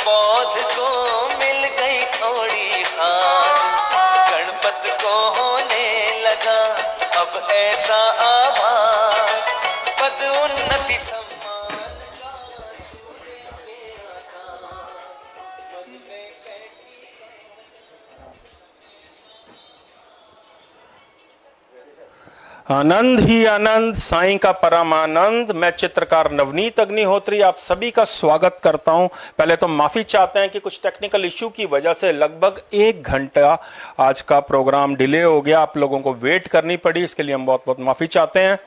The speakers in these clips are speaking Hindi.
पौध को मिल गई थोड़ी खाद, गणपत को होने लगा अब ऐसा आभास, पद उन्नति सम्मान का सूर्य में आकाश, मन में बैठी आनंद ही आनंद, साईं का परमानंद। मैं चित्रकार नवनीत अग्निहोत्री आप सभी का स्वागत करता हूं। पहले तो माफी चाहते हैं कि कुछ टेक्निकल इश्यू की वजह से लगभग 1 घंटा आज का प्रोग्राम डिले हो गया, आप लोगों को वेट करनी पड़ी, इसके लिए हम बहुत बहुत माफी चाहते हैं।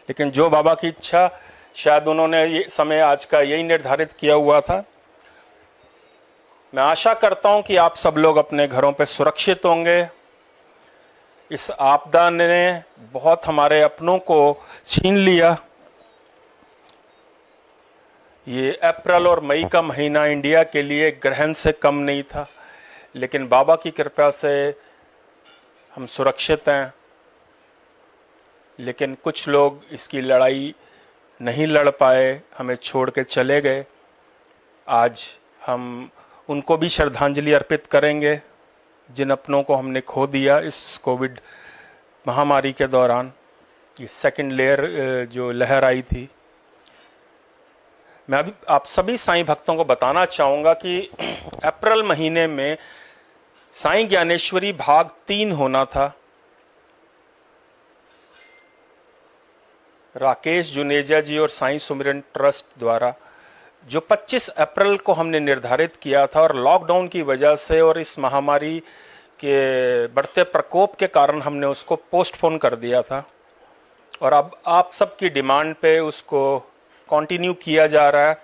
लेकिन जो बाबा की इच्छा, शायद उन्होंने ये समय आज का यही निर्धारित किया हुआ था। मैं आशा करता हूं कि आप सब लोग अपने घरों पर सुरक्षित होंगे। इस आपदा ने बहुत हमारे अपनों को छीन लिया। ये अप्रैल और मई का महीना इंडिया के लिए ग्रहण से कम नहीं था, लेकिन बाबा की कृपा से हम सुरक्षित हैं। लेकिन कुछ लोग इसकी लड़ाई नहीं लड़ पाए, हमें छोड़ के चले गए। आज हम उनको भी श्रद्धांजलि अर्पित करेंगे जिन अपनों को हमने खो दिया इस कोविड महामारी के दौरान। ये सेकंड लेयर जो लहर आई थी। मैं अभी आप सभी साईं भक्तों को बताना चाहूँगा कि अप्रैल महीने में साईं ज्ञानेश्वरी भाग 3 होना था। राकेश जुनेजा जी और साईं सुमिरन ट्रस्ट द्वारा, जो 25 अप्रैल को हमने निर्धारित किया था, और लॉकडाउन की वजह से और इस महामारी के बढ़ते प्रकोप के कारण हमने उसको पोस्टपोन कर दिया था। और अब आप सबकी डिमांड पे उसको कंटिन्यू किया जा रहा है।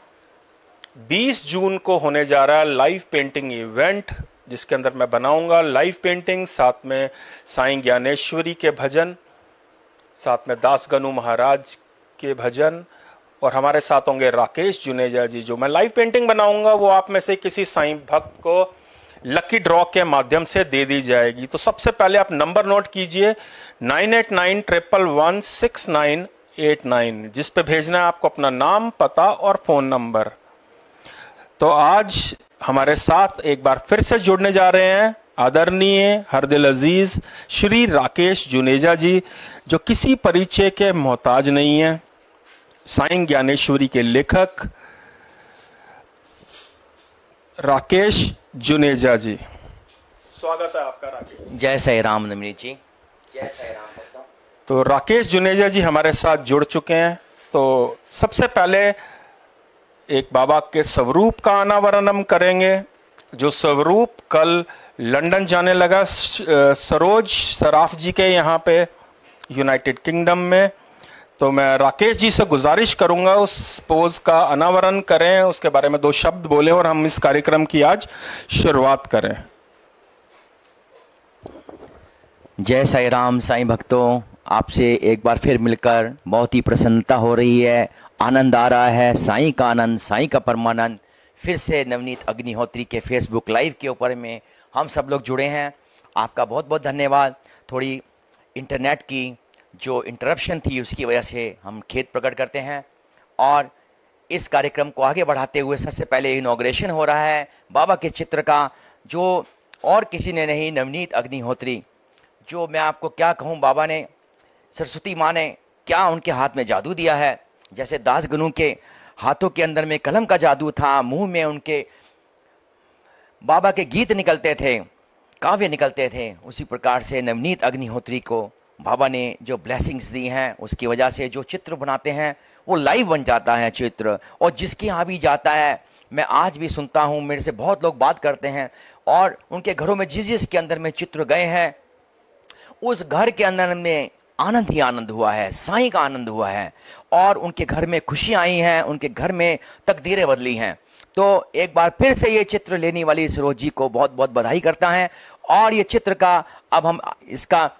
20 जून को होने जा रहा है लाइव पेंटिंग इवेंट, जिसके अंदर मैं बनाऊंगा लाइव पेंटिंग, साथ में साईं ज्ञानेश्वरी के भजन, साथ में दास गनु महाराज के भजन, और हमारे साथ होंगे राकेश जुनेजा जी। जो मैं लाइव पेंटिंग बनाऊंगा वो आप में से किसी साईं भक्त को लकी ड्रॉ के माध्यम से दे दी जाएगी। तो सबसे पहले आप नंबर नोट कीजिए 9891116989, जिस पे भेजना है आपको अपना नाम, पता और फोन नंबर। तो आज हमारे साथ एक बार फिर से जुड़ने जा रहे हैं आदरणीय हरदिल अजीज श्री राकेश जुनेजा जी, जो किसी परिचय के मोहताज नहीं है। साईं ज्ञानेश्वरी के लेखक राकेश जुनेजा जी, स्वागत है आपका राकेश। जय साईं राम नवनीत जी, जय साईं राम भक्तों। तो राकेश जुनेजा जी हमारे साथ जुड़ चुके हैं। तो सबसे पहले एक बाबा के स्वरूप का अनावरण हम करेंगे, जो स्वरूप कल लंदन जाने लगा सरोज सराफ जी के यहाँ पे यूनाइटेड किंगडम में। तो मैं राकेश जी से गुजारिश करूंगा उस पोज का अनावरण करें, उसके बारे में 2 शब्द बोलें और हम इस कार्यक्रम की आज शुरुआत करें। जय साईं राम साईं भक्तों, आपसे एक बार फिर मिलकर बहुत ही प्रसन्नता हो रही है, आनंद आ रहा है। साईं का आनंद, साईं का परमानंद। फिर से नवनीत अग्निहोत्री के फेसबुक लाइव के ऊपर में हम सब लोग जुड़े हैं। आपका बहुत बहुत धन्यवाद। थोड़ी इंटरनेट की जो इंटरप्शन थी उसकी वजह से हम खेद प्रकट करते हैं। और इस कार्यक्रम को आगे बढ़ाते हुए सबसे पहले इनॉग्रेशन हो रहा है बाबा के चित्र का, जो और किसी ने नहीं, नवनीत अग्निहोत्री। जो मैं आपको क्या कहूँ, बाबा ने, सरस्वती माँ ने क्या उनके हाथ में जादू दिया है। जैसे दास गनु के हाथों के अंदर में कलम का जादू था, मुंह में उनके बाबा के गीत निकलते थे, काव्य निकलते थे, उसी प्रकार से नवनीत अग्निहोत्री को बाबा ने जो ब्लेसिंग्स दी हैं उसकी वजह से जो चित्र बनाते हैं वो लाइव बन जाता है चित्र। और जिसके यहाँ भी जाता है, मैं आज भी सुनता हूँ, मेरे से बहुत लोग बात करते हैं और उनके घरों में जिस के अंदर में चित्र गए हैं, उस घर के अंदर में आनंद ही आनंद हुआ है, साईं का आनंद हुआ है, और उनके घर में खुशियाँ आई हैं, उनके घर में तकदीरें बदली हैं। तो एक बार फिर से ये चित्र लेने वाली सरोज जी को बहुत बहुत बधाई करता है। और ये चित्र का अब हम इसका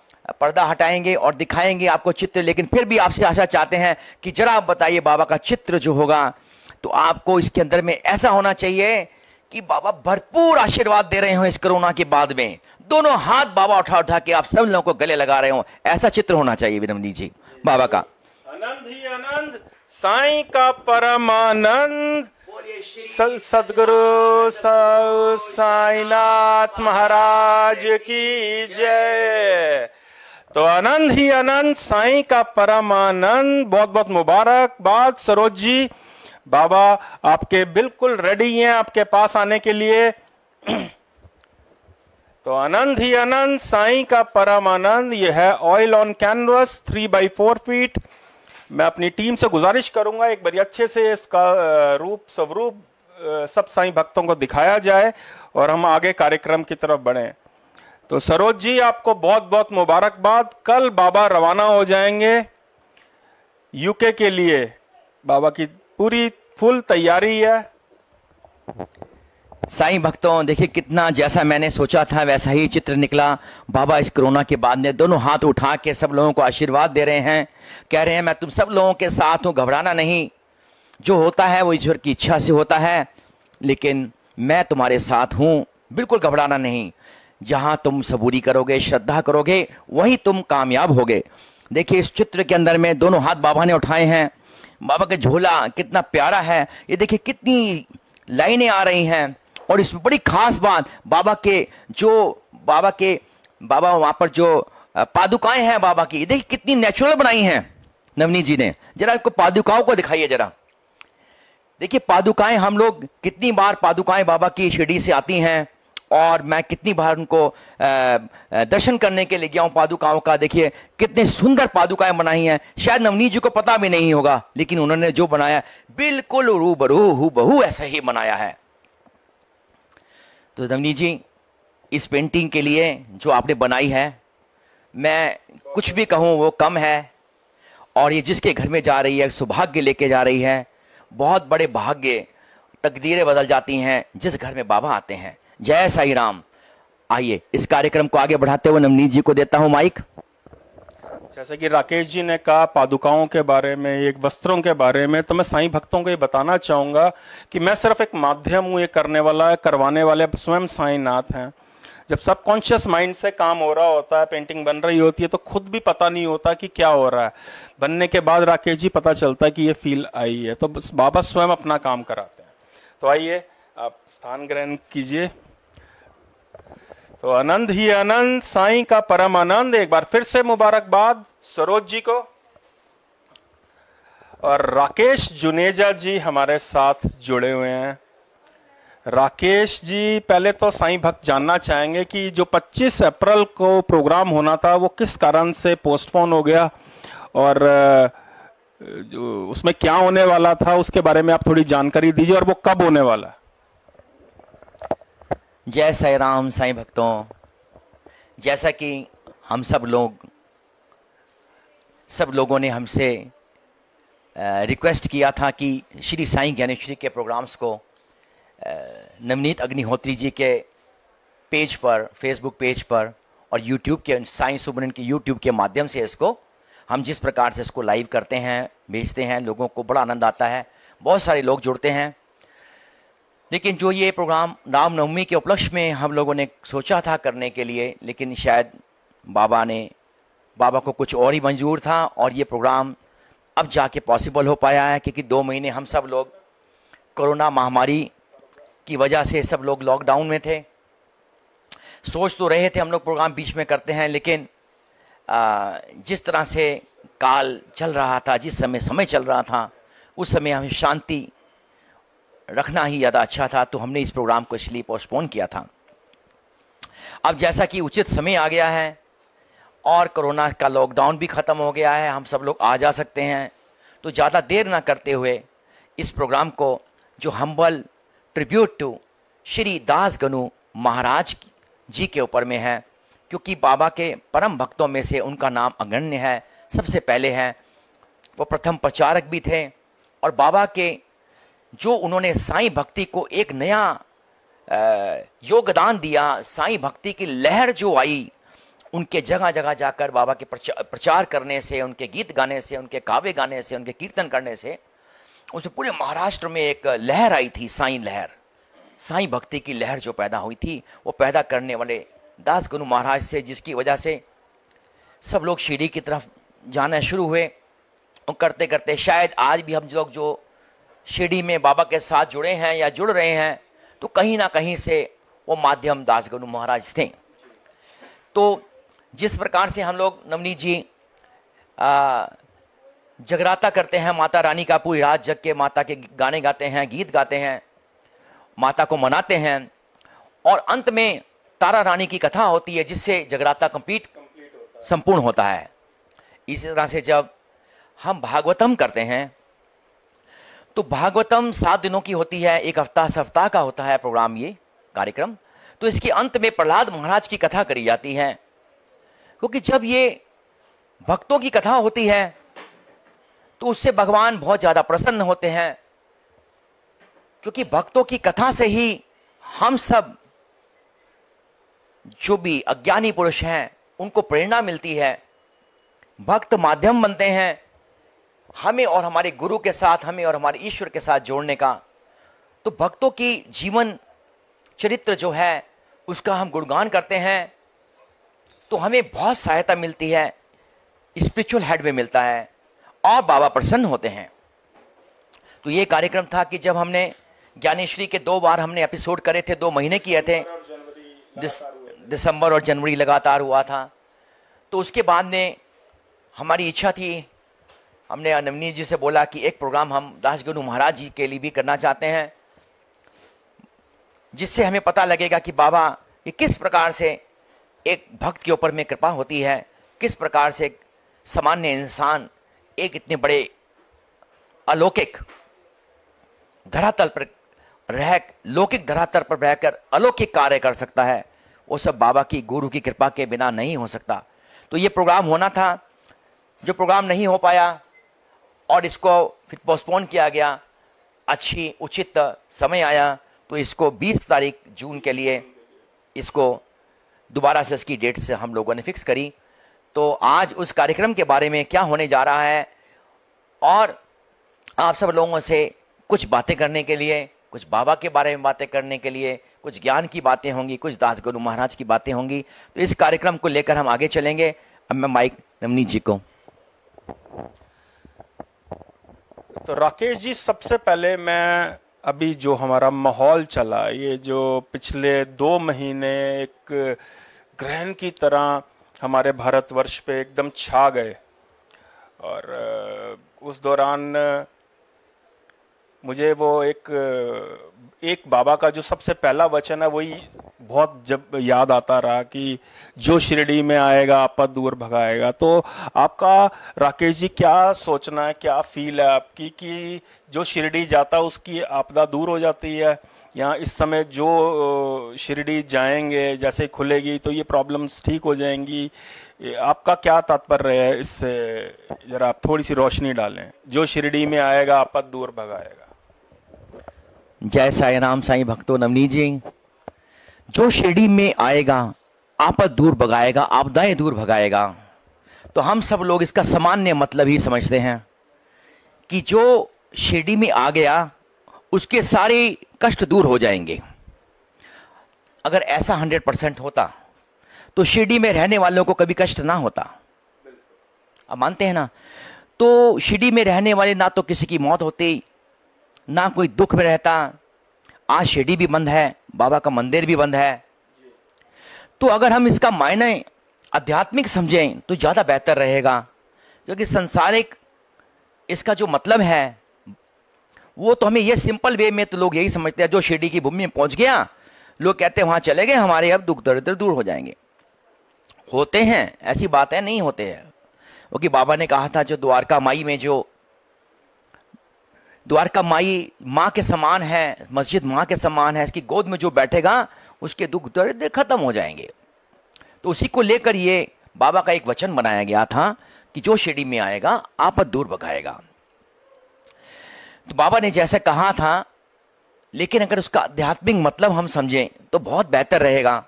पर्दा हटाएंगे और दिखाएंगे आपको चित्र, लेकिन फिर भी आपसे आशा चाहते हैं कि जरा आप बताइए बाबा का चित्र जो होगा तो आपको इसके अंदर में ऐसा होना चाहिए कि बाबा भरपूर आशीर्वाद दे रहे हो इस कोरोना के बाद में, दोनों हाथ बाबा उठा उठा के आप सब लोगों को गले लगा रहे हो, ऐसा चित्र होना चाहिए विनम्र जी बाबा का। आनंद ही आनंद, साईं का परमानंद। सदगुरु साईनाथ महाराज की जय। तो आनंद ही आनंद, साईं का परम आनंद। बहुत बहुत मुबारकबाद सरोज जी। बाबा आपके बिल्कुल रेडी हैं आपके पास आने के लिए। तो आनंद ही आनंद, साईं का परम आनंद। यह है oil on canvas 3x4 feet. मैं अपनी टीम से गुजारिश करूंगा एक बार अच्छे से इसका रूप स्वरूप सब साईं भक्तों को दिखाया जाए और हम आगे कार्यक्रम की तरफ बढ़ें। तो सरोज जी आपको बहुत बहुत मुबारकबाद। कल बाबा रवाना हो जाएंगे यूके के लिए। बाबा की पूरी फुल तैयारी है। साईं भक्तों, देखिए कितना जैसा मैंने सोचा था वैसा ही चित्र निकला। बाबा इस कोरोना के बाद में दोनों हाथ उठा के सब लोगों को आशीर्वाद दे रहे हैं, कह रहे हैं मैं तुम सब लोगों के साथ हूं, घबराना नहीं। जो होता है वो ईश्वर की इच्छा से होता है, लेकिन मैं तुम्हारे साथ हूं, बिल्कुल घबराना नहीं। जहां तुम सबूरी करोगे, श्रद्धा करोगे, वहीं तुम कामयाब होगे। देखिए इस चित्र के अंदर में दोनों हाथ बाबा ने उठाए हैं। बाबा का झोला कितना प्यारा है। ये देखिए कितनी लाइनें आ रही हैं। और इसमें बड़ी खास बात, बाबा वहां पर जो पादुकाएं हैं बाबा की, देखिए कितनी नेचुरल बनाई हैं नवनीत जी ने। जरा इसको पादुकाओं को दिखाइए जरा। देखिए पादुकाएं, हम लोग कितनी बार पादुकाएं बाबा की शिरडी से आती हैं और मैं कितनी बार उनको दर्शन करने के लिए गया हूं पादुकाओं का। देखिए कितनी सुंदर पादुकाएं बनाई हैं। शायद नवनीत जी को पता भी नहीं होगा, लेकिन उन्होंने जो बनाया बिल्कुल रूबरू हूबहू ऐसा ही बनाया है। तो नवनीत जी, इस पेंटिंग के लिए जो आपने बनाई है, मैं कुछ भी कहूं वो कम है। और ये जिसके घर में जा रही है सौभाग्य लेके जा रही है। बहुत बड़े भाग्य, तकदीरें बदल जाती हैं जिस घर में बाबा आते हैं। जय साईं राम। आइए इस कार्यक्रम को आगे बढ़ाते हुए नवनीत जी को देता हूं माइक। जैसे कि राकेश जी ने कहा पादुकाओं के बारे में, एक वस्त्रों के बारे में, तो मैं साईं भक्तों को ये बताना चाहूंगा कि मैं सिर्फ एक माध्यम हूं, ये करने वाला, करवाने वाले स्वयं साईंनाथ हैं। जब सबकॉन्शियस माइंड से काम हो रहा होता है, पेंटिंग बन रही होती है, तो खुद भी पता नहीं होता कि क्या हो रहा है। बनने के बाद राकेश जी पता चलता है कि ये फील आई है। तो बस बाबा स्वयं अपना काम कराते हैं। तो आइए आप स्थान ग्रहण कीजिए। तो आनंद ही आनंद, साईं का परम आनंद। एक बार फिर से मुबारकबाद सरोज जी को। और राकेश जुनेजा जी हमारे साथ जुड़े हुए हैं। राकेश जी, पहले तो साईं भक्त जानना चाहेंगे कि जो 25 अप्रैल को प्रोग्राम होना था वो किस कारण से पोस्टपोन हो गया और जो उसमें क्या होने वाला था उसके बारे में आप थोड़ी जानकारी दीजिए, और वो कब होने वाला है। जय साईं राम। साईं भक्तों, जैसा कि हम सब लोगों ने हमसे रिक्वेस्ट किया था कि श्री साईं ज्ञानेश्वरी के प्रोग्राम्स को नवनीत अग्निहोत्री जी के पेज पर, फेसबुक पेज पर और यूट्यूब के, साईं सुमरन के यूट्यूब के माध्यम से इसको हम जिस प्रकार से इसको लाइव करते हैं, भेजते हैं, लोगों को बड़ा आनंद आता है, बहुत सारे लोग जुड़ते हैं। लेकिन जो ये प्रोग्राम रामनवमी के उपलक्ष्य में हम लोगों ने सोचा था करने के लिए, लेकिन शायद बाबा को कुछ और ही मंजूर था और ये प्रोग्राम अब जाके पॉसिबल हो पाया है। क्योंकि 2 महीने हम सब लोग कोरोना महामारी की वजह से सब लोग लॉकडाउन में थे। सोच तो रहे थे हम लोग प्रोग्राम बीच में करते हैं, लेकिन जिस तरह से काल चल रहा था, जिस समय चल रहा था, उस समय हमें शांति रखना ही ज़्यादा अच्छा था। तो हमने इस प्रोग्राम को इसलिए पोस्टपोन किया था। अब जैसा कि उचित समय आ गया है और कोरोना का लॉकडाउन भी ख़त्म हो गया है, हम सब लोग आ जा सकते हैं, तो ज़्यादा देर ना करते हुए इस प्रोग्राम को, जो humble tribute to Shri Das गनु महाराज जी के ऊपर में है, क्योंकि बाबा के परम भक्तों में से उनका नाम अग्रण्य है, सबसे पहले है। वो प्रथम प्रचारक भी थे और बाबा के जो उन्होंने साईं भक्ति को एक नया योगदान दिया, साईं भक्ति की लहर जो आई, उनके जगह जगह जाकर बाबा के प्रचार करने से, उनके गीत गाने से, उनके काव्य गाने से, उनके कीर्तन करने से, उसमें पूरे महाराष्ट्र में एक लहर आई थी, साईं लहर, साईं भक्ति की लहर जो पैदा हुई थी, वो पैदा करने वाले दास गुरु महाराज से, जिसकी वजह से सब लोग शिरडी की तरफ जाना शुरू हुए। और करते करते शायद आज भी हम लोग जो शिरडी में बाबा के साथ जुड़े हैं या जुड़ रहे हैं, तो कहीं ना कहीं से वो माध्यम दासगुरु महाराज थे। तो जिस प्रकार से हम लोग नवनीत जी जगराता करते हैं, माता रानी का पूरी रात जग के माता के गाने गाते हैं, गीत गाते हैं, माता को मनाते हैं, और अंत में तारा रानी की कथा होती है जिससे जगराता कंप्लीट संपूर्ण होता है। इसी तरह से जब हम भागवतम करते हैं तो भागवतम 7 दिनों की होती है, एक हफ्ता सप्ताह का होता है प्रोग्राम, ये कार्यक्रम। तो इसके अंत में प्रहलाद महाराज की कथा करी जाती है, क्योंकि जब ये भक्तों की कथा होती है तो उससे भगवान बहुत ज्यादा प्रसन्न होते हैं, क्योंकि भक्तों की कथा से ही हम सब जो भी अज्ञानी पुरुष हैं उनको प्रेरणा मिलती है, भक्त माध्यम बनते हैं हमें और हमारे गुरु के साथ, हमें और हमारे ईश्वर के साथ जोड़ने का। तो भक्तों की जीवन चरित्र जो है उसका हम गुणगान करते हैं तो हमें बहुत सहायता मिलती है, स्पिरिचुअल हेड में मिलता है और बाबा प्रसन्न होते हैं। तो ये कार्यक्रम था कि जब हमने ज्ञानेश्वरी के 2 बार हमने एपिसोड करे थे, 2 महीने किए थे, दिसंबर और जनवरी लगातार हुआ था। तो उसके बाद में हमारी इच्छा थी, हमने नवनीत जी से बोला कि एक प्रोग्राम हम दासगुरु महाराज जी के लिए भी करना चाहते हैं, जिससे हमें पता लगेगा कि बाबा ये किस प्रकार से एक भक्त के ऊपर में कृपा होती है, किस प्रकार से एक सामान्य इंसान एक इतने बड़े अलौकिक धरातल पर रह, लौकिक धरातल पर रहकर अलौकिक कार्य कर सकता है। वो सब बाबा की गुरु की कृपा के बिना नहीं हो सकता। तो ये प्रोग्राम होना था, जो प्रोग्राम नहीं हो पाया और इसको फिर पोस्टपोन किया गया। अच्छी उचित समय आया तो इसको 20 तारीख जून के लिए इसको दोबारा से इसकी डेट से हम लोगों ने फिक्स करी। तो आज उस कार्यक्रम के बारे में क्या होने जा रहा है और आप सब लोगों से कुछ बातें करने के लिए, कुछ बाबा के बारे में बातें करने के लिए, कुछ ज्ञान की बातें होंगी, कुछ दासगुरु महाराज की बातें होंगी। तो इस कार्यक्रम को लेकर हम आगे चलेंगे। अब मैं माइक नवनीत जी को। तो राकेश जी, सबसे पहले मैं अभी जो हमारा माहौल चला, ये जो पिछले 2 महीने एक ग्रहण की तरह हमारे भारतवर्ष पे एकदम छा गए, और उस दौरान मुझे वो एक बाबा का जो सबसे पहला वचन है वही बहुत जब याद आता रहा कि जो शिरडी में आएगा आपद दूर भगाएगा। तो आपका राकेश जी क्या सोचना है, क्या फील है आपकी कि जो शिरडी जाता है उसकी आपदा दूर हो जाती है, या इस समय जो शिरडी जाएंगे जैसे खुलेगी तो ये प्रॉब्लम्स ठीक हो जाएंगी? आपका क्या तात्पर्य है इससे, जरा आप थोड़ी सी रोशनी डालें। जो शिरडी में आएगा आपद दूर भगाएगा। जय साई राम साईं भक्तों। नवनीत जी, जो शिरडी में आएगा आपद दूर भगाएगा, आपदाएं दूर भगाएगा, तो हम सब लोग इसका सामान्य मतलब ही समझते हैं कि जो शिरडी में आ गया उसके सारे कष्ट दूर हो जाएंगे। अगर ऐसा 100% होता तो शिरडी में रहने वालों को कभी कष्ट ना होता। आप मानते हैं ना? तो शिरडी में रहने वाले ना तो किसी की मौत होती, ना कोई दुख में रहता। आज शिरडी भी बंद है, बाबा का मंदिर भी बंद है। तो अगर हम इसका मायने आध्यात्मिक समझें तो ज़्यादा बेहतर रहेगा, क्योंकि संसारिक इसका जो मतलब है वो तो हमें ये सिंपल वे में तो लोग यही समझते हैं, जो शिरडी की भूमि में पहुंच गया, लोग कहते हैं वहां चले गए, हमारे अब दुख दरिद्र दूर हो जाएंगे। होते हैं, ऐसी बातें नहीं होते हैं। क्योंकि बाबा ने कहा था जो द्वारका माई में, जो द्वारका माई माँ के समान है, मस्जिद माँ के समान है, इसकी गोद में जो बैठेगा उसके दुख दरिद्र खत्म हो जाएंगे। तो उसी को लेकर ये बाबा का एक वचन बनाया गया था कि जो शिरडी में आएगा आपद दूर भगाएगा। तो बाबा ने जैसे कहा था, लेकिन अगर उसका आध्यात्मिक मतलब हम समझें तो बहुत बेहतर रहेगा।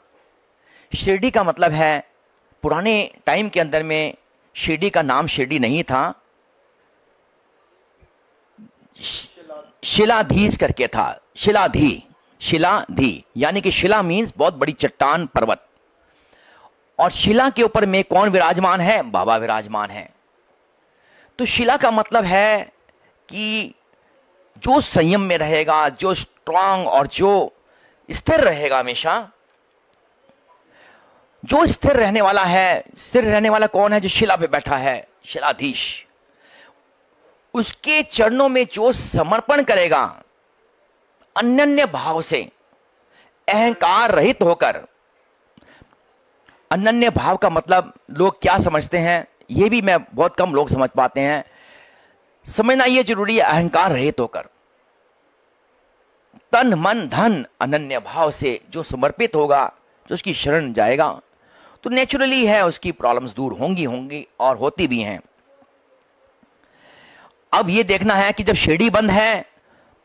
शिरडी का मतलब है, पुराने टाइम के अंदर में शिरडी का नाम शिरडी नहीं था, शिलाधीश करके था। शिलाधी यानी कि शिला मीन्स बहुत बड़ी चट्टान, पर्वत, और शिला के ऊपर में कौन विराजमान है? बाबा विराजमान है। तो शिला का मतलब है कि जो संयम में रहेगा, जो स्ट्रांग और जो स्थिर रहेगा हमेशा, जो स्थिर रहने वाला है, स्थिर रहने वाला कौन है? जो शिला पे बैठा है, शिलाधीश। उसके चरणों में जो समर्पण करेगा अनन्य भाव से, अहंकार रहित होकर। अनन्य भाव का मतलब लोग क्या समझते हैं, यह भी मैं बहुत कम लोग समझ पाते हैं। समझना यह जरूरी है, अहंकार रहित होकर, तन मन धन अनन्य भाव से जो समर्पित होगा, जो उसकी शरण जाएगा, तो नेचुरली है उसकी प्रॉब्लम्स दूर होंगी और होती भी हैं। अब ये देखना है कि जब शिरडी बंद है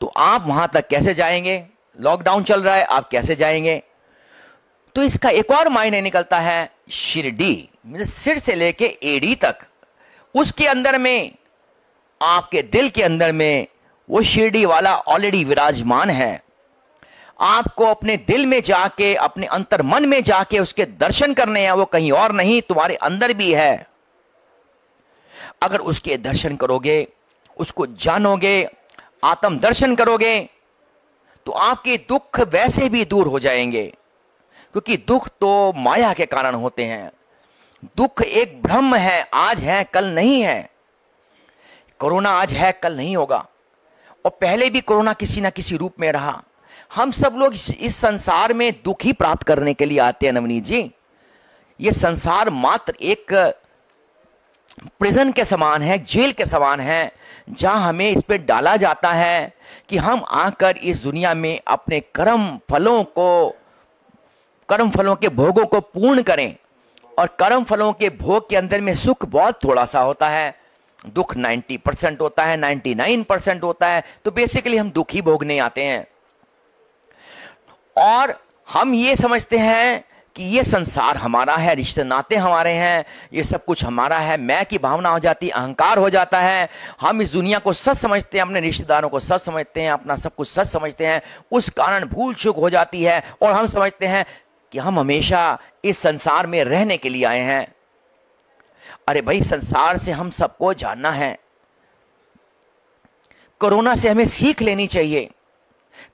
तो आप वहां तक कैसे जाएंगे? लॉकडाउन चल रहा है, आप कैसे जाएंगे? तो इसका एक और मायने निकलता है, शिरडी मतलब सिर से लेके एड़ी तक, उसके अंदर में, आपके दिल के अंदर में वो शिरडी वाला ऑलरेडी विराजमान है। आपको अपने दिल में जाके, अपने अंतर मन में जाके उसके दर्शन करने हैं, वो कहीं और नहीं, तुम्हारे अंदर भी है। अगर उसके दर्शन करोगे, उसको जानोगे, आत्म दर्शन करोगे, तो आपके दुख वैसे भी दूर हो जाएंगे, क्योंकि दुख तो माया के कारण होते हैं। दुख एक भ्रम है, आज है कल नहीं है। कोरोना आज है कल नहीं होगा, और पहले भी कोरोना किसी ना किसी रूप में रहा। हम सब लोग इस संसार में दुख ही प्राप्त करने के लिए आते हैं नवनीत जी। ये संसार मात्र एक प्रिजन के समान है, जेल के समान है, जहां हमें इस पे डाला जाता है कि हम आकर इस दुनिया में अपने कर्म फलों के भोगों को पूर्ण करें। और कर्म फलों के भोग के अंदर में सुख बहुत थोड़ा सा होता है, दुख 90% होता है, 99% होता है। तो बेसिकली हम दुख ही भोगने आते हैं, और हम ये समझते हैं कि ये संसार हमारा है, रिश्ते नाते हमारे हैं, ये सब कुछ हमारा है। मैं की भावना हो जाती है, अहंकार हो जाता है। हम इस दुनिया को सच समझते हैं, अपने रिश्तेदारों को सच समझते हैं, अपना सब कुछ सच समझते हैं। उस कारण भूल चूक हो जाती है, और हम समझते हैं कि हम हमेशा इस संसार में रहने के लिए आए हैं। अरे भाई, संसार से हम सबको जानना है। कोरोना से हमें सीख लेनी चाहिए।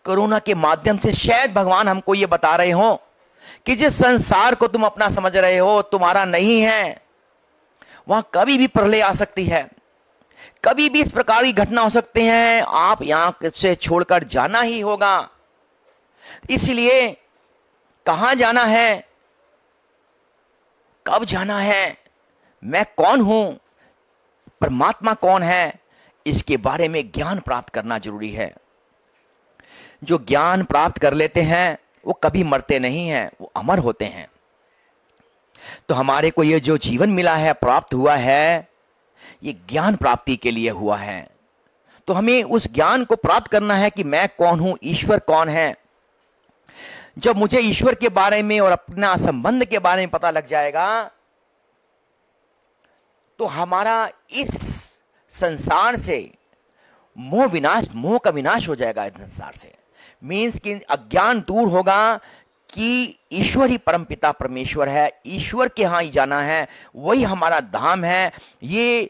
कोरोना के माध्यम से शायद भगवान हमको ये बता रहे हो कि जिस संसार को तुम अपना समझ रहे हो, तुम्हारा नहीं है। वहां कभी भी प्रलय आ सकती है, कभी भी इस प्रकार की घटना हो सकती है। आप यहां से छोड़कर जाना ही होगा। इसलिए कहां जाना है, कब जाना है, मैं कौन हूं, परमात्मा कौन है, इसके बारे में ज्ञान प्राप्त करना जरूरी है। जो ज्ञान प्राप्त कर लेते हैं वो कभी मरते नहीं हैं, वो अमर होते हैं। तो हमारे को ये जो जीवन मिला है, प्राप्त हुआ है, ये ज्ञान प्राप्ति के लिए हुआ है। तो हमें उस ज्ञान को प्राप्त करना है कि मैं कौन हूं, ईश्वर कौन है। जब मुझे ईश्वर के बारे में और अपना संबंध के बारे में पता लग जाएगा, तो हमारा इस संसार से मोह का विनाश हो जाएगा। इस संसार से मीन्स कि अज्ञान दूर होगा कि ईश्वर ही परमपिता परमेश्वर है, ईश्वर के यहां ही जाना है, वही हमारा धाम है। ये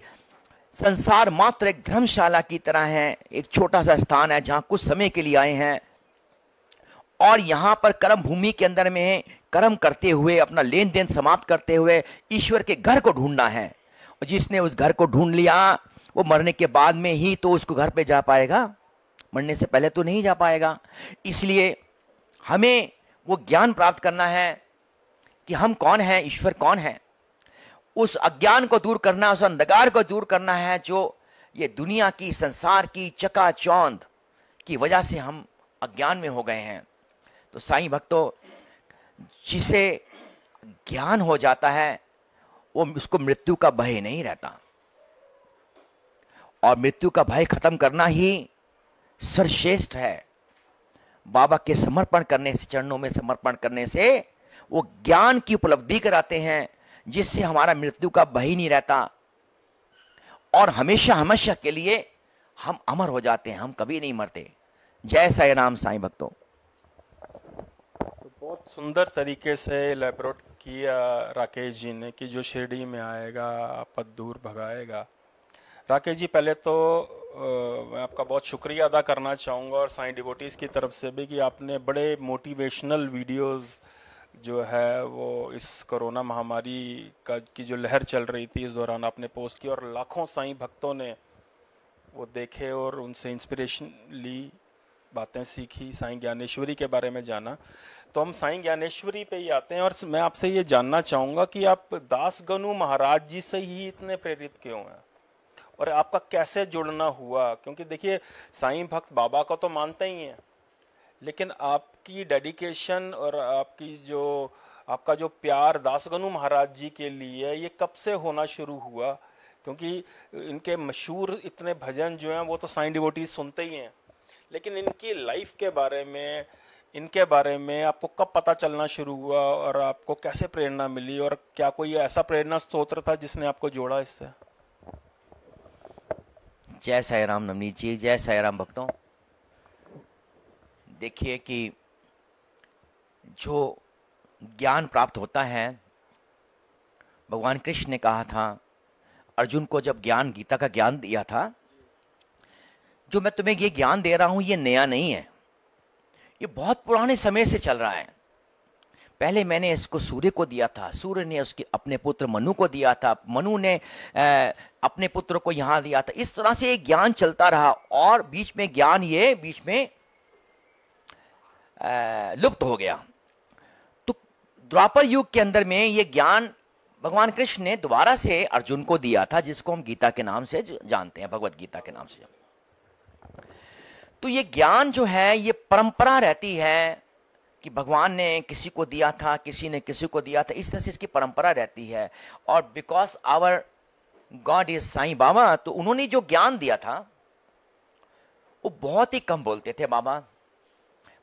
संसार मात्र एक धर्मशाला की तरह है, एक छोटा सा स्थान है जहां कुछ समय के लिए आए हैं, और यहां पर कर्म भूमि के अंदर में कर्म करते हुए, अपना लेन देन समाप्त करते हुए ईश्वर के घर को ढूंढना है। और जिसने उस घर को ढूंढ लिया, वो मरने के बाद में ही तो उसको घर पे जा पाएगा, मरने से पहले तो नहीं जा पाएगा। इसलिए हमें वो ज्ञान प्राप्त करना है कि हम कौन हैं, ईश्वर कौन है। उस अज्ञान को दूर करना, उस अंधकार को दूर करना है जो ये दुनिया की, संसार की चकाचौंध की वजह से हम अज्ञान में हो गए हैं। तो साईं भक्तों, जिसे ज्ञान हो जाता है वो, उसको मृत्यु का भय नहीं रहता, और मृत्यु का भय खत्म करना ही सर्वश्रेष्ठ है। बाबा के समर्पण करने से, चरणों में समर्पण करने से वो ज्ञान की उपलब्धि कराते हैं, जिससे हमारा मृत्यु का भय नहीं रहता, और हमेशा हमेशा के लिए हम अमर हो जाते हैं, हम कभी नहीं मरते। जय साईं राम साईं भक्तों। तो बहुत सुंदर तरीके से इलेबोरेट किया राकेश जी ने कि जो शिरडी में आएगा आपद दूर भगाएगा। राकेश जी, पहले तो मैं आपका बहुत शुक्रिया अदा करना चाहूँगा और साईं डिवोटीज़ की तरफ से भी कि आपने बड़े मोटिवेशनल वीडियोस जो है वो इस कोरोना महामारी की जो लहर चल रही थी इस दौरान आपने पोस्ट की, और लाखों साईं भक्तों ने वो देखे और उनसे इंस्पिरेशन ली, बातें सीखी, साईं ज्ञानेश्वरी के बारे में जाना। तो हम साईं ज्ञानेश्वरी पे ही आते हैं और मैं आपसे ये जानना चाहूँगा कि आप दास गनु महाराज जी से ही इतने प्रेरित क्यों हैं और आपका कैसे जुड़ना हुआ? क्योंकि देखिए, साईं भक्त बाबा को तो मानते ही हैं, लेकिन आपकी डेडिकेशन और आपका जो प्यार दासगनु महाराज जी के लिए ये कब से होना शुरू हुआ? क्योंकि इनके मशहूर इतने भजन जो हैं वो तो साईं डिवोटीज सुनते ही हैं, लेकिन इनकी लाइफ के बारे में, इनके बारे में आपको कब पता चलना शुरू हुआ और आपको कैसे प्रेरणा मिली, और क्या कोई ऐसा प्रेरणा स्रोत था जिसने आपको जोड़ा इससे? जय साई राम नवनीत जी, जय साई राम भक्तों। देखिए कि जो ज्ञान प्राप्त होता है, भगवान कृष्ण ने कहा था अर्जुन को, जब ज्ञान, गीता का ज्ञान दिया था, जो मैं तुम्हें ये ज्ञान दे रहा हूं ये नया नहीं है, ये बहुत पुराने समय से चल रहा है। पहले मैंने इसको सूर्य को दिया था, सूर्य ने उसके अपने पुत्र मनु को दिया था, मनु ने अपने पुत्र को यहां दिया था। इस तरह से एक ज्ञान चलता रहा और बीच में ज्ञान ये बीच में लुप्त हो गया। तो द्वापर युग के अंदर में ये ज्ञान भगवान कृष्ण ने दोबारा से अर्जुन को दिया था, जिसको हम गीता के नाम से जानते हैं, भगवत गीता के नाम से। तो ये ज्ञान जो है ये परंपरा रहती है कि भगवान ने किसी को दिया था, किसी ने किसी को दिया था, इस तरह से इसकी परंपरा रहती है। और because our god is Sai Baba, तो उन्होंने जो ज्ञान दिया था वो बहुत ही कम बोलते थे बाबा,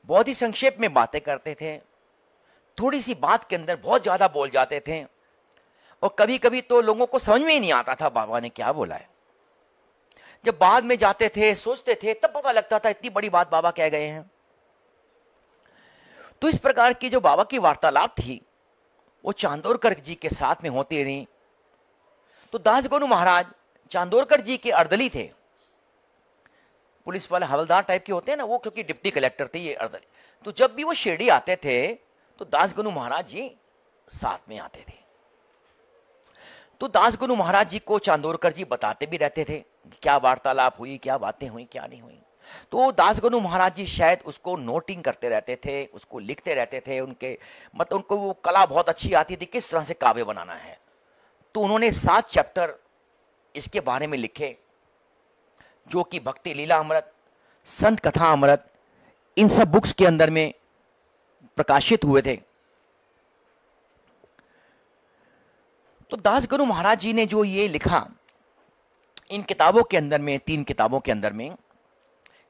बहुत ही संक्षेप में बातें करते थे, थोड़ी सी बात के अंदर बहुत ज्यादा बोल जाते थे, और कभी कभी तो लोगों को समझ में ही नहीं आता था बाबा ने क्या बोला है। जब बाद में जाते थे, सोचते थे, तब पता लगता था इतनी बड़ी बात बाबा कह गए हैं। तो इस प्रकार की जो बाबा की वार्तालाप थी वो चांदोरकर जी के साथ में होती रही। तो दासगनु महाराज चांदोरकर जी के अर्दली थे, पुलिस वाले हवलदार टाइप के होते हैं ना वो, क्योंकि डिप्टी कलेक्टर थे ये अर्दली। तो जब भी वो शिरडी आते थे तो दासगनु महाराज जी साथ में आते थे। तो दासगनु महाराज जी को चांदोरकर जी बताते भी रहते थे क्या वार्तालाप हुई, क्या बातें हुई, क्या नहीं हुई। तो दासगनु महाराज जी शायद उसको नोटिंग करते रहते थे, उसको लिखते रहते थे। उनके मतलब उनको वो कला बहुत अच्छी आती थी किस तरह से काव्य बनाना है। तो उन्होंने 7 चैप्टर इसके बारे में लिखे, जो कि भक्ति लीला अमृत, संत कथा अमृत, इन सब बुक्स के अंदर में प्रकाशित हुए थे। तो दासगनु महाराज जी ने जो ये लिखा इन किताबों के अंदर में, 3 किताबों के अंदर में,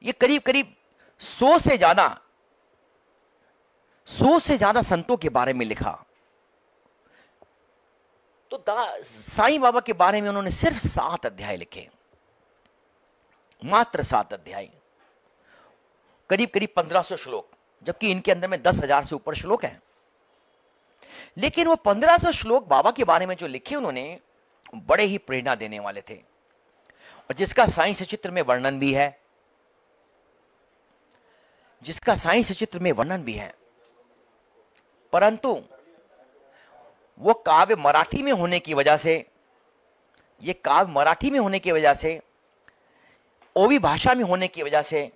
ये करीब करीब 100 से ज्यादा संतों के बारे में लिखा। तो साईं बाबा के बारे में उन्होंने सिर्फ 7 अध्याय लिखे, मात्र 7 अध्याय, करीब करीब 1500 श्लोक, जबकि इनके अंदर में 10,000 से ऊपर श्लोक हैं। लेकिन वो 1500 श्लोक बाबा के बारे में जो लिखे उन्होंने, बड़े ही प्रेरणा देने वाले थे, और जिसका साईं सचित्र में वर्णन भी है, परंतु वो काव्य मराठी में होने की वजह से, ओवी भाषा में होने की वजह से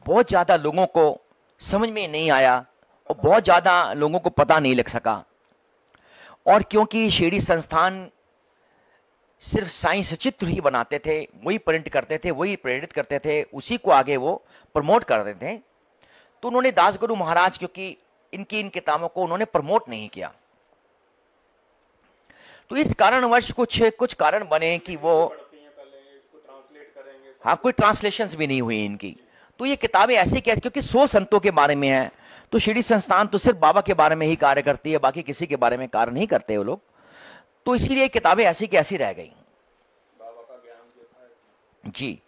बहुत ज्यादा लोगों को समझ में नहीं आया और बहुत ज्यादा लोगों को पता नहीं लग सका। और क्योंकि शिरडी संस्थान सिर्फ साईं सचित्र ही बनाते थे, वही प्रिंट करते थे, वही प्रेरित करते थे, उसी को आगे वो प्रमोट करते थे, तो उन्होंने दासगुरु महाराज, क्योंकि इन किताबों को उन्होंने प्रमोट नहीं किया, तो इस कारणवश कुछ कारण बने कि वो, हाँ, कोई ट्रांसलेशंस भी नहीं हुई इनकी। तो ये किताबें ऐसे क्या, क्योंकि 100 संतों के बारे में है, तो शिरडी संस्थान तो सिर्फ बाबा के बारे में ही कार्य करती है, बाकी किसी के बारे में कार्य नहीं करते वो लोग, तो इसीलिए किताबें ऐसी की ऐसी रह गई। बाबा का ज्ञान जो था जी।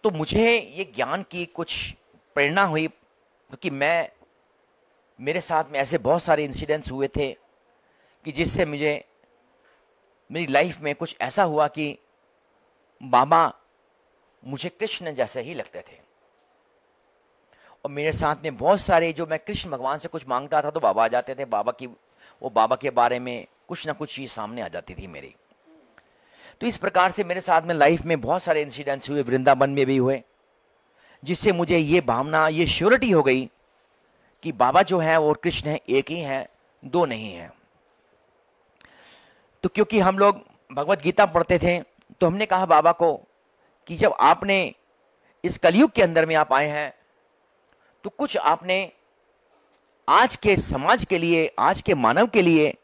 तो मुझे ये ज्ञान की कुछ प्रेरणा हुई, क्योंकि मेरे साथ में ऐसे बहुत सारे इंसिडेंट्स हुए थे कि जिससे मुझे मेरी लाइफ में कुछ ऐसा हुआ कि बाबा मुझे कृष्ण जैसे ही लगते थे और मेरे साथ में बहुत सारे, जो मैं कृष्ण भगवान से कुछ मांगता था तो बाबा आ जाते थे, बाबा के बारे में कुछ ना कुछ चीज सामने आ जाती थी मेरी। तो इस प्रकार से मेरे साथ में लाइफ में बहुत सारे इंसिडेंट्स हुए, वृंदावन में भी हुए, जिससे मुझे ये भावना, ये श्योरिटी हो गई कि बाबा जो है और कृष्ण है, एक ही है, दो नहीं है। तो क्योंकि हम लोग भगवत गीता पढ़ते थे तो हमने कहा बाबा को कि जब आपने इस कलयुग के अंदर में आप आए हैं तो कुछ आपने आज के समाज के लिए, आज के मानव के लिए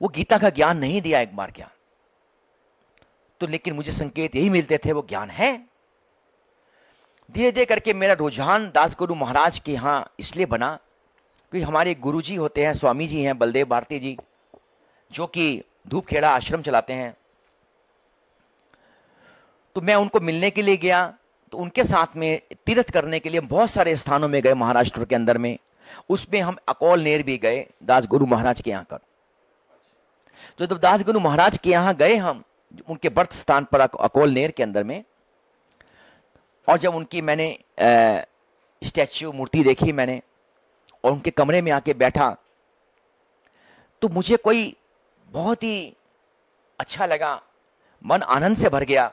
वो गीता का ज्ञान नहीं दिया एक बार क्या? तो लेकिन मुझे संकेत यही मिलते थे वो ज्ञान है। धीरे धीरे करके मेरा रुझान दास गुरु महाराज के यहाँ इसलिए बना क्योंकि हमारे गुरु जी होते हैं, स्वामी जी हैं बलदेव भारती जी, जो कि धूपखेड़ा आश्रम चलाते हैं। तो मैं उनको मिलने के लिए गया, तो उनके साथ में तीर्थ करने के लिए बहुत सारे स्थानों में गए महाराष्ट्र के अंदर में। उसमें हम अकोलनेर भी गए दास गुरु महाराज के यहाँ कर। तो जब दास गुरु महाराज के यहाँ गए हम, उनके बर्थ स्थान पर अकोलनेर के अंदर में, और जब उनकी मैंने स्टैच्यू, मूर्ति देखी मैंने और उनके कमरे में आके बैठा, तो मुझे कोई बहुत ही अच्छा लगा, मन आनंद से भर गया।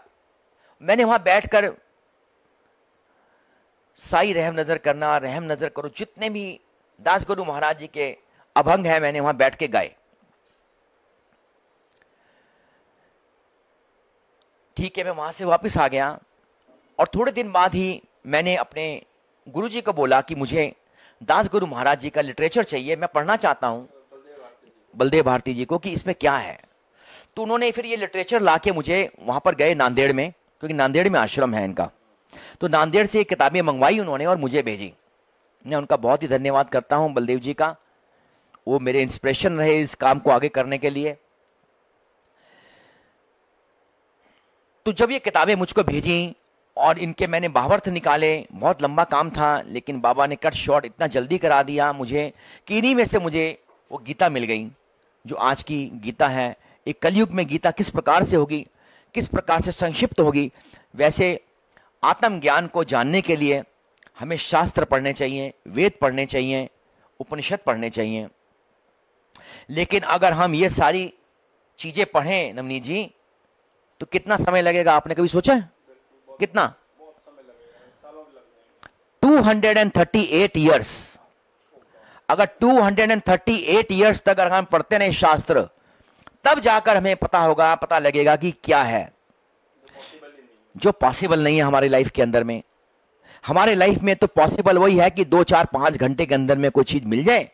मैंने वहां बैठकर साई रहम नजर करना, रहम नजर करो, जितने भी दास गुरु महाराज जी के अभंग हैं मैंने वहां बैठ के गाए। ठीक है, मैं वहां से वापस आ गया और थोड़े दिन बाद ही मैंने अपने गुरु जी को बोला कि मुझे दास गुरु महाराज जी का लिटरेचर चाहिए, मैं पढ़ना चाहता हूं बलदेव भारती जी को कि इसमें क्या है। तो उन्होंने फिर ये लिटरेचर लाके मुझे, वहां पर गए नांदेड़ में, क्योंकि नांदेड़ में आश्रम है इनका, तो नांदेड़ से किताबें मंगवाई उन्होंने और मुझे भेजी। मैं उनका बहुत ही धन्यवाद करता हूं बलदेव जी का, वो मेरे इंस्पिरेशन रहे इस काम को आगे करने के लिए। तो जब ये किताबें मुझको भेजी और इनके मैंने भावार्थ निकाले, बहुत लंबा काम था, लेकिन बाबा ने कट शॉर्ट इतना जल्दी करा दिया मुझे कि इन्हीं में से मुझे वो गीता मिल गई जो आज की गीता है। एक कलयुग में गीता किस प्रकार से होगी, किस प्रकार से संक्षिप्त होगी। वैसे आत्मज्ञान को जानने के लिए हमें शास्त्र पढ़ने चाहिए, वेद पढ़ने चाहिए, उपनिषद पढ़ने चाहिए। लेकिन अगर हम ये सारी चीजें पढ़ें नवनीत जी, तो कितना समय लगेगा? आपने कभी सोचा है कितना? 238 ईयर्स। अगर 238 ईयर्स तक अगर हम पढ़ते नहीं शास्त्र, तब जाकर हमें पता लगेगा कि क्या है जो पॉसिबल नहीं है हमारी लाइफ के अंदर में। हमारे लाइफ में तो पॉसिबल वही है कि 2, 4, 5 घंटे के अंदर में कोई चीज मिल जाए,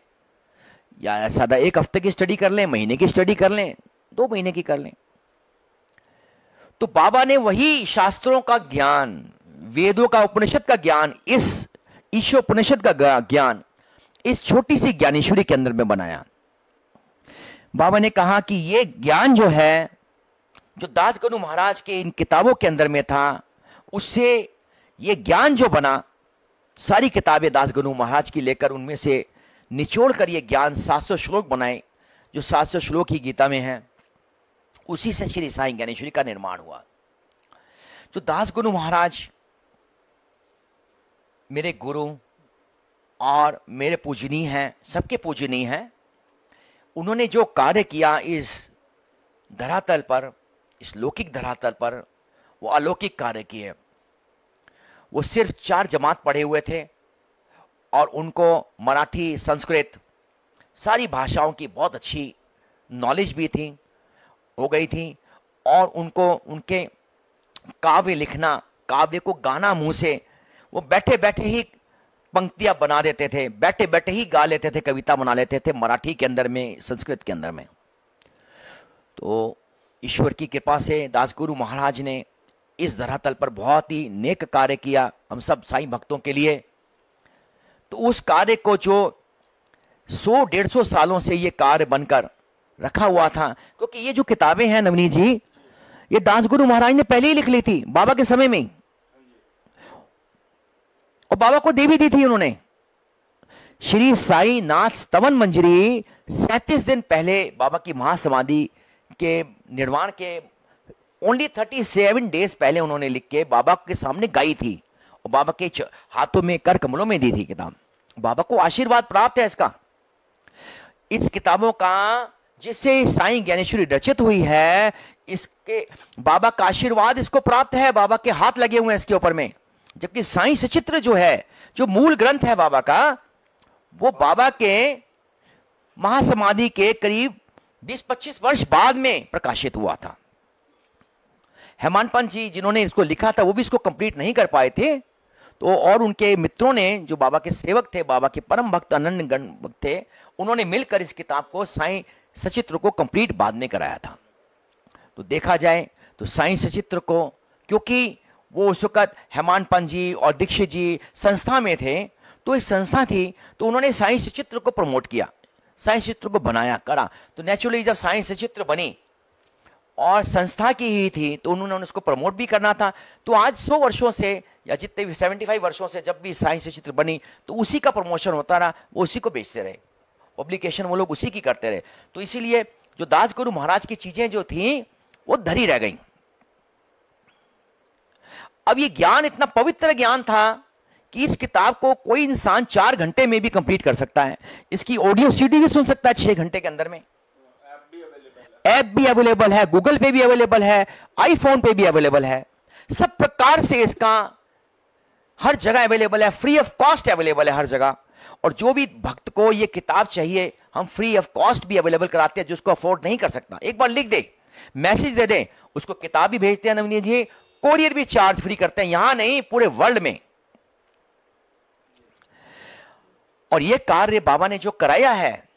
या सादा 1 हफ्ते की स्टडी कर लें, महीने की स्टडी कर लें, 2 महीने की कर लें। तो बाबा ने वही शास्त्रों का ज्ञान, वेदों का, उपनिषद का ज्ञान, इस ईशोपनिषद का ज्ञान इस छोटी सी ज्ञानेश्वरी के अंदर में बनाया। बाबा ने कहा कि ये ज्ञान जो है, जो दास गुरु महाराज के इन किताबों के अंदर में था, उससे ये ज्ञान जो बना, सारी किताबें दास गुरु महाराज की लेकर उनमें से निचोड़ कर ये ज्ञान 700 श्लोक बनाए, जो 700 श्लोक ही गीता में है। उसी से श्री साई ज्ञानेश्वरी का निर्माण हुआ। जो दास गुरु महाराज मेरे गुरु और मेरे पूजनीय हैं, सबके पूजनीय हैं। उन्होंने जो कार्य किया इस धरातल पर, इस लौकिक धरातल पर, वो अलौकिक कार्य किए। वो सिर्फ 4 जमात पढ़े हुए थे और उनको मराठी, संस्कृत, सारी भाषाओं की बहुत अच्छी नॉलेज भी थी, हो गई थी। और उनको उनके काव्य लिखना, काव्य को गाना मुंह से, वो बैठे बैठे ही पंक्तियां बना देते थे, बैठे बैठे ही गा लेते थे, कविता बना लेते थे, मराठी के अंदर में, संस्कृत के अंदर में। तो ईश्वर की कृपा से दास गुरु महाराज ने इस धरातल पर बहुत ही नेक कार्य किया हम सब साईं भक्तों के लिए। तो उस कार्य को जो 100-150 सालों से ये कार्य बनकर रखा हुआ था, क्योंकि ये जो किताबें हैं नवनीत जी, ये दास गुरु महाराज ने पहले ही लिख ली थी बाबा के समय में ही, और बाबा को दे भी दी थी उन्होंने। श्री साई नाथ स्तवन मंजरी 37 दिन पहले बाबा की महासमाधि के निर्माण के ओनली 37 डेज पहले उन्होंने लिख के बाबा के सामने गाई थी और बाबा के हाथों में कर कमलों में दी थी किताब। बाबा को आशीर्वाद प्राप्त है इसका, इस किताबों का जिससे साईं ज्ञानेश्वरी रचित हुई है, इसके बाबा का आशीर्वाद इसको प्राप्त है, बाबा के हाथ लगे हुए हैं इसके ऊपर में। जबकि साईं सचित्र जो है, जो मूल ग्रंथ है बाबा का, वो बाबा के महासमाधि के करीब 20-25 वर्ष बाद में प्रकाशित हुआ था। हेमांत पंत जी जिन्होंने इसको लिखा था वो भी इसको कंप्लीट नहीं कर पाए थे, तो और उनके मित्रों ने जो बाबा के सेवक थे, बाबा के परम भक्त अनन्य गण भक्त थे, उन्होंने मिलकर इस किताब को साईं सचित्र को कंप्लीट बाद में कराया था। तो देखा जाए तो साईं सचित्र को, क्योंकि वो उस वक्त हेमांत पंत जी और दीक्षित जी संस्था में थे, तो एक संस्था थी, तो उन्होंने साईं सचित्र को प्रमोट किया, साईं सचित्र को बनाया करा। तो नेचुरली जब साईं सचित्र बनी और संस्था की ही थी, तो उन्होंने उसको प्रमोट भी करना था। तो आज 100 वर्षों से या जितने भी 75 वर्षों से जब भी साईं सचित्र बनी, तो उसी का प्रमोशन होता रहा, वो उसी को बेचते रहे, पब्लिकेशन वो लोग उसी की करते रहे। तो इसीलिए जो दास गुरु महाराज की चीजें जो थी वो धरी रह गई। अब ये ज्ञान इतना पवित्र ज्ञान था कि इस किताब को कोई इंसान 4 घंटे में भी कंप्लीट कर सकता है। इसकी ऑडियो सीडी भी सुन सकता है 6 घंटे के अंदर में। ऐप भी अवेलेबल है, गूगल पे भी अवेलेबल है, आईफोन पे भी अवेलेबल है, सब प्रकार से इसका हर जगह अवेलेबल है, फ्री ऑफ कॉस्ट अवेलेबल है हर जगह। और जो भी भक्त को ये किताब चाहिए, हम फ्री ऑफ कॉस्ट भी अवेलेबल कराते हैं, जिसको अफोर्ड नहीं कर सकता, एक बार लिख दे, मैसेज दे दे, उसको किताब भी भेजते हैं नवनीत जी, कोरियर भी चार्ज फ्री करते हैं, यहां नहीं पूरे वर्ल्ड में। और ये कार्य बाबा ने जो कराया है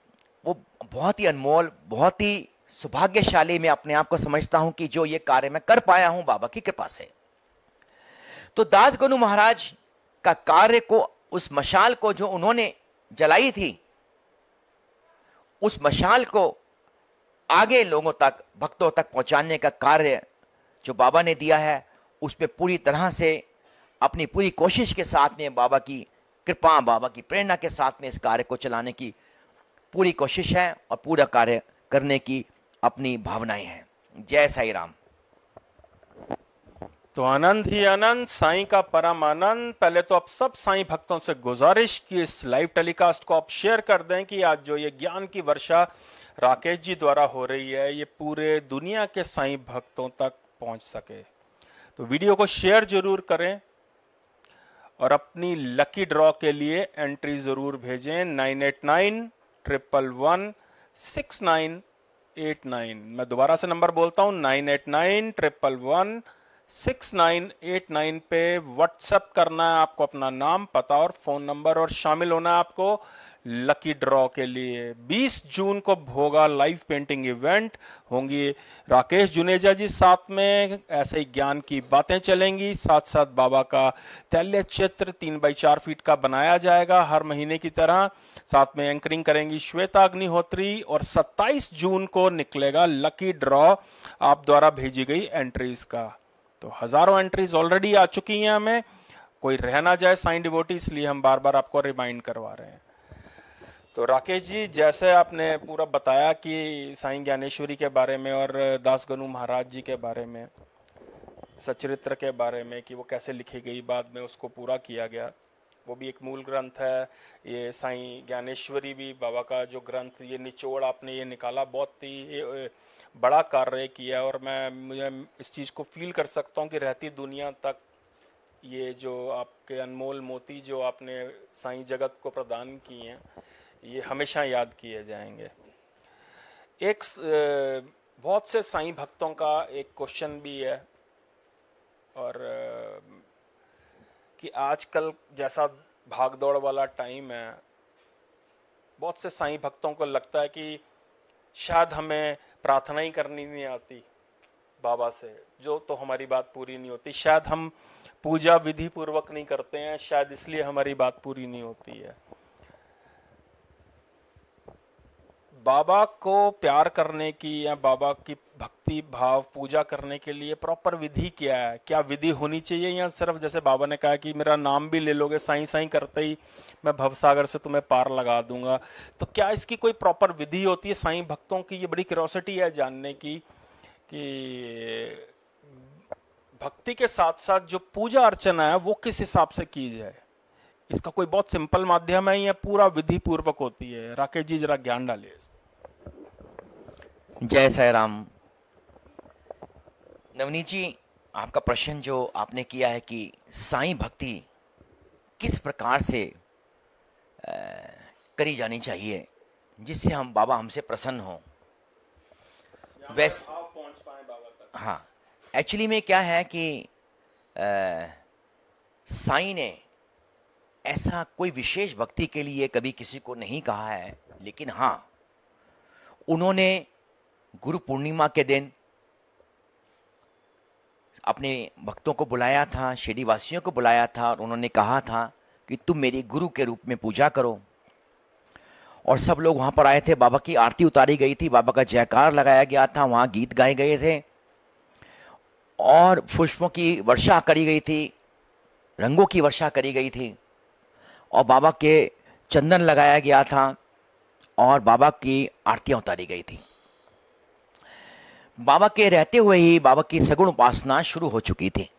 वो बहुत ही अनमोल, बहुत ही सौभाग्यशाली मैं अपने आप को समझता हूं कि जो ये कार्य मैं कर पाया हूं बाबा की कृपा से। तो दास गुरु महाराज का कार्य को, उस मशाल को जो उन्होंने जलाई थी, उस मशाल को आगे लोगों तक, भक्तों तक पहुंचाने का कार्य जो बाबा ने दिया है, उसमें पूरी तरह से अपनी पूरी कोशिश के साथ में, बाबा की कृपा, बाबा की प्रेरणा के साथ में इस कार्य को चलाने की पूरी कोशिश है और पूरा कार्य करने की अपनी भावनाएं हैं। जय साईं राम। तो आनंद ही आनंद, साईं का परम आनंद। पहले तो आप सब साईं भक्तों से गुजारिश कि इस लाइव टेलीकास्ट को आप शेयर कर दें कि आज जो ये ज्ञान की वर्षा राकेश जी द्वारा हो रही है, ये पूरे दुनिया के साईं भक्तों तक पहुंच सके। तो वीडियो को शेयर जरूर करें और अपनी लकी ड्रॉ के एंट्री जरूर भेजें 9891116989। मैं दोबारा से नंबर बोलता हूं 9891116989 पे व्हाट्सएप करना है आपको, अपना नाम, पता और फोन नंबर, और शामिल होना है आपको लकी ड्रॉ के लिए। 20 जून को होगा लाइव पेंटिंग इवेंट, होंगी राकेश जुनेजा जी साथ में, ऐसे ही ज्ञान की बातें चलेंगी, साथ साथ बाबा का तैल्य चित्र 3x4 फीट का बनाया जाएगा हर महीने की तरह, साथ में एंकरिंग करेंगी श्वेता अग्निहोत्री। और 27 जून को निकलेगा लकी ड्रॉ आप द्वारा भेजी गई एंट्रीज का। तो हजारों एंट्रीज ऑलरेडी आ चुकी हैं, हमें कोई रह ना जाए साईं डिवोटी, इसलिए हम बार बार आपको रिमाइंड करवा रहे हैं। तो राकेश जी, जैसे आपने पूरा बताया कि साईं ज्ञानेश्वरी के बारे में और दास गनु महाराज जी के बारे में, सचरित्र के बारे में, कि वो कैसे लिखी गई, बाद में उसको पूरा किया गया, वो भी एक मूल ग्रंथ है। ये साईं ज्ञानेश्वरी भी बाबा का जो ग्रंथ, ये निचोड़ आपने ये निकाला, बहुत ही बड़ा कार्य किया। और मुझे इस चीज़ को फील कर सकता हूँ कि रहती दुनिया तक ये जो आपके अनमोल मोती जो आपने साईं जगत को प्रदान किए हैं, ये हमेशा याद किए जाएंगे। एक बहुत से साईं भक्तों का एक क्वेश्चन भी है, और कि आजकल जैसा भागदौड़ वाला टाइम है, बहुत से साईं भक्तों को लगता है कि शायद हमें प्रार्थना ही करनी नहीं आती बाबा से, जो तो हमारी बात पूरी नहीं होती, शायद हम पूजा विधि पूर्वक नहीं करते हैं, शायद इसलिए हमारी बात पूरी नहीं होती है। बाबा को प्यार करने की या बाबा की भक्ति भाव पूजा करने के लिए प्रॉपर विधि क्या है? क्या विधि होनी चाहिए, या सिर्फ जैसे बाबा ने कहा कि मेरा नाम भी ले लोगे साईं साईं करते ही मैं भवसागर से तुम्हें पार लगा दूंगा, तो क्या इसकी कोई प्रॉपर विधि होती है? साईं भक्तों की ये बड़ी क्यूरियोसिटी है जानने की कि भक्ति के साथ साथ जो पूजा अर्चना है वो किस हिसाब से की जाए, इसका कोई बहुत सिंपल माध्यम है या पूरा विधि पूर्वक होती है? राकेश जी जरा ज्ञान डालिए। जय साई राम। नवनीत जी, आपका प्रश्न जो आपने किया है कि साईं भक्ति किस प्रकार से करी जानी चाहिए जिससे हम बाबा हमसे प्रसन्न हो, वैसे पहुंच पाए बाबा तक। हाँ, एक्चुअली में क्या है कि साईं ने ऐसा कोई विशेष भक्ति के लिए कभी किसी को नहीं कहा है, लेकिन हाँ, उन्होंने गुरु पूर्णिमा के दिन अपने भक्तों को बुलाया था, शिरडी वासियों को बुलाया था और उन्होंने कहा था कि तुम मेरी गुरु के रूप में पूजा करो। और सब लोग वहाँ पर आए थे, बाबा की आरती उतारी गई थी, बाबा का जयकार लगाया गया था, वहाँ गीत गाए गए थे और पुष्पों की वर्षा करी गई थी, रंगों की वर्षा करी गई थी और बाबा के चंदन लगाया गया था और बाबा की आरतियाँ उतारी गई थी। बाबा के रहते हुए ही बाबा की सगुण उपासना शुरू हो चुकी थी।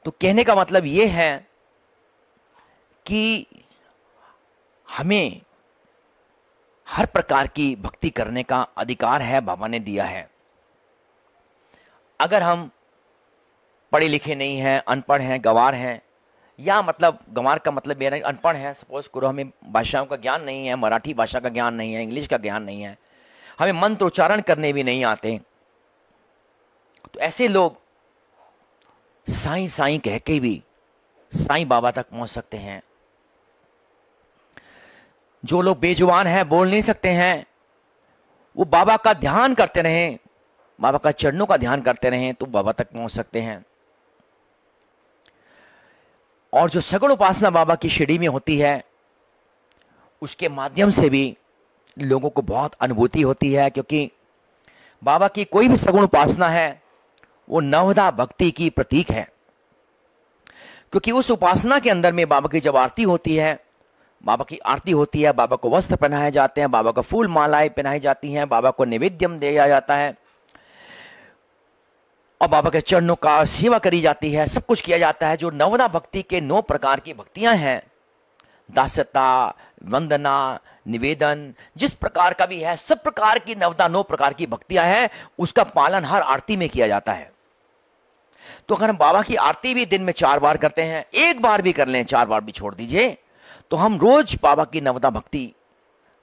तो कहने का मतलब यह है कि हमें हर प्रकार की भक्ति करने का अधिकार है, बाबा ने दिया है। अगर हम पढ़े लिखे नहीं हैं, अनपढ़ हैं, गंवार हैं, या मतलब गंवार का मतलब मेरा अनपढ़ है, सपोज करो हमें भाषाओं का ज्ञान नहीं है, मराठी भाषा का ज्ञान नहीं है, इंग्लिश का ज्ञान नहीं है, हमें मंत्र उच्चारण करने भी नहीं आते, तो ऐसे लोग साईं साईं कह के भी साईं बाबा तक पहुंच सकते हैं। जो लोग बेजुबान हैं, बोल नहीं सकते हैं, वो बाबा का ध्यान करते रहें, बाबा का चरणों का ध्यान करते रहें तो बाबा तक पहुंच सकते हैं। और जो सगुण उपासना बाबा की शिरडी में होती है, उसके माध्यम से भी लोगों को बहुत अनुभूति होती है, क्योंकि बाबा की कोई भी सगुण उपासना है वो नवदा भक्ति की प्रतीक है। क्योंकि उस उपासना के अंदर में बाबा की जब आरती होती है, बाबा को वस्त्र पहनाए जाते हैं, बाबा को फूल मालाएं पहनाई जाती हैं, बाबा को नैवेद्यम दिया जाता है और बाबा के चरणों का सेवा करी जाती है, सब कुछ किया जाता है। जो नवदा भक्ति के 9 प्रकार की भक्तियां हैं, दास्यता, वंदना, निवेदन, जिस प्रकार का भी है, सब प्रकार की नवदा 9 प्रकार की भक्तियां हैं, उसका पालन हर आरती में किया जाता है। तो अगर हम बाबा की आरती भी दिन में 4 बार करते हैं, 1 बार भी कर लें, 4 बार भी छोड़ दीजिए, तो हम रोज बाबा की नवदा भक्ति,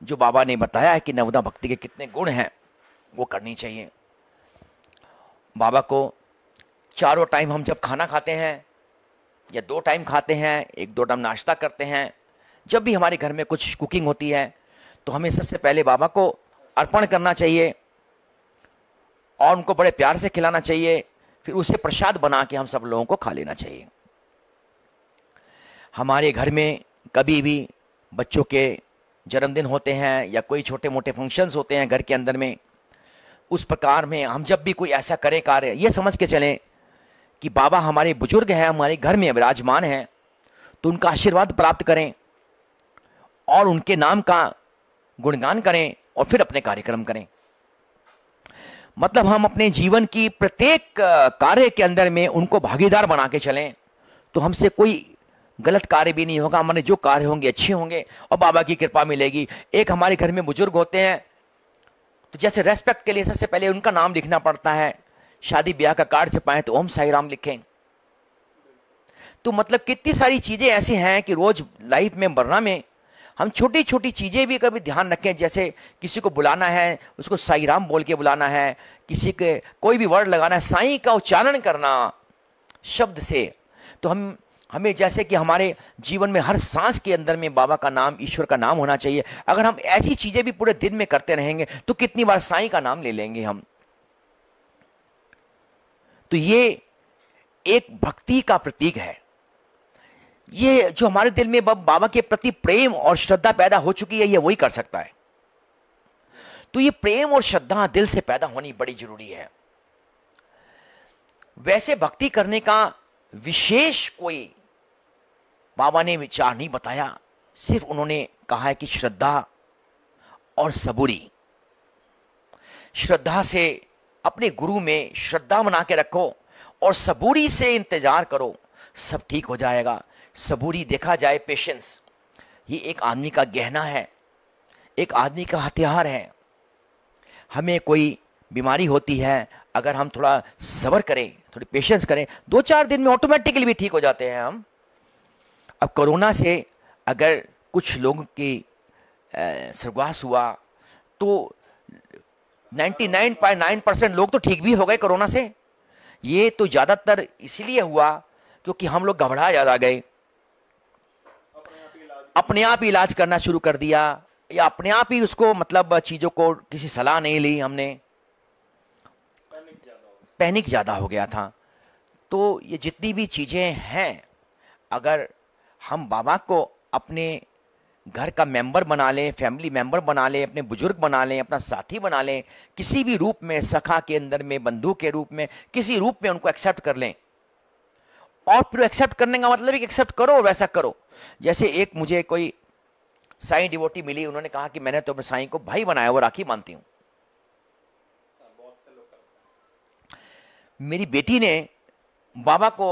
जो बाबा ने बताया है कि नवदा भक्ति के कितने गुण हैं, वो करनी चाहिए। बाबा को चारों टाइम हम जब खाना खाते हैं या 2 टाइम खाते हैं, 1-2 टाइम नाश्ता करते हैं, जब भी हमारे घर में कुछ कुकिंग होती है तो हमें सबसे पहले बाबा को अर्पण करना चाहिए और उनको बड़े प्यार से खिलाना चाहिए, फिर उसे प्रसाद बना के हम सब लोगों को खा लेना चाहिए। हमारे घर में कभी भी बच्चों के जन्मदिन होते हैं या कोई छोटे मोटे फंक्शंस होते हैं घर के अंदर में, उस प्रकार में हम जब भी कोई ऐसा करे कार्य, ये समझ के चलें कि बाबा हमारे बुजुर्ग हैं, हमारे घर में विराजमान हैं, तो उनका आशीर्वाद प्राप्त करें और उनके नाम का गुणगान करें और फिर अपने कार्यक्रम करें। मतलब हम अपने जीवन की प्रत्येक कार्य के अंदर में उनको भागीदार बना के चलें, तो हमसे कोई गलत कार्य भी नहीं होगा, हमारे जो कार्य होंगे अच्छे होंगे और बाबा की कृपा मिलेगी। एक हमारे घर में बुजुर्ग होते हैं, तो जैसे रेस्पेक्ट के लिए सबसे पहले उनका नाम लिखना पड़ता है, शादी ब्याह का कार्ड छपाएं तो ओम साई राम लिखें। तो मतलब कितनी सारी चीजें ऐसी हैं कि रोज लाइफ में वरना में हम छोटी छोटी चीजें भी कभी ध्यान रखें। जैसे किसी को बुलाना है, उसको साई राम बोल के बुलाना है, किसी के कोई भी वर्ड लगाना है, साईं का उच्चारण करना शब्द से, तो हमें जैसे कि हमारे जीवन में हर सांस के अंदर में बाबा का नाम, ईश्वर का नाम होना चाहिए। अगर हम ऐसी चीजें भी पूरे दिन में करते रहेंगे तो कितनी बार साईं का नाम ले लेंगे हम। तो ये एक भक्ति का प्रतीक है। ये जो हमारे दिल में बाबा के प्रति प्रेम और श्रद्धा पैदा हो चुकी है, ये वही कर सकता है। तो ये प्रेम और श्रद्धा दिल से पैदा होनी बड़ी जरूरी है। वैसे भक्ति करने का विशेष कोई बाबा ने विचार नहीं बताया, सिर्फ उन्होंने कहा है कि श्रद्धा और सबूरी। श्रद्धा से अपने गुरु में श्रद्धा बना के रखो और सबूरी से इंतजार करो, सब ठीक हो जाएगा। सबूरी देखा जाए, पेशेंस, ये एक आदमी का गहना है, एक आदमी का हथियार है। हमें कोई बीमारी होती है, अगर हम थोड़ा सब्र करें, थोड़ी पेशेंस करें, 2-4 दिन में ऑटोमेटिकली भी ठीक हो जाते हैं हम। अब कोरोना से अगर कुछ लोगों की स्वर्गवास हुआ तो 99.9% लोग तो ठीक भी हो गए कोरोना से। ये तो ज़्यादातर इसलिए हुआ क्योंकि हम लोग घबरा ज़्यादा गए, अपने आप ही इलाज करना शुरू कर दिया, या अपने आप ही उसको मतलब चीज़ों को किसी सलाह नहीं ली हमने, पैनिक ज़्यादा हो गया था। तो ये जितनी भी चीज़ें हैं, अगर हम बाबा को अपने घर का मेंबर बना लें, फैमिली मेंबर बना लें, अपने बुजुर्ग बना लें, अपना साथी बना लें, किसी भी रूप में, सखा के अंदर में, बंधु के रूप में, किसी रूप में उनको एक्सेप्ट कर लें। और फिर एक्सेप्ट करने का मतलब है कि एक्सेप्ट करो और वैसा करो। जैसे एक मुझे कोई साईं डिवोटी मिली, उन्होंने कहा कि मैंने तो अपने साईं को भाई बनाया, वो राखी बांधती हूँ। मेरी बेटी ने बाबा को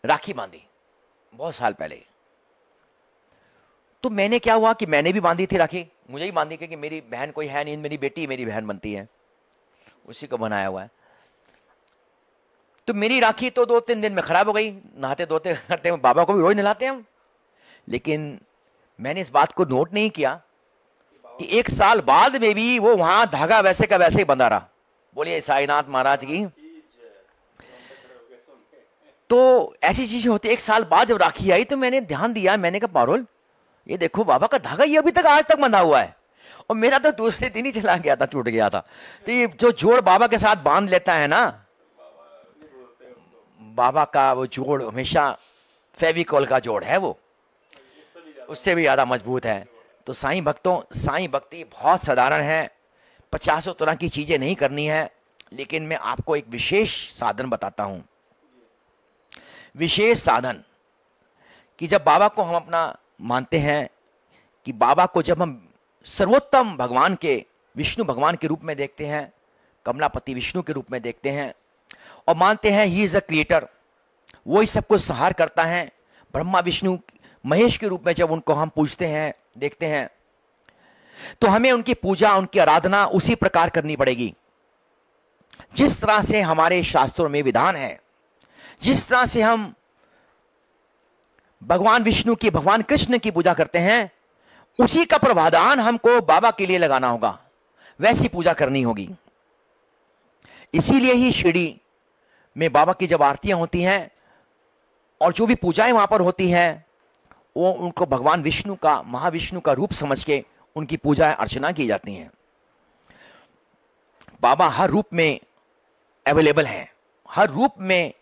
राखी बांधी बहुत साल पहले। तो मैंने क्या हुआ कि मैंने भी बांधी थी राखी, मुझे ही बांधी, क्योंकि मेरी बहन कोई है नहीं, मेरी बेटी मेरी बहन बनती है, उसी को बनाया हुआ है। तो मेरी राखी तो 2-3 दिन में खराब हो गई, नहाते धोते करते हैं, बाबा को भी रोज नहलाते हैं हम। लेकिन मैंने इस बात को नोट नहीं किया कि 1 साल बाद में भी वो वहां धागा वैसे का वैसे ही बंधा रहा। बोलिए साईनाथ महाराज की। तो ऐसी चीजें होती है। 1 साल बाद जब राखी आई तो मैंने ध्यान दिया, मैंने कहा पारुल ये देखो बाबा का धागा ये अभी तक आज तक बंधा हुआ है, और मेरा तो दूसरे दिन ही चला गया था, टूट गया था। तो ये जो जोड़ बाबा के साथ बांध लेता है ना, बाबा का वो जोड़ हमेशा फेविकॉल का जोड़ है, वो उससे भी ज्यादा मजबूत है। तो साईं भक्तों, साईं भक्ति बहुत साधारण है, 50 तरह की चीजें नहीं करनी है। लेकिन मैं आपको एक विशेष साधन बताता हूं, विशेष साधन, कि जब बाबा को हम अपना मानते हैं, कि बाबा को जब हम सर्वोत्तम भगवान के, विष्णु भगवान के रूप में देखते हैं, कमलापति विष्णु के रूप में देखते हैं, और मानते हैं ही इज अ क्रिएटर, वो ही सब कुछ संहार करता है, ब्रह्मा विष्णु महेश के रूप में जब उनको हम पूजते हैं, देखते हैं, तो हमें उनकी पूजा, उनकी आराधना उसी प्रकार करनी पड़ेगी जिस तरह से हमारे शास्त्रों में विधान है। जिस तरह से हम भगवान विष्णु की, भगवान कृष्ण की पूजा करते हैं, उसी का प्रावधान हमको बाबा के लिए लगाना होगा, वैसी पूजा करनी होगी। इसीलिए ही शिरडी में बाबा की जब आरतियां होती हैं और जो भी पूजाएं वहां पर होती हैं, वो उनको भगवान विष्णु का, महाविष्णु का रूप समझ के उनकी पूजा अर्चना की जाती हैं। बाबा हर रूप में अवेलेबल हैं, हर रूप में,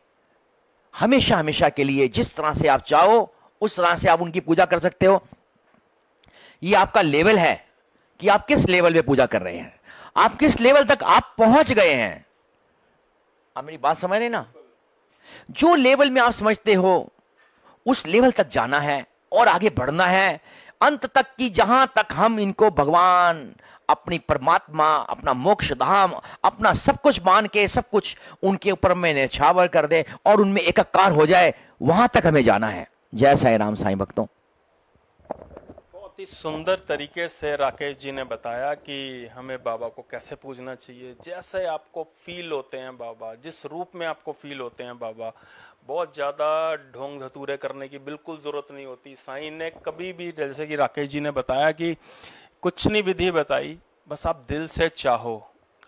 हमेशा हमेशा के लिए, जिस तरह से आप चाहो उस तरह से आप उनकी पूजा कर सकते हो। ये आपका लेवल है कि आप किस लेवल पे पूजा कर रहे हैं, आप किस लेवल तक आप पहुंच गए हैं। आप मेरी बात समझ रहे हैं ना? जो लेवल में आप समझते हो उस लेवल तक जाना है और आगे बढ़ना है, अंत तक की, जहां तक हम इनको भगवान, अपनी परमात्मा, अपना मोक्ष धाम, अपना सब कुछ मान के, सब कुछ उनके ऊपर में न्यौछावर कर दे और उनमें एकाकार हो जाए, वहां तक हमें जाना है। जय साईं राम साईं भक्तों। बहुत ही सुंदर तरीके से राकेश जी ने बताया कि हमें बाबा को कैसे पूजना चाहिए। जैसे आपको फील होते हैं बाबा, जिस रूप में आपको फील होते हैं बाबा, बहुत ज़्यादा ढोंग धतूरे करने की बिल्कुल ज़रूरत नहीं होती। साईं ने कभी भी, जैसे कि राकेश जी ने बताया कि कुछ नहीं विधि बताई, बस आप दिल से चाहो।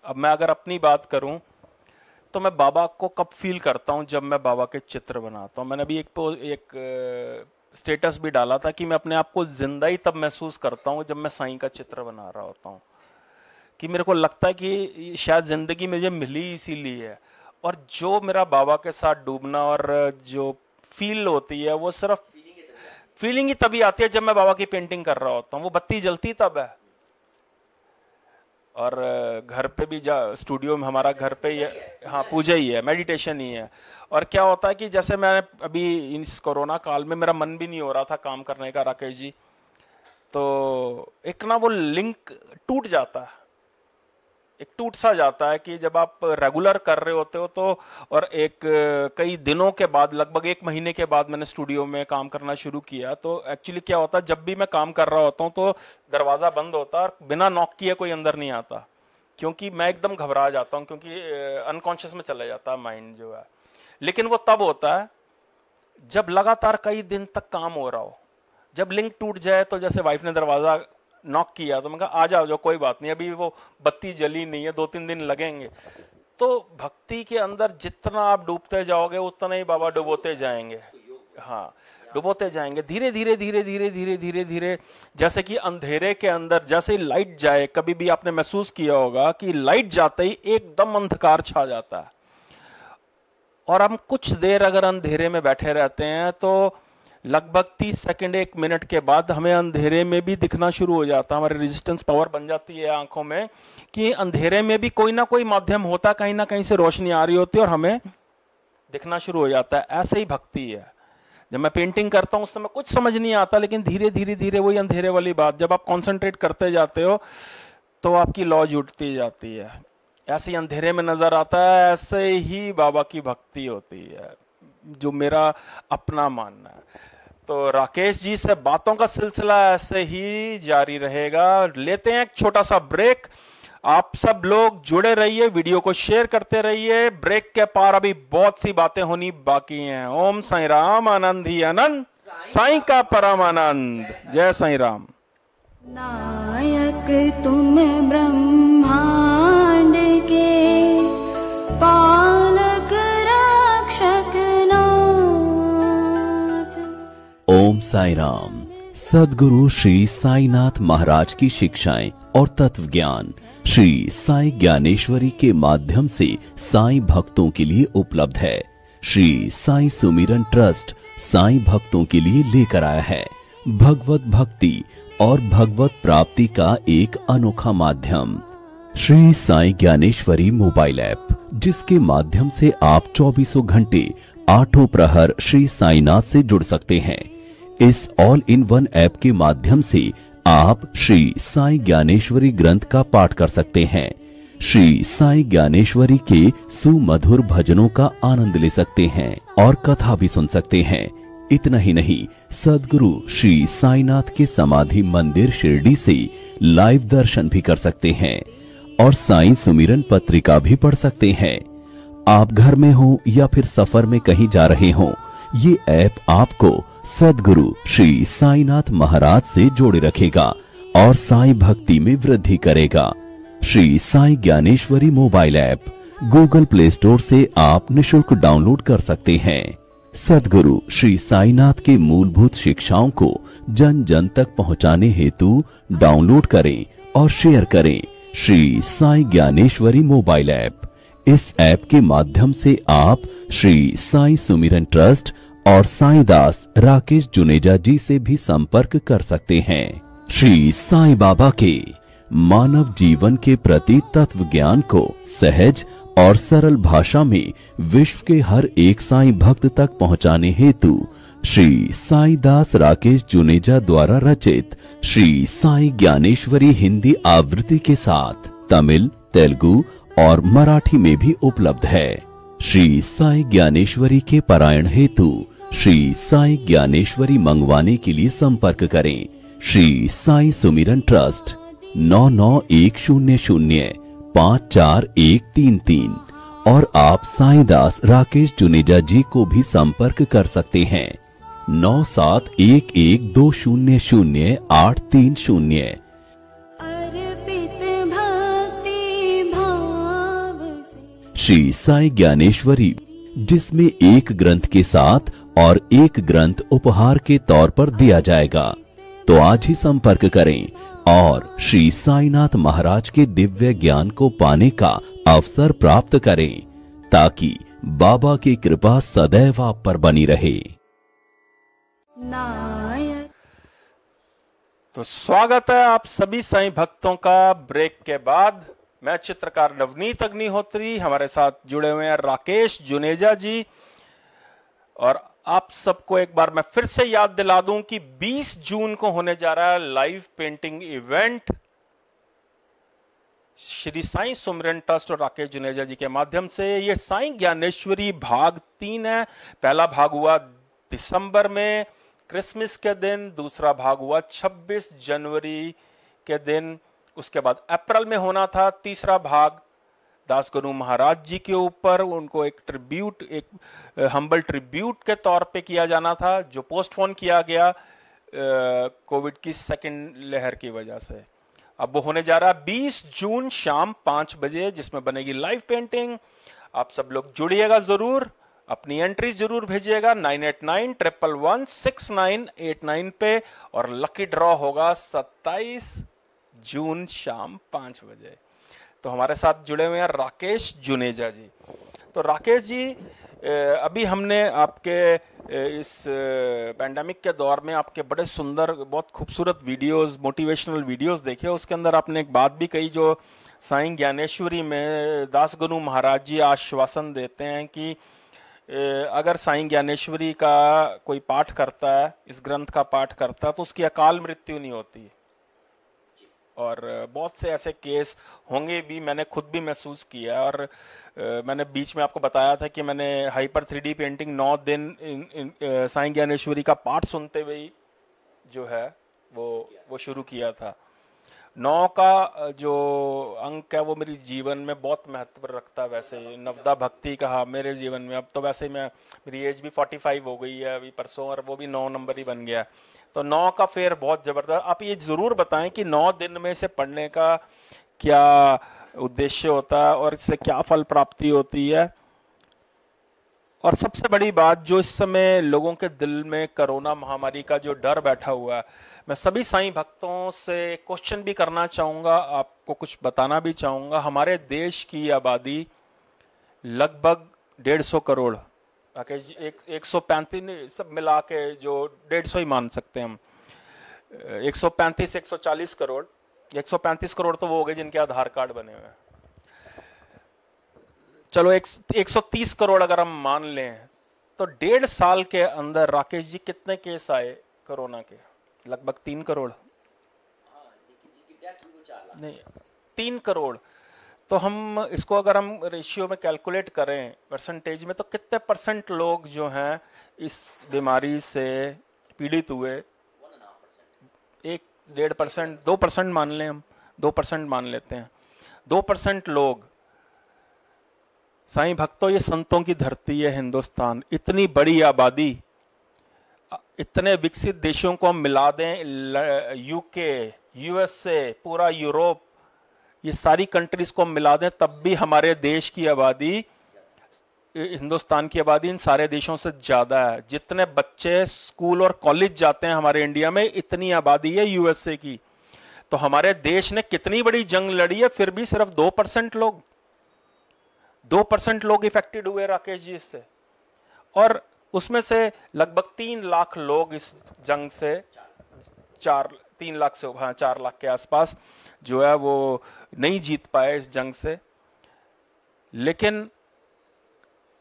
अब मैं अगर अपनी बात करूं तो मैं बाबा को कब फील करता हूं, जब मैं बाबा के चित्र बनाता हूं। मैंने अभी एक स्टेटस भी डाला था कि मैं अपने आप को जिंदा ही तब महसूस करता हूं जब मैं साईं का चित्र बना रहा होता हूं, कि मेरे को लगता है कि शायद जिंदगी मुझे मिली इसीलिए है। और जो मेरा बाबा के साथ डूबना और जो फील होती है, वो सिर्फ फीलिंग ही तभी आती है जब मैं बाबा की पेंटिंग कर रहा होता हूँ। वो बत्ती जलती तब है। और घर पे भी स्टूडियो में, हमारा घर पे ही है, हाँ, पूजा ही है, मेडिटेशन ही है। और क्या होता है कि जैसे मैं अभी इस कोरोना काल में मेरा मन भी नहीं हो रहा था काम करने का, राकेश जी, तो एक ना वो लिंक टूट जाता है, एक टूट सा जाता है कि जब आप रेगुलर कर रहे होते हो तो, और एक कई दिनों के बाद, लगभग 1 महीने के बाद मैंने स्टूडियो में काम करना शुरू किया, तो एक्चुअली क्या होता है, जब भी मैं काम कर रहा होता हूँ तो दरवाजा बंद होता है और बिना नॉक किए कोई अंदर नहीं आता, क्योंकि मैं एकदम घबरा जाता हूँ, क्योंकि अनकॉन्शियस में चला जाता है माइंड जो है। लेकिन वो तब होता है जब लगातार कई दिन तक काम हो रहा हो। जब लिंक टूट जाए, तो जैसे वाइफ ने दरवाजा नॉक किया तो मैं कहा आ जाओ, कोई बात नहीं, अभी वो बत्ती जली नहीं है, 2-3 दिन लगेंगे। तो भक्ति के अंदर जितना आप डूबते जाओगे उतना ही बाबा डुबोते जाएंगे। हाँ, डुबोते जाएंगे धीरे धीरे धीरे धीरे धीरे धीरे धीरे। जैसे कि अंधेरे के अंदर जैसे ही लाइट जाए, कभी भी आपने महसूस किया होगा कि लाइट जाते ही एकदम अंधकार छा जाता है, और हम कुछ देर अगर अंधेरे में बैठे रहते हैं तो लगभग 30 सेकंड 1 मिनट के बाद हमें अंधेरे में भी दिखना शुरू हो जाता है। हमारी रेजिस्टेंस पावर बन जाती है आंखों में कि अंधेरे में भी कोई ना कोई माध्यम होता है, कहीं ना कहीं से रोशनी आ रही होती है और हमें दिखना शुरू हो जाता है। ऐसे ही भक्ति है। जब मैं पेंटिंग करता हूं उस समय कुछ समझ नहीं आता, लेकिन धीरे धीरे धीरे वही अंधेरे वाली बात, जब आप कॉन्सेंट्रेट करते जाते हो तो आपकी लौ जुटती जाती है। ऐसे ही अंधेरे में नजर आता है, ऐसे ही बाबा की भक्ति होती है, जो मेरा अपना मानना है। तो राकेश जी से बातों का सिलसिला ऐसे ही जारी रहेगा। लेते हैं एक छोटा सा ब्रेक। आप सब लोग जुड़े रहिए, वीडियो को शेयर करते रहिए। ब्रेक के पार अभी बहुत सी बातें होनी बाकी हैं। ओम साईं राम, आनंद ही आनंद, साईं का परम आनंद। जय साईं राम। नायक तुम ब्रह्मांड के, पालक रक्षक नाथ। ओम साईं राम। सद्गुरु श्री साईनाथ महाराज की शिक्षाएं और तत्व ज्ञान श्री साई ज्ञानेश्वरी के माध्यम से साईं भक्तों के लिए उपलब्ध है। श्री साई सुमिरन ट्रस्ट साईं भक्तों के लिए लेकर आया है भगवत भक्ति और भगवत प्राप्ति का एक अनोखा माध्यम, श्री साई ज्ञानेश्वरी मोबाइल ऐप, जिसके माध्यम से आप 24 घंटे 8 प्रहर श्री साईनाथ से जुड़ सकते हैं। इस ऑल इन वन ऐप के माध्यम से आप श्री साई ज्ञानेश्वरी ग्रंथ का पाठ कर सकते हैं, श्री साई ज्ञानेश्वरी के सुमधुर भजनों का आनंद ले सकते हैं और कथा भी सुन सकते हैं। इतना ही नहीं, सद्गुरु श्री साईनाथ के समाधि मंदिर शिरडी से लाइव दर्शन भी कर सकते हैं और साईं सुमिरन पत्रिका भी पढ़ सकते हैं। आप घर में हो या फिर सफर में कहीं जा रहे हो, ये ऐप आपको सद्गुरु श्री साईनाथ महाराज से जोड़े रखेगा और साईं भक्ति में वृद्धि करेगा। Shri Sai Dnyaneshwari mobile app Google play store से आप निशुल्क डाउनलोड कर सकते हैं। सद्गुरु श्री साईनाथ के मूलभूत शिक्षाओं को जन जन तक पहुंचाने हेतु डाउनलोड करें और शेयर करें श्री साई ज्ञानेश्वरी मोबाइल ऐप। इस ऐप के माध्यम से आप श्री साई सुमिरन ट्रस्ट और साईं दास राकेश जुनेजा जी से भी संपर्क कर सकते हैं। श्री साईं बाबा के मानव जीवन के प्रति तत्व ज्ञान को सहज और सरल भाषा में विश्व के हर एक साईं भक्त तक पहुंचाने हेतु श्री साईं दास राकेश जुनेजा द्वारा रचित श्री साई ज्ञानेश्वरी हिंदी आवृत्ति के साथ तमिल, तेलुगु और मराठी में भी उपलब्ध है। श्री साई ज्ञानेश्वरी के पारायण हेतु श्री साई ज्ञानेश्वरी मंगवाने के लिए संपर्क करें श्री साई सुमिरन ट्रस्ट 9910054133 और आप साईं दास राकेश जुनेजा जी को भी संपर्क कर सकते हैं 9711200830। अर्पित भक्ति भाव से श्री साई ज्ञानेश्वरी, जिसमें एक ग्रंथ के साथ और एक ग्रंथ उपहार के तौर पर दिया जाएगा। तो आज ही संपर्क करें और श्री साईनाथ महाराज के दिव्य ज्ञान को पाने का अवसर प्राप्त करें, ताकि बाबा की कृपा सदैव आप पर बनी रहे। नायक। तो स्वागत है आप सभी साईं भक्तों का ब्रेक के बाद। मैं चित्रकार नवनीत अग्निहोत्री, हमारे साथ जुड़े हुए हैं राकेश जुनेजा जी। और आप सबको एक बार मैं फिर से याद दिला दूं कि 20 जून को होने जा रहा है live painting event Shri Sai Sumiran trust और राकेश जुनेजा जी के माध्यम से। ये साईं ज्ञानेश्वरी भाग 3 है। पहला भाग हुआ दिसंबर में क्रिसमस के दिन, दूसरा भाग हुआ 26 जनवरी के दिन, उसके बाद अप्रैल में होना था तीसरा भाग दास गुरु महाराज जी के ऊपर। उनको एक ट्रिब्यूट, एक हम्बल ट्रिब्यूट के तौर पे किया जाना था, जो पोस्टपोन किया गया कोविड की सेकंड लहर की वजह से। अब वो होने जा रहा है 20 जून शाम 5 बजे, जिसमें बनेगी लाइव पेंटिंग। आप सब लोग जुड़िएगा जरूर, अपनी एंट्री जरूर भेजिएगा 9891116989 पे, और लकी ड्रॉ होगा 27 जून शाम 5 बजे। तो हमारे साथ जुड़े हुए हैं राकेश जुनेजा जी। तो राकेश जी, अभी हमने आपके इस पैंडेमिक के दौर में आपके बड़े सुंदर, बहुत खूबसूरत वीडियोस, मोटिवेशनल वीडियोस देखे। उसके अंदर आपने एक बात भी कही, जो साईं ज्ञानेश्वरी में दास गुरु महाराज जी आश्वासन देते हैं कि अगर साईं ज्ञानेश्वरी का कोई पाठ करता है, इस ग्रंथ का पाठ करता है, तो उसकी अकाल मृत्यु नहीं होती। और बहुत से ऐसे केस होंगे भी, मैंने खुद भी महसूस किया। और मैंने बीच में आपको बताया था कि मैंने हाइपर 3D पेंटिंग 9 दिन साईं ज्ञानेश्वरी का पाठ सुनते हुए ही जो है वो शुरू किया था। 9 का जो अंक है वो मेरे जीवन में बहुत महत्व रखता है। वैसे नवदा भक्ति कहा मेरे जीवन में, अब तो वैसे मेरी एज भी 45 हो गई है अभी परसों, और वो भी 9 नंबर ही बन गया। तो 9 का फेर बहुत जबरदस्त। आप ये जरूर बताएं कि 9 दिन में से पढ़ने का क्या उद्देश्य होता है और इससे क्या फल प्राप्ति होती है। और सबसे बड़ी बात, जो इस समय लोगों के दिल में कोरोना महामारी का जो डर बैठा हुआ है, मैं सभी साईं भक्तों से क्वेश्चन भी करना चाहूंगा, आपको कुछ बताना भी चाहूंगा। हमारे देश की आबादी लगभग 150 करोड़, राकेश जी 135 सब मिला के जो 150 ही मान सकते हैं हम, 135 140 करोड़, 135 करोड़ तो वो हो गए जिनके आधार कार्ड बने हुए हैं। चलो 130 करोड़ अगर हम मान लें, तो 1.5 साल के अंदर राकेश जी कितने केस आए कोरोना के? लगभग 3 करोड़, नहीं 3 करोड़। तो हम इसको अगर हम रेशियो में कैलकुलेट करें परसेंटेज में, तो कितने परसेंट लोग जो हैं इस बीमारी से पीड़ित हुए? 1-1.5%, 2% मान लें हम, 2% मान लेते हैं। 2% लोग। साईं भक्तों, ये संतों की धरती है हिंदुस्तान, इतनी बड़ी आबादी, इतने विकसित देशों को हम मिला दें, यूके, यूएसए, पूरा यूरोप, ये सारी कंट्रीज को मिला दें, तब भी हमारे देश की आबादी, हिंदुस्तान की आबादी इन सारे देशों से ज्यादा है। जितने बच्चे स्कूल और कॉलेज जाते हैं हमारे इंडिया में, इतनी आबादी है यूएसए की। तो हमारे देश ने कितनी बड़ी जंग लड़ी है, फिर भी सिर्फ 2% लोग इफेक्टेड हुए राकेश जी इससे। और उसमें से लगभग 3 लाख लोग इस जंग से, 3 लाख से, हाँ 4 लाख के आसपास जो है वो नहीं जीत पाए इस जंग से। लेकिन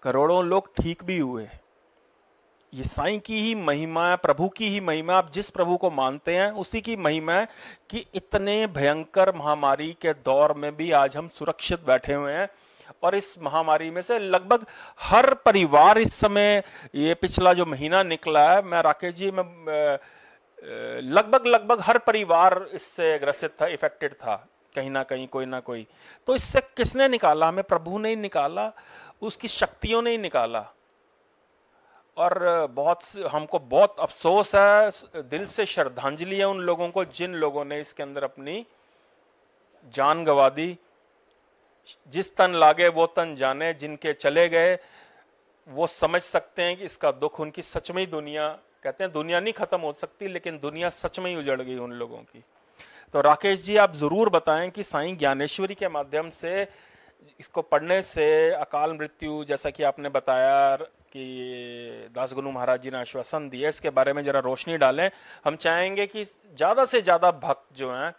करोड़ों लोग ठीक भी हुए। ये साईं की ही महिमा है, प्रभु की ही महिमा। आप जिस प्रभु को मानते हैं उसी की महिमा है कि इतने भयंकर महामारी के दौर में भी आज हम सुरक्षित बैठे हुए हैं। और इस महामारी में से लगभग हर परिवार इस समय, ये पिछला जो महीना निकला है, मैं राकेश जी में लगभग हर परिवार इससे ग्रसित था, इफेक्टेड था कहीं ना कहीं, कोई ना कोई। तो इससे किसने निकाला? हमें प्रभु ने ही निकाला, उसकी शक्तियों ने ही निकाला। और हमको बहुत अफसोस है, दिल से श्रद्धांजलि है उन लोगों को जिन लोगों ने इसके अंदर अपनी जान गंवा दी। जिस तन लागे वो तन जाने, जिनके चले गए वो समझ सकते हैं कि इसका दुख उनकी सच में ही, दुनिया कहते हैं दुनिया नहीं खत्म हो सकती, लेकिन दुनिया सच में ही उजड़ गई उन लोगों की। तो राकेश जी, आप जरूर बताएं कि साईं ज्ञानेश्वरी के माध्यम से इसको पढ़ने से अकाल मृत्यु, जैसा कि आपने बताया कि दास गुरु महाराज जी ने आश्वासन दिया, इसके बारे में जरा रोशनी डालें। हम चाहेंगे कि ज्यादा से ज्यादा भक्त जो हैं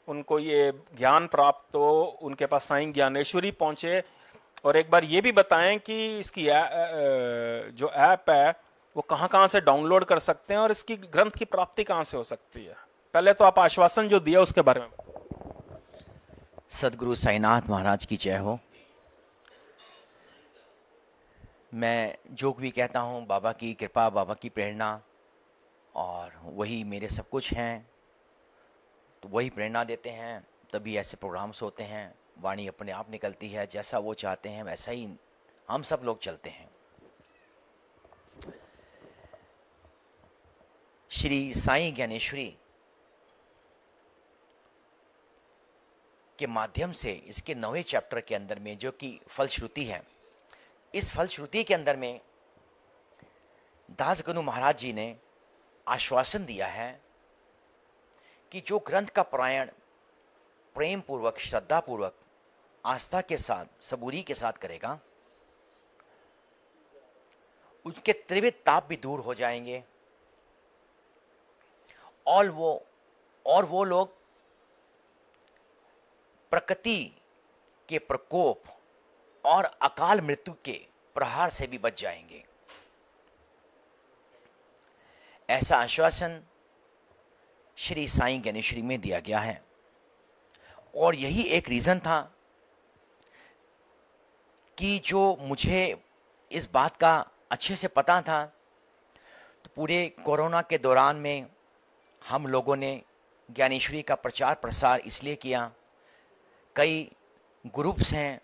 उनको ये ज्ञान प्राप्त हो, उनके पास साईं ज्ञानेश्वरी पहुंचे। और एक बार ये भी बताएं कि इसकी जो ऐप है वो कहाँ से डाउनलोड कर सकते हैं और इसकी ग्रंथ की प्राप्ति कहाँ से हो सकती है। पहले तो आप आश्वासन जो दिया उसके बारे में। सदगुरु साईनाथ महाराज की जय हो। मैं जो भी कहता हूँ बाबा की कृपा, बाबा की प्रेरणा, और वही मेरे सब कुछ हैं। तो वही प्रेरणा देते हैं, तभी ऐसे प्रोग्राम्स होते हैं। वाणी अपने आप निकलती है, जैसा वो चाहते हैं वैसा ही हम सब लोग चलते हैं। श्री साईं ज्ञानेश्वरी के माध्यम से इसके 9वें चैप्टर के अंदर में जो कि फलश्रुति है, इस फलश्रुति के अंदर में दास गनु महाराज जी ने आश्वासन दिया है कि जो ग्रंथ का पारायण प्रेम पूर्वक, श्रद्धा पूर्वक, आस्था के साथ, सबूरी के साथ करेगा, उनके त्रिविध ताप भी दूर हो जाएंगे और वो लोग प्रकृति के प्रकोप और अकाल मृत्यु के प्रहार से भी बच जाएंगे। ऐसा आश्वासन श्री साईं ज्ञानेश्वरी में दिया गया है। और यही एक रीजन था कि जो मुझे इस बात का अच्छे से पता था, तो पूरे कोरोना के दौरान में हम लोगों ने ज्ञानेश्वरी का प्रचार प्रसार इसलिए किया। कई ग्रुप्स हैं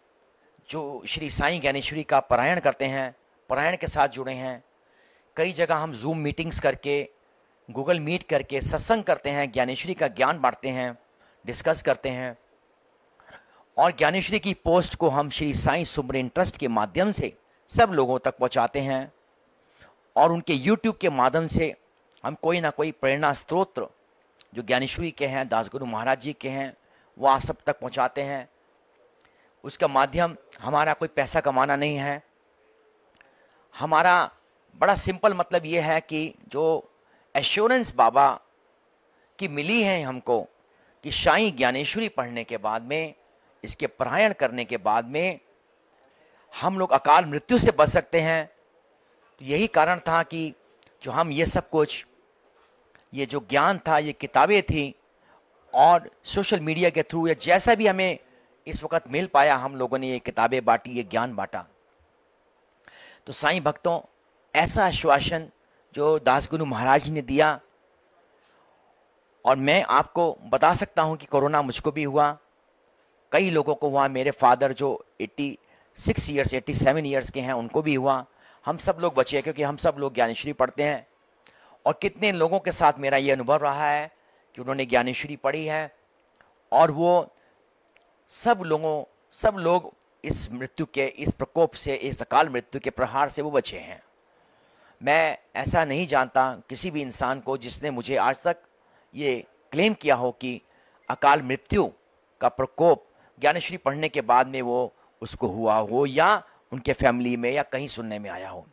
जो श्री साईं ज्ञानेश्वरी का पारायण करते हैं, पारायण के साथ जुड़े हैं। कई जगह हम जूम मीटिंग्स करके, गूगल मीट करके सत्संग करते हैं, ज्ञानेश्वरी का ज्ञान बांटते हैं, डिस्कस करते हैं। और ज्ञानेश्वरी की पोस्ट को हम श्री साईं सुमरन ट्रस्ट के माध्यम से सब लोगों तक पहुंचाते हैं। और उनके यूट्यूब के माध्यम से हम कोई ना कोई प्रेरणा स्त्रोत्र जो ज्ञानेश्वरी के हैं, दासगुरु महाराज जी के हैं, वो आप सब तक पहुंचाते हैं। उसका माध्यम हमारा कोई पैसा कमाना नहीं है। हमारा बड़ा सिंपल मतलब ये है कि जो एश्योरेंस बाबा की मिली है हमको कि साईं ज्ञानेश्वरी पढ़ने के बाद में, इसके पारायण करने के बाद में हम लोग अकाल मृत्यु से बच सकते हैं। तो यही कारण था कि जो हम ये सब कुछ, ये जो ज्ञान था, ये किताबें थी और सोशल मीडिया के थ्रू या जैसा भी हमें इस वक्त मिल पाया, हम लोगों ने ये किताबें बांटी, ये ज्ञान बांटा। तो साईं भक्तों, ऐसा आश्वासन जो दासगुरु महाराज ने दिया, और मैं आपको बता सकता हूं कि कोरोना मुझको भी हुआ, कई लोगों को हुआ। मेरे फादर जो 86 ईयर्स 87 ईयर्स के हैं, उनको भी हुआ। हम सब लोग बचे क्योंकि हम सब लोग ज्ञानेश्वरी पढ़ते हैं। और कितने लोगों के साथ मेरा ये अनुभव रहा है कि उन्होंने ज्ञानेश्वरी पढ़ी है और वो सब लोग इस मृत्यु के, इस प्रकोप से, इस अकाल मृत्यु के प्रहार से वो बचे हैं। मैं ऐसा नहीं जानता किसी भी इंसान को जिसने मुझे आज तक ये क्लेम किया हो कि अकाल मृत्यु का प्रकोप ज्ञानेश्वरी पढ़ने के बाद में वो उसको हुआ हो या उनके फैमिली में या कहीं सुनने में आया हो।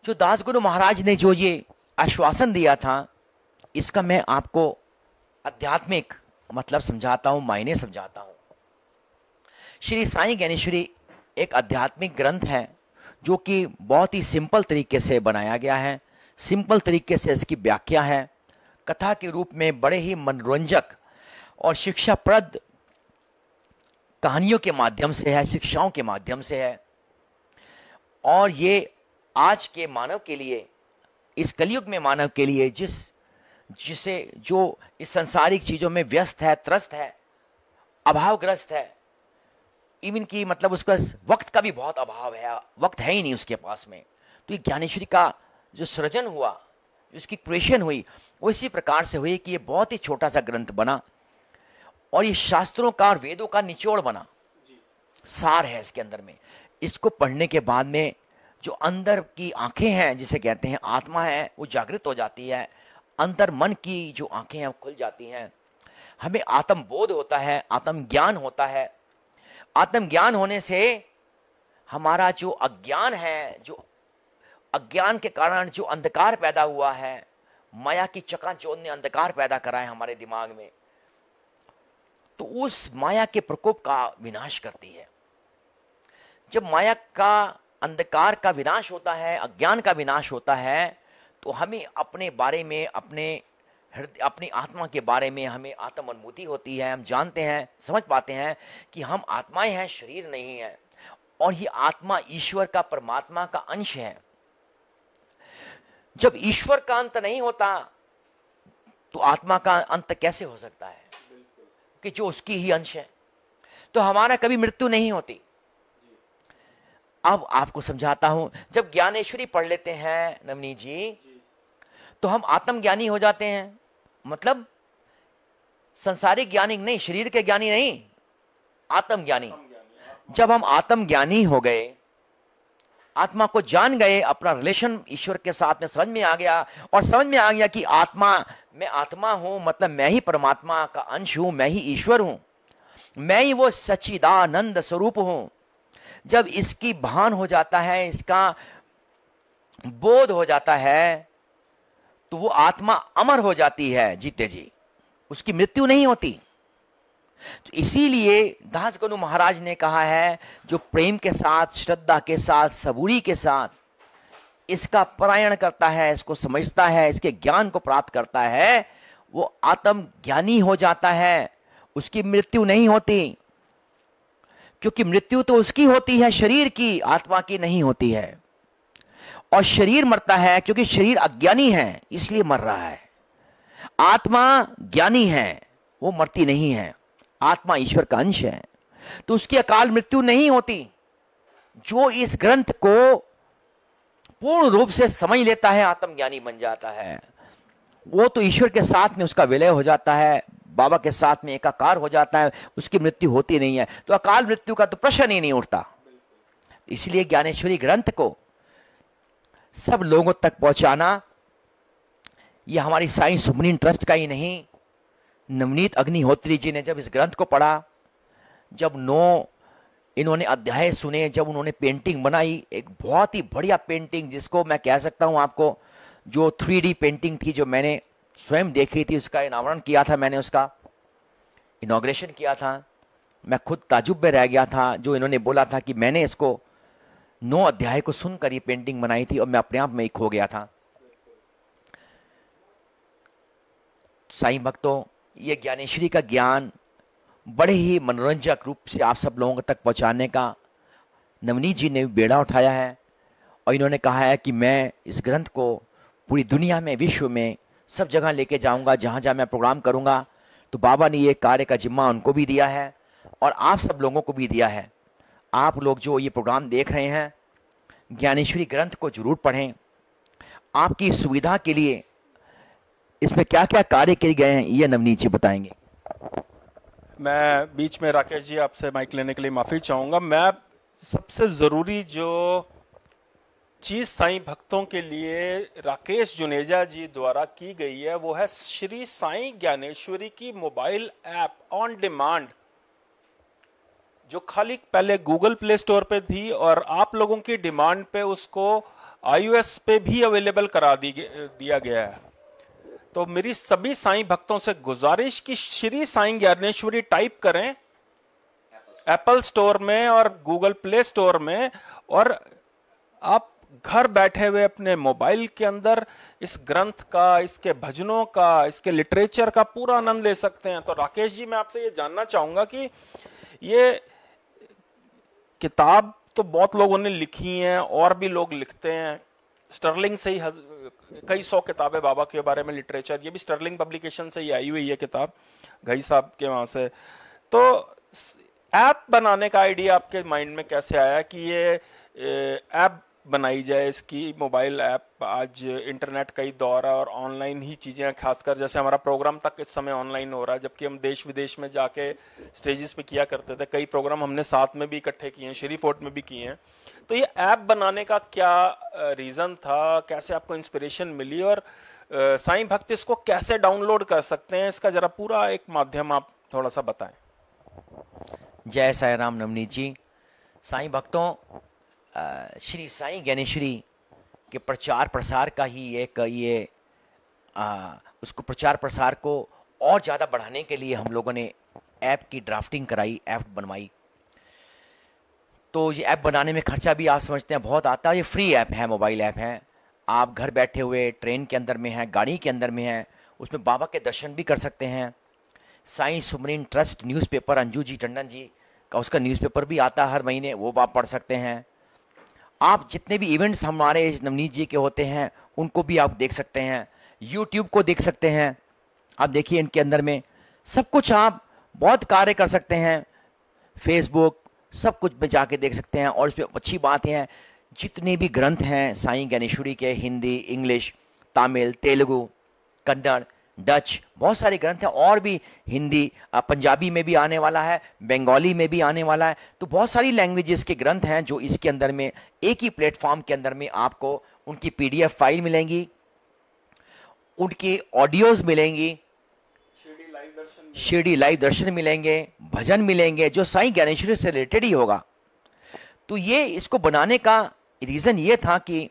जो दासगुरु महाराज ने जो ये आश्वासन दिया था, इसका मैं आपको आध्यात्मिक मतलब समझाता हूं, मायने समझाता हूं। श्री साईं ज्ञानेश्वरी एक आध्यात्मिक ग्रंथ है जो कि बहुत ही सिंपल तरीके से बनाया गया है। सिंपल तरीके से इसकी व्याख्या है, कथा के रूप में बड़े ही मनोरंजक और शिक्षाप्रद कहानियों के माध्यम से है, शिक्षाओं के माध्यम से है। और ये आज के मानव के लिए, इस कलयुग में मानव के लिए जो इस सांसारिक चीजों में व्यस्त है, त्रस्त है, अभावग्रस्त है, इवन की मतलब उसका वक्त का भी बहुत अभाव है, वक्त है ही नहीं उसके पास में। तो ये ज्ञानेश्वरी का जो सृजन हुआ, उसकी क्रिएशन हुई, वो इसी प्रकार से हुई कि ये बहुत ही छोटा सा ग्रंथ बना और ये शास्त्रों का और वेदों का निचोड़ बना, सार है इसके अंदर में। इसको पढ़ने के बाद में जो अंदर की आंखें हैं, जिसे कहते हैं आत्मा है, वो जागृत हो जाती है। अंदर मन की जो आंखें हैं वो खुल जाती हैं। हमें आत्मबोध होता है, आत्मज्ञान होता है। आत्मज्ञान होने से हमारा जो अज्ञान है, जो अज्ञान के कारण जो अंधकार पैदा हुआ है, माया की चकाचौंध ने अंधकार पैदा करा है हमारे दिमाग में, तो उस माया के प्रकोप का विनाश करती है। जब माया का, अंधकार का विनाश होता है, अज्ञान का विनाश होता है, तो हमें अपने बारे में, अपने अपनी आत्मा के बारे में हमें आत्म अनुभूति होती है, हम जानते हैं, समझ पाते हैं कि हम आत्माएं हैं, शरीर नहीं है, और ये आत्मा ईश्वर का, परमात्मा का अंश है। जब ईश्वर का अंत नहीं होता तो आत्मा का अंत कैसे हो सकता है, कि जो उसकी ही अंश है। तो हमारा कभी मृत्यु नहीं होती। अब आपको समझाता हूं, जब ज्ञानेश्वरी पढ़ लेते हैं नवनीत जी, तो हम आत्मज्ञानी हो जाते हैं। मतलब संसारिक ज्ञानी नहीं, शरीर के ज्ञानी नहीं, आत्मज्ञानी। जब हम आत्मज्ञानी हो गए, आत्मा को जान गए, अपना रिलेशन ईश्वर के साथ में समझ में आ गया, और समझ में आ गया कि आत्मा, मैं आत्मा हूं, मतलब मैं ही परमात्मा का अंश हूं, मैं ही ईश्वर हूं, मैं ही वो सच्चिदानंद स्वरूप हूं। जब इसकी भान हो जाता है, इसका बोध हो जाता है, तो वो आत्मा अमर हो जाती है जीते जी, उसकी मृत्यु नहीं होती। तो इसीलिए दास गनु महाराज ने कहा है, जो प्रेम के साथ, श्रद्धा के साथ, सबूरी के साथ इसका पारायण करता है, इसको समझता है, इसके ज्ञान को प्राप्त करता है, वो आत्म ज्ञानी हो जाता है, उसकी मृत्यु नहीं होती। क्योंकि मृत्यु तो उसकी होती है, शरीर की, आत्मा की नहीं होती है। और शरीर मरता है क्योंकि शरीर अज्ञानी है, इसलिए मर रहा है। आत्मा ज्ञानी है, वो मरती नहीं है, आत्मा ईश्वर का अंश है, तो उसकी अकाल मृत्यु नहीं होती। जो इस ग्रंथ को पूर्ण रूप से समझ लेता है, आत्मज्ञानी बन जाता है, वो तो ईश्वर के साथ में उसका विलय हो जाता है, बाबा के साथ में एकाकार हो जाता है, उसकी मृत्यु होती नहीं है। तो अकाल मृत्यु का तो प्रश्न ही नहीं उठता। इसलिए ज्ञानेश्वरी ग्रंथ को सब लोगों तक पहुंचाना, यह हमारी साईं सुमरन ट्रस्ट का ही नहीं, नवनीत अग्निहोत्री जी ने जब इस ग्रंथ को पढ़ा, जब 9 इन्होंने अध्याय सुने, जब उन्होंने पेंटिंग बनाई, एक बहुत ही बढ़िया पेंटिंग, जिसको मैं कह सकता हूं आपको, जो 3D पेंटिंग थी, जो मैंने स्वयं देखी थी, उसका अनावरण किया था, मैंने उसका इनॉग्रेशन किया था। मैं खुद ताजुब में रह गया था, जो इन्होंने बोला था कि मैंने इसको 9 अध्याय को सुनकर ये पेंटिंग बनाई थी, और मैं अपने आप में ही खो गया था। साईं भक्तों, ये ज्ञानेश्वरी का ज्ञान बड़े ही मनोरंजक रूप से आप सब लोगों तक पहुंचाने का नवनीत जी ने बेड़ा उठाया है, और इन्होंने कहा है कि मैं इस ग्रंथ को पूरी दुनिया में, विश्व में, सब जगह लेके जाऊंगा, जहां जहां मैं प्रोग्राम करूंगा। तो बाबा ने ये कार्य का जिम्मा उनको भी दिया है, और आप सब लोगों को भी दिया है। आप लोग जो ये प्रोग्राम देख रहे हैं, ज्ञानेश्वरी ग्रंथ को जरूर पढ़ें। आपकी सुविधा के लिए इसमें क्या क्या कार्य किए गए हैं, ये नवनीत जी बताएंगे। मैं बीच में राकेश जी आपसे माइक लेने के लिए माफी चाहूंगा। मैं सबसे जरूरी जो चीज साईं भक्तों के लिए राकेश जुनेजा जी द्वारा की गई है, वो है श्री साईं ज्ञानेश्वरी की मोबाइल ऐप ऑन डिमांड, जो खाली पहले गूगल प्ले स्टोर पे थी, और आप लोगों की डिमांड पे उसको iOS पे भी अवेलेबल करा दिया गया है। तो मेरी सभी साईं भक्तों से गुजारिश कि श्री साईं ज्ञानेश्वरी टाइप करें एप्पल स्टोर में और गूगल प्ले स्टोर में, और आप घर बैठे हुए अपने मोबाइल के अंदर इस ग्रंथ का, इसके भजनों का, इसके लिटरेचर का पूरा आनंद ले सकते हैं। तो राकेश जी, मैं आपसे ये जानना चाहूंगा कि ये किताब तो बहुत लोगों ने लिखी हैं, और भी लोग लिखते हैं, स्टर्लिंग से ही कई 100 किताबें बाबा के बारे में लिटरेचर, ये भी स्टर्लिंग पब्लिकेशन से ही आई हुई है किताब, घई साहब के वहां से। तो ऐप बनाने का आइडिया आपके माइंड में कैसे आया कि ये ऐप बनाई जाए, इसकी मोबाइल ऐप? आज इंटरनेट का ही दौर है और ऑनलाइन ही चीजें, खासकर जैसे हमारा प्रोग्राम तक इस समय ऑनलाइन हो रहा है, जबकि हम देश विदेश में जाके स्टेजेस पे किया करते थे। कई प्रोग्राम हमने साथ में भी इकट्ठे किए हैं, श्री फोर्ट में भी किए हैं। तो ये ऐप बनाने का क्या रीजन था, कैसे आपको इंस्पिरेशन मिली, और साईं भक्त इसको कैसे डाउनलोड कर सकते हैं, इसका जरा पूरा एक माध्यम आप थोड़ा सा बताएं। जय साई राम नवनीत जी। साईं भक्तों, श्री साईं ज्ञानेश्वरी के प्रचार प्रसार का ही एक ये उसको प्रचार प्रसार को और ज़्यादा बढ़ाने के लिए हम लोगों ने ऐप की ड्राफ्टिंग कराई, ऐप बनवाई। तो ये ऐप बनाने में खर्चा भी आप समझते हैं बहुत आता है। ये फ्री ऐप है, मोबाइल ऐप है। आप घर बैठे हुए ट्रेन के अंदर में हैं, गाड़ी के अंदर में हैं, उसमें बाबा के दर्शन भी कर सकते हैं। साईं सुमरीन ट्रस्ट न्यूज़पेपर अंजू जी टंडन जी का उसका न्यूज़पेपर भी आता है हर महीने, वो आप पढ़ सकते हैं। आप जितने भी इवेंट्स हमारे नवनीत जी के होते हैं उनको भी आप देख सकते हैं, यूट्यूब को देख सकते हैं। आप देखिए इनके अंदर में सब कुछ आप बहुत कार्य कर सकते हैं, फेसबुक सब कुछ में जाके देख सकते हैं। और इसमें अच्छी बात है जितने भी ग्रंथ हैं साईं ज्ञानेश्वरी के, हिंदी, इंग्लिश, तमिल, तेलुगु, कन्नड़, डच, बहुत सारे ग्रंथ हैं। और भी हिंदी, पंजाबी में भी आने वाला है, बंगाली में भी आने वाला है। तो बहुत सारी लैंग्वेजेस के ग्रंथ हैं जो इसके अंदर में एक ही प्लेटफॉर्म के अंदर में आपको उनकी पीडीएफ फाइल मिलेंगी, उनकी ऑडियोज मिलेंगी, शिरडी लाइव दर्शन मिलेंगे, भजन मिलेंगे जो साईं ज्ञानेश्वरी से रिलेटेड ही होगा। तो ये इसको बनाने का रीज़न ये था कि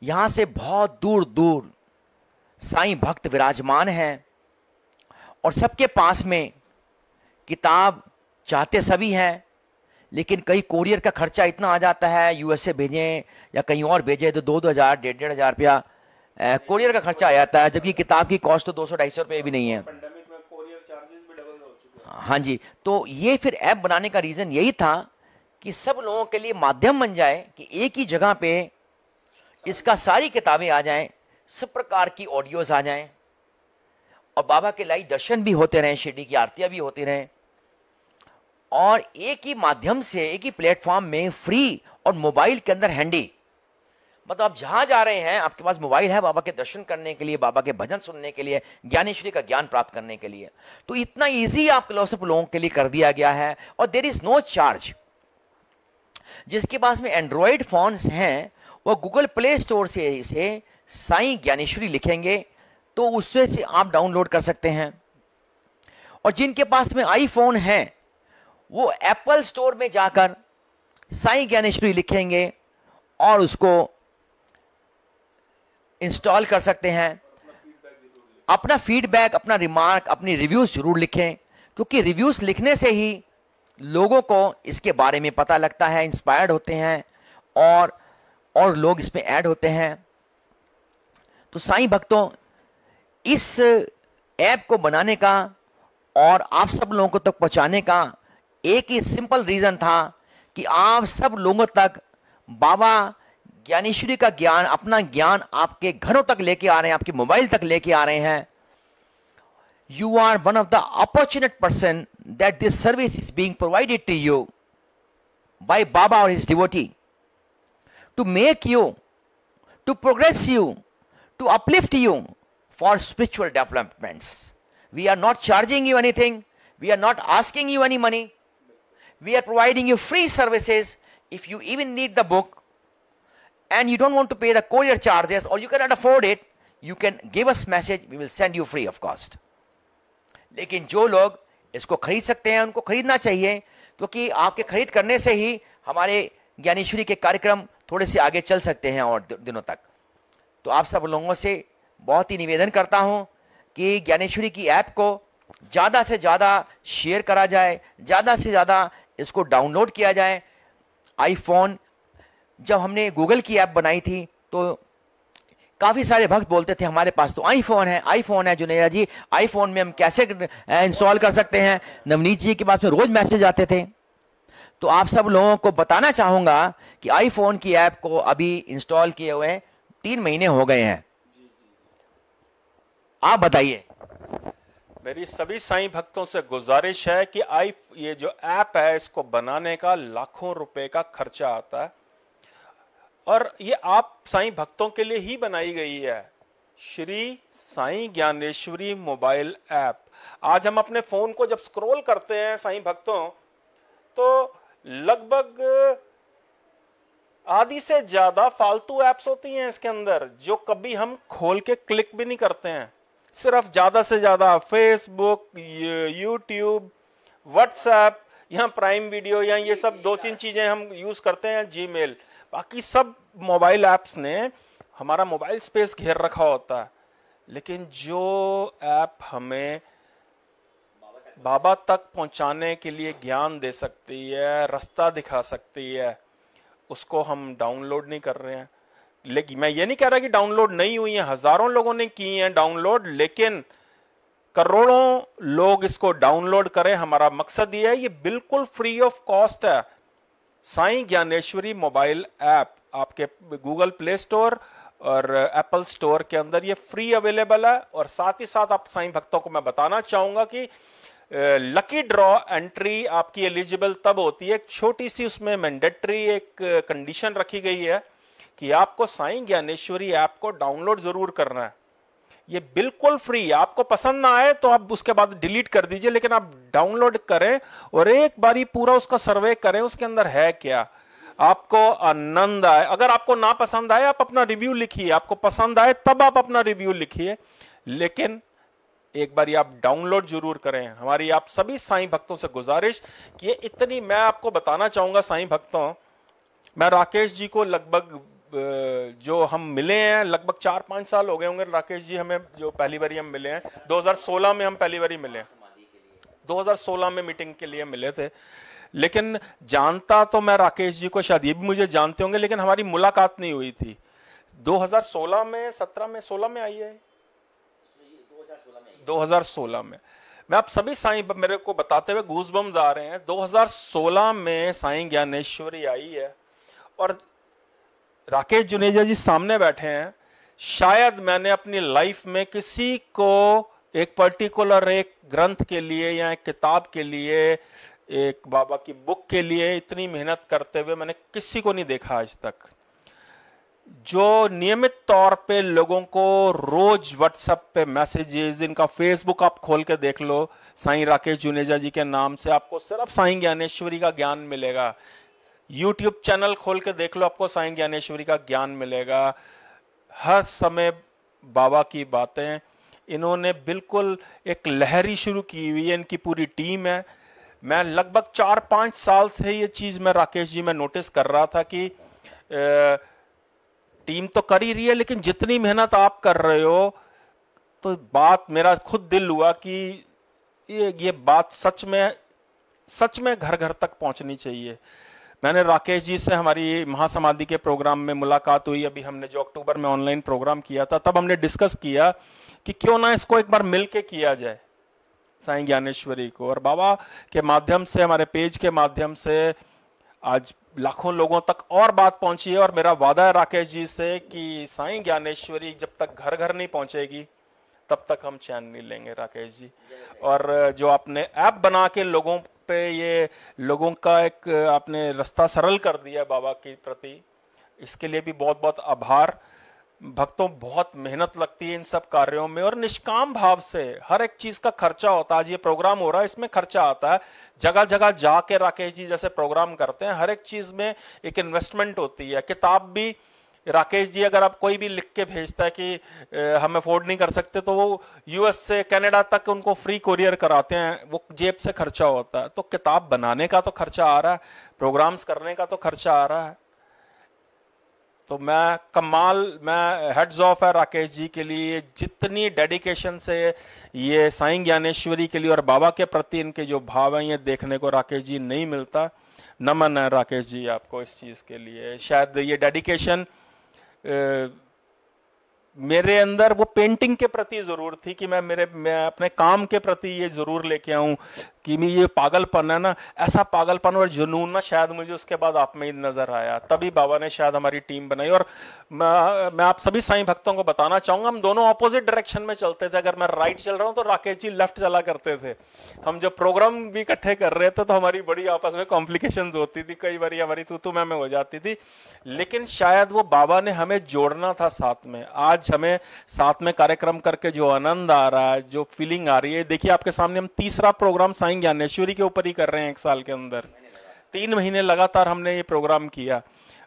यहाँ से बहुत दूर दूर साईं भक्त विराजमान हैं और सबके पास में किताब चाहते सभी हैं, लेकिन कई कोरियर का खर्चा इतना आ जाता है, यूएसए भेजें या कहीं और भेजें तो 2-2 हज़ार 1,500 रुपया कोरियर का खर्चा आ जाता है, जबकि किताब की कॉस्ट तो 200-250 रुपये भी नहीं है। हाँ जी, तो ये फिर ऐप बनाने का रीज़न यही था कि सब लोगों के लिए माध्यम बन जाए कि एक ही जगह पे इसका सारी किताबें आ जाएं, सब प्रकार की ऑडियोज आ जाएं और बाबा के लाइव दर्शन भी होते रहें, शिरडी की आरतियां भी होती रहें और एक ही माध्यम से, एक ही प्लेटफॉर्म में फ्री और मोबाइल के अंदर हैंडी, मतलब आप जहां जा रहे हैं आपके पास मोबाइल है बाबा के दर्शन करने के लिए, बाबा के भजन सुनने के लिए, ज्ञानेश्वरी का ज्ञान प्राप्त करने के लिए। तो इतना इजी आप सब लोगों के लिए कर दिया गया है और देयर इज नो चार्ज। जिसके पास में एंड्रॉयड फोन्स हैं वो गूगल प्ले स्टोर से इसे साईं ज्ञानेश्वरी लिखेंगे तो उससे से आप डाउनलोड कर सकते हैं। और जिनके पास में आईफोन है वो एप्पल स्टोर में जाकर साईं ज्ञानेश्वरी लिखेंगे और उसको इंस्टॉल कर सकते हैं। अपना फीडबैक, अपना रिमार्क, अपनी रिव्यूज जरूर लिखें, क्योंकि रिव्यूज लिखने से ही लोगों को इसके बारे में पता लगता है, इंस्पायर्ड होते हैं और लोग इसमें ऐड होते हैं। तो साईं भक्तों, इस ऐप को बनाने का और आप सब लोगों को तक पहुंचाने का एक ही सिंपल रीजन था कि आप सब लोगों तक बाबा ज्ञानेश्वरी का ज्ञान, अपना ज्ञान आपके घरों तक लेके आ रहे हैं, आपके मोबाइल तक लेके आ रहे हैं। You are one of the opportunate person that this service is being provided to you by Baba or his devotee to make you, to progress you, to uplift you for spiritual developments. We are not charging you anything. We are not asking you any money. We are providing you free services. If you even need the book and you don't want to pay the courier charges or you cannot afford it, you can give us message. We will send you free of cost. लेकिन जो लोग इसको खरीद सकते हैं उनको खरीदना चाहिए, क्योंकि आपके खरीद करने से ही हमारे ज्ञानेश्वरी के कार्यक्रम थोड़े से आगे चल सकते हैं और दिनों तक। तो आप सब लोगों से बहुत ही निवेदन करता हूं कि ज्ञानेश्वरी की ऐप को ज़्यादा से ज़्यादा शेयर करा जाए, ज़्यादा से ज़्यादा इसको डाउनलोड किया जाए। आईफोन, जब हमने गूगल की ऐप बनाई थी तो काफ़ी सारे भक्त बोलते थे हमारे पास तो आईफोन है जुनेजा जी, आईफोन में हम कैसे इंस्टॉल कर सकते हैं। नवनीत जी के पास में रोज मैसेज आते थे। तो आप सब लोगों को बताना चाहूंगा कि आईफोन की ऐप को अभी इंस्टॉल किए हुए 3 महीने हो गए हैं। आप बताइए। मेरी सभी साईं भक्तों से गुजारिश है कि ये जो ऐप है इसको बनाने का लाखों रुपए का खर्चा आता है और ये आप साईं भक्तों के लिए ही बनाई गई है। Shri Sai Dnyaneshwari mobile app. आज हम अपने फोन को जब स्क्रॉल करते हैं साईं भक्तों तो लगभग आधी से ज्यादा फालतू ऐप्स होती हैं इसके अंदर जो कभी हम खोल के क्लिक भी नहीं करते हैं। सिर्फ ज्यादा से ज्यादा फेसबुक, यूट्यूब, व्हाट्सएप, यहाँ प्राइम वीडियो, या ये सब 2-3 चीजें हम यूज करते हैं, जीमेल। बाकी सब मोबाइल ऐप्स ने हमारा मोबाइल स्पेस घेर रखा होता है। लेकिन जो ऐप हमें बाबा तक पहुंचाने के लिए ज्ञान दे सकती है, रास्ता दिखा सकती है, उसको हम डाउनलोड नहीं कर रहे हैं। लेकिन मैं ये नहीं कह रहा कि डाउनलोड नहीं हुई है, हजारों लोगों ने की हैं डाउनलोड, लेकिन करोड़ों लोग इसको डाउनलोड करें। हमारा मकसद ये है, ये बिल्कुल फ्री ऑफ कॉस्ट है। साईं ज्ञानेश्वरी मोबाइल ऐप आपके गूगल प्ले स्टोर और एप्पल स्टोर के अंदर ये फ्री अवेलेबल है। और साथ ही साथ आप साईं भक्तों को मैं बताना चाहूंगा कि लकी ड्रॉ एंट्री आपकी एलिजिबल तब होती है, एक छोटी सी उसमें मैंडेटरी एक कंडीशन रखी गई है कि आपको साईं ज्ञानेश्वरी ऐप को डाउनलोड जरूर करना है। ये बिल्कुल फ्री है, आपको पसंद ना आए तो आप उसके बाद डिलीट कर दीजिए, लेकिन आप डाउनलोड करें और एक बारी पूरा उसका सर्वे करें, उसके अंदर है क्या, आपको आनंद आए। अगर आपको ना पसंद आए आप अपना रिव्यू लिखिए, आपको पसंद आए तब आप अपना रिव्यू लिखिए, लेकिन एक बारी आप डाउनलोड जरूर करें। हमारी आप सभी साईं भक्तों से गुजारिश कि ये इतनी, मैं आपको बताना चाहूंगा साईं भक्तों, मैं राकेश जी को लगभग जो हम मिले हैं लगभग 4-5 साल हो गए होंगे राकेश जी हमें, जो पहली बारी हम मिले हैं 2016 में हम पहली बारी मिले हैं, 2016 में मीटिंग के लिए मिले थे। लेकिन जानता तो मैं राकेश जी को, शायद ये भी मुझे जानते होंगे, लेकिन हमारी मुलाकात नहीं हुई थी। 2016 में 17 में 16 में आई है, 2016 में। मैं आप सभी साईं, मेरे को बताते हुए गूज़बम्स आ रहे हैं। 2016 में साईं ज्ञानेश्वरी आई है और राकेश जुनेजा जी सामने बैठे हैं। शायद मैंने अपनी लाइफ में किसी को एक पर्टिकुलर एक ग्रंथ के लिए या एक किताब के लिए, एक बाबा की बुक के लिए इतनी मेहनत करते हुए मैंने किसी को नहीं देखा आज तक, जो नियमित तौर पे लोगों को रोज व्हाट्सएप पे मैसेजेस, इनका फेसबुक आप खोल के देख लो, साईं राकेश जुनेजा जी के नाम से आपको सिर्फ साईं ज्ञानेश्वरी का ज्ञान मिलेगा। यूट्यूब चैनल खोल के देख लो, आपको साईं ज्ञानेश्वरी का ज्ञान मिलेगा। हर समय बाबा की बातें, इन्होंने बिल्कुल एक लहरी शुरू की हुई है, इनकी पूरी टीम है। मैं लगभग 4-5 साल से ये चीज मैं राकेश जी में नोटिस कर रहा था कि टीम तो कर ही रही है, लेकिन जितनी मेहनत आप कर रहे हो, तो बात मेरा खुद दिल हुआ कि ये बात सच में घर घर तक पहुंचनी चाहिए। मैंने राकेश जी से, हमारी महासमाधि के प्रोग्राम में मुलाकात हुई, अभी हमने जो अक्टूबर में ऑनलाइन प्रोग्राम किया था, तब हमने डिस्कस किया कि क्यों ना इसको एक बार मिलके किया जाए साईं ज्ञानेश्वरी को। और बाबा के माध्यम से, हमारे पेज के माध्यम से आज लाखों लोगों तक और बात पहुंची है। और मेरा वादा है राकेश जी से कि साईं ज्ञानेश्वरी जब तक घर घर नहीं पहुंचेगी तब तक हम चैन नहीं लेंगे राकेश जी। और जो आपने ऐप बना के लोगों पे, ये लोगों का एक आपने रास्ता सरल कर दिया बाबा के प्रति, इसके लिए भी बहुत बहुत आभार। भक्तों, बहुत मेहनत लगती है इन सब कार्यों में और निष्काम भाव से हर एक चीज का खर्चा होता है। आज ये प्रोग्राम हो रहा है, इसमें खर्चा आता है। जगह जगह जाके राकेश जी जैसे प्रोग्राम करते हैं, हर एक चीज में एक इन्वेस्टमेंट होती है। किताब भी राकेश जी, अगर आप कोई भी लिख के भेजता है कि हम अफोर्ड नहीं कर सकते, तो वो यूएस से कनाडा तक उनको फ्री कोरियर कराते हैं, वो जेब से खर्चा होता है। तो किताब बनाने का तो खर्चा आ रहा है, प्रोग्राम्स करने का तो खर्चा आ रहा है। तो मैं हेड्स ऑफ है राकेश जी के लिए, जितनी डेडिकेशन से ये साईं ज्ञानेश्वरी के लिए और बाबा के प्रति इनके जो भाव हैं, ये देखने को राकेश जी नहीं मिलता। नमन है राकेश जी आपको इस चीज के लिए। शायद ये डेडिकेशन मेरे अंदर वो पेंटिंग के प्रति जरूर थी कि मैं अपने काम के प्रति ये जरूर लेके आऊं कि मैं ये पागलपन है ना, ऐसा पागलपन और जुनून ना शायद मुझे उसके बाद आप में ही नजर आया, तभी बाबा ने शायद हमारी टीम बनाई। और मैं आप सभी साईं भक्तों को बताना चाहूंगा, हम दोनों ऑपोजिट डायरेक्शन में चलते थे। अगर मैं राइट चल रहा हूं तो राकेश जी लेफ्ट चला करते थे। हम जब प्रोग्राम भी इकट्ठे कर रहे थे तो हमारी बड़ी आपस में कॉम्प्लिकेशंस होती थी, कई बार हमारी तू मैं हो जाती थी, लेकिन शायद वो बाबा ने हमें जोड़ना था साथ में। आज हमें साथ में कार्यक्रम करके जो आनंद आ रहा है, जो फीलिंग आ रही है, देखिए आपके सामने हम तीसरा प्रोग्राम साईं ज्ञानेश्वरी के ऊपर ही कर रहे हैं। 1 साल के अंदर 3 महीने लगातार हमने ये प्रोग्राम किया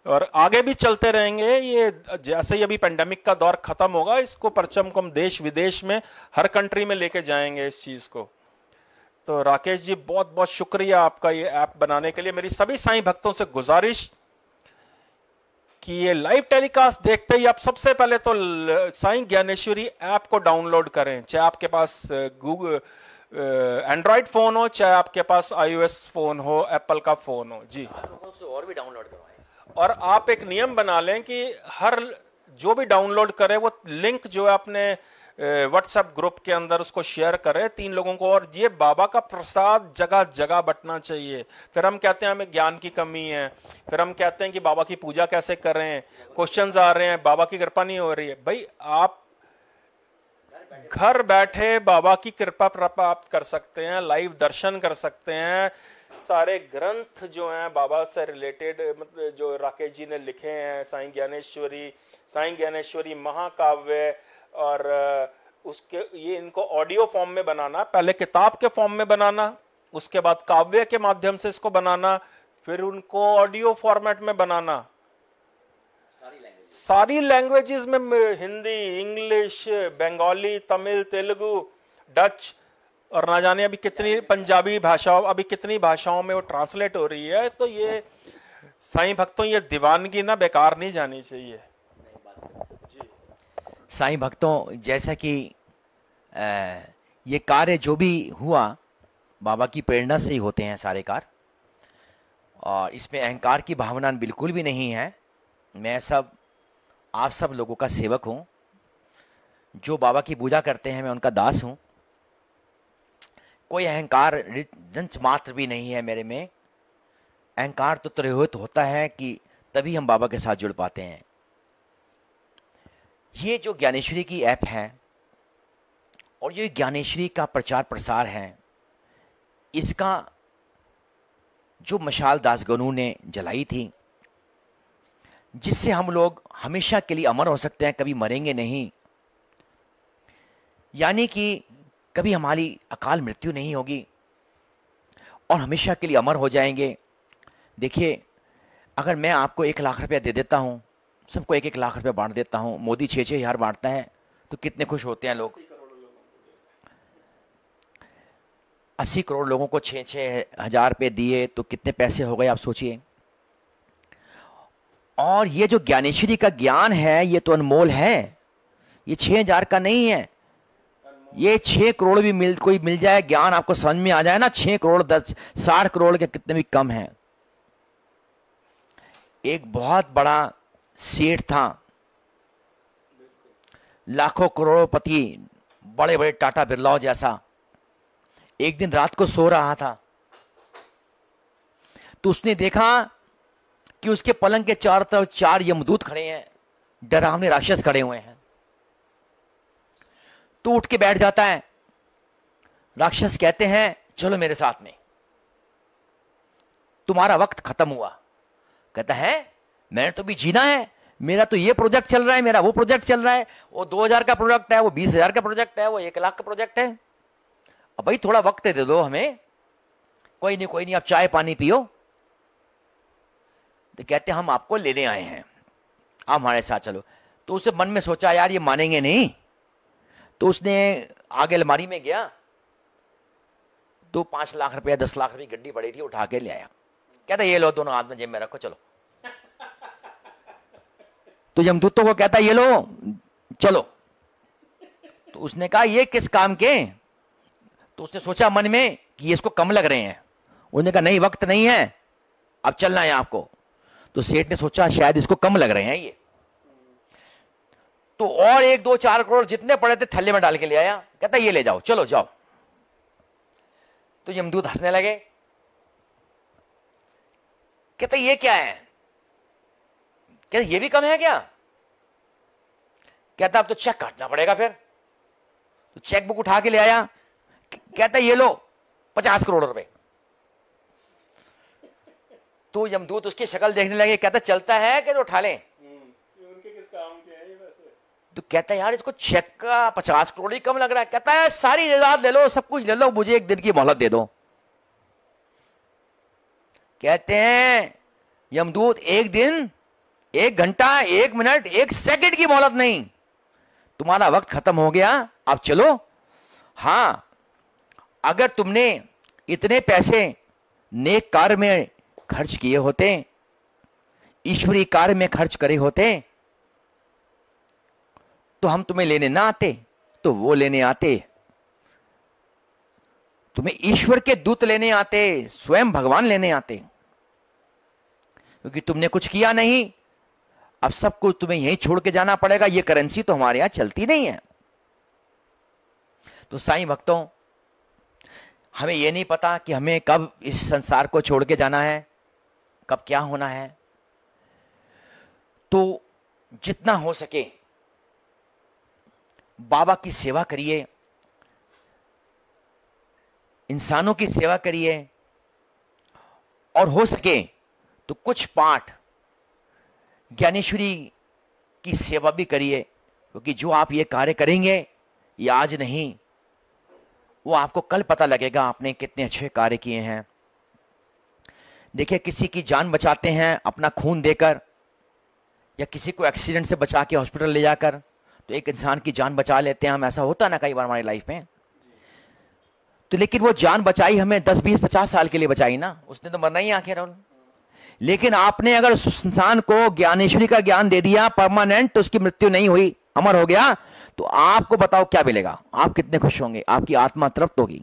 और आगे भी चलते रहेंगे। ये जैसे ही अभी पेंडेमिक का दौर खत्म होगा, इसको परचम को हम देश विदेश में हर कंट्री में लेके जाएंगे इस चीज को। तो राकेश जी बहुत बहुत शुक्रिया आपका ये ऐप बनाने के लिए। मेरी सभी साईं भक्तों से गुजारिश कि ये लाइव टेलीकास्ट देखते ही आप सबसे पहले तो साईं ज्ञानेश्वरी ऐप को डाउनलोड करें, चाहे आपके पास गूगल एंड्रॉइड फोन हो, चाहे आपके पास iOS फोन हो, एप्पल का फोन हो। जी, लोगों से और भी डाउनलोड करवाएं। और आप एक नियम बना लें कि हर जो भी डाउनलोड करे वो लिंक जो है अपने व्हाट्सएप ग्रुप के अंदर उसको शेयर करें 3 लोगों को। और ये बाबा का प्रसाद जगह जगह बंटना चाहिए। फिर हम कहते हैं हमें ज्ञान की कमी है, फिर हम कहते हैं कि बाबा की पूजा कैसे करें, क्वेश्चंस आ रहे हैं, बाबा की कृपा नहीं हो रही है। भाई आप घर बैठे बाबा की कृपा प्राप्त कर सकते हैं, लाइव दर्शन कर सकते हैं। सारे ग्रंथ जो हैं बाबा से रिलेटेड, मतलब जो राकेश जी ने लिखे हैं, साईं ज्ञानेश्वरी महाकाव्य, और उसके ये इनको ऑडियो फॉर्म में बनाना, पहले किताब के फॉर्म में बनाना, उसके बाद काव्य के माध्यम से इसको बनाना, फिर उनको ऑडियो फॉर्मेट में बनाना, सारी लैंग्वेजेस में, हिंदी, इंग्लिश, बंगाली, तमिल, तेलुगु, डच, और ना जाने अभी कितनी पंजाबी भाषा, अभी कितनी भाषाओं में वो ट्रांसलेट हो रही है। तो ये साईं भक्तों, ये दीवानगी ना बेकार नहीं जानी चाहिए। साईं भक्तों, जैसा कि ये कार्य जो भी हुआ बाबा की प्रेरणा से ही होते हैं सारे कार्य, और इसमें अहंकार की भावना बिल्कुल भी नहीं है। मैं आप सब लोगों का सेवक हूँ, जो बाबा की पूजा करते हैं मैं उनका दास हूँ। कोई अहंकार रंच मात्र भी नहीं है मेरे में। अहंकार तो तिरोहित होता है कि तभी हम बाबा के साथ जुड़ पाते हैं। ये जो ज्ञानेश्वरी की ऐप है और ये ज्ञानेश्वरी का प्रचार प्रसार है, इसका जो मशाल दास गनू ने जलाई थी, जिससे हम लोग हमेशा के लिए अमर हो सकते हैं, कभी मरेंगे नहीं, यानी कि कभी हमारी अकाल मृत्यु नहीं होगी और हमेशा के लिए अमर हो जाएंगे। देखिए, अगर मैं आपको 1 लाख रुपया दे देता हूं, सबको 1-1 लाख रुपया बांट देता हूं, मोदी 6-6 हज़ार बांटता है, तो कितने खुश होते हैं लोग। 80 करोड़ लोगों को 6-6 हज़ार रुपये दिए तो कितने पैसे हो गए, आप सोचिए। और ये जो ज्ञानेश्वरी का ज्ञान है, ये तो अनमोल है। ये 6,000 का नहीं है, ये 6 करोड़ भी कोई मिल जाए, ज्ञान आपको समझ में आ जाए ना, 6 करोड़ 60 करोड़ के कितने भी कम है। एक बहुत बड़ा सेठ था, लाखों करोड़पति, बड़े बड़े टाटा बिरलाओं जैसा, एक दिन रात को सो रहा था तो उसने देखा कि उसके पलंग के चारों तरफ 4 यमदूत खड़े हैं, डरावने राक्षस खड़े हुए हैं। तो उठ के बैठ जाता है। राक्षस कहते हैं, चलो मेरे साथ में, तुम्हारा वक्त खत्म हुआ। कहता है, मैंने तो भी जीना है, मेरा तो ये प्रोजेक्ट चल रहा है, मेरा वो प्रोजेक्ट चल रहा है, वो 2000 का प्रोजेक्ट है, वो 20,000 का प्रोजेक्ट है, वो 1 लाख का प्रोजेक्ट है। अब भाई थोड़ा वक्त दे दो हमें। कोई नहीं, आप चाय पानी पियो। तो कहते हम आपको लेने आए हैं, आप हमारे साथ चलो। तो उसने मन में सोचा, यार ये मानेंगे नहीं। तो उसने आगे अलमारी में गया, तो 5 लाख रुपया 10 लाख रुपये गड्डी पड़ी थी, उठा के ले आया। कहता ये लो, दोनों हाथ में जेब में रखो, चलो। तो यमदूतों को कहता ये लो, चलो। तो उसने कहा ये किस काम के? तो उसने सोचा मन में कि ये इसको कम लग रहे हैं। उसने कहा नहीं, वक्त नहीं है, अब चलना है आपको। तो सेठ ने सोचा शायद इसको कम लग रहे हैं ये, तो और 1-2-4 करोड़ जितने पड़े थे थैले में डाल के ले आया। कहता ये ले जाओ, चलो जाओ। तो यमदूत हंसने लगे। कहता ये क्या है? कहता ये भी कम है क्या? कहता अब तो चेक काटना पड़ेगा फिर। तो चेक बुक उठा के ले आया। कहता ये लो 50 करोड़ रुपए। तो यमदूत उसकी शक्ल देखने लगे। कहता चलता है कि तो उठा लें? उनके किस काम के है ये वैसे? तो कहता है यार इसको चेक का 50 करोड़ ही कम लग रहा है। कहता है सारी जायदाद ले लो, सब कुछ ले लो, मुझे 1 दिन की मोहलत दे दो। कहते हैं यमदूत 1 दिन, 1 घंटा, 1 मिनट, 1 सेकंड की मोहलत नहीं, तुम्हारा वक्त खत्म हो गया, अब चलो। हां, अगर तुमने इतने पैसे नेक कार्य में खर्च किए होते, ईश्वरीय कार्य में खर्च करे होते, तो हम तुम्हें लेने ना आते, तो वो लेने आते, तुम्हें ईश्वर के दूत लेने आते, स्वयं भगवान लेने आते। क्योंकि तुमने कुछ किया नहीं, अब सब कुछ तुम्हें यहीं छोड़ के जाना पड़ेगा, ये करेंसी तो हमारे यहां चलती नहीं है। तो साईं भक्तों, हमें यह नहीं पता कि हमें कब इस संसार को छोड़ के जाना है, कब क्या होना है। तो जितना हो सके बाबा की सेवा करिए, इंसानों की सेवा करिए, और हो सके तो कुछ पाठ ज्ञानेश्वरी की सेवा भी करिए, क्योंकि जो आप ये कार्य करेंगे ये आज नहीं, वो आपको कल पता लगेगा आपने कितने अच्छे कार्य किए हैं। देखिए, किसी की जान बचाते हैं अपना खून देकर, या किसी को एक्सीडेंट से बचा के हॉस्पिटल ले जाकर, तो एक इंसान की जान बचा लेते हैं हम। ऐसा होता है ना कई बार हमारी लाइफ में। तो लेकिन वो जान बचाई हमें 10, 20, 50 साल के लिए बचाई ना, उसने तो मरना ही आखिर। लेकिन आपने अगर उस इंसान को ज्ञानेश्वरी का ज्ञान दे दिया परमानेंट, तो उसकी मृत्यु नहीं हुई, अमर हो गया, तो आपको बताओ क्या मिलेगा, आप कितने खुश होंगे, आपकी आत्मा तृप्त होगी।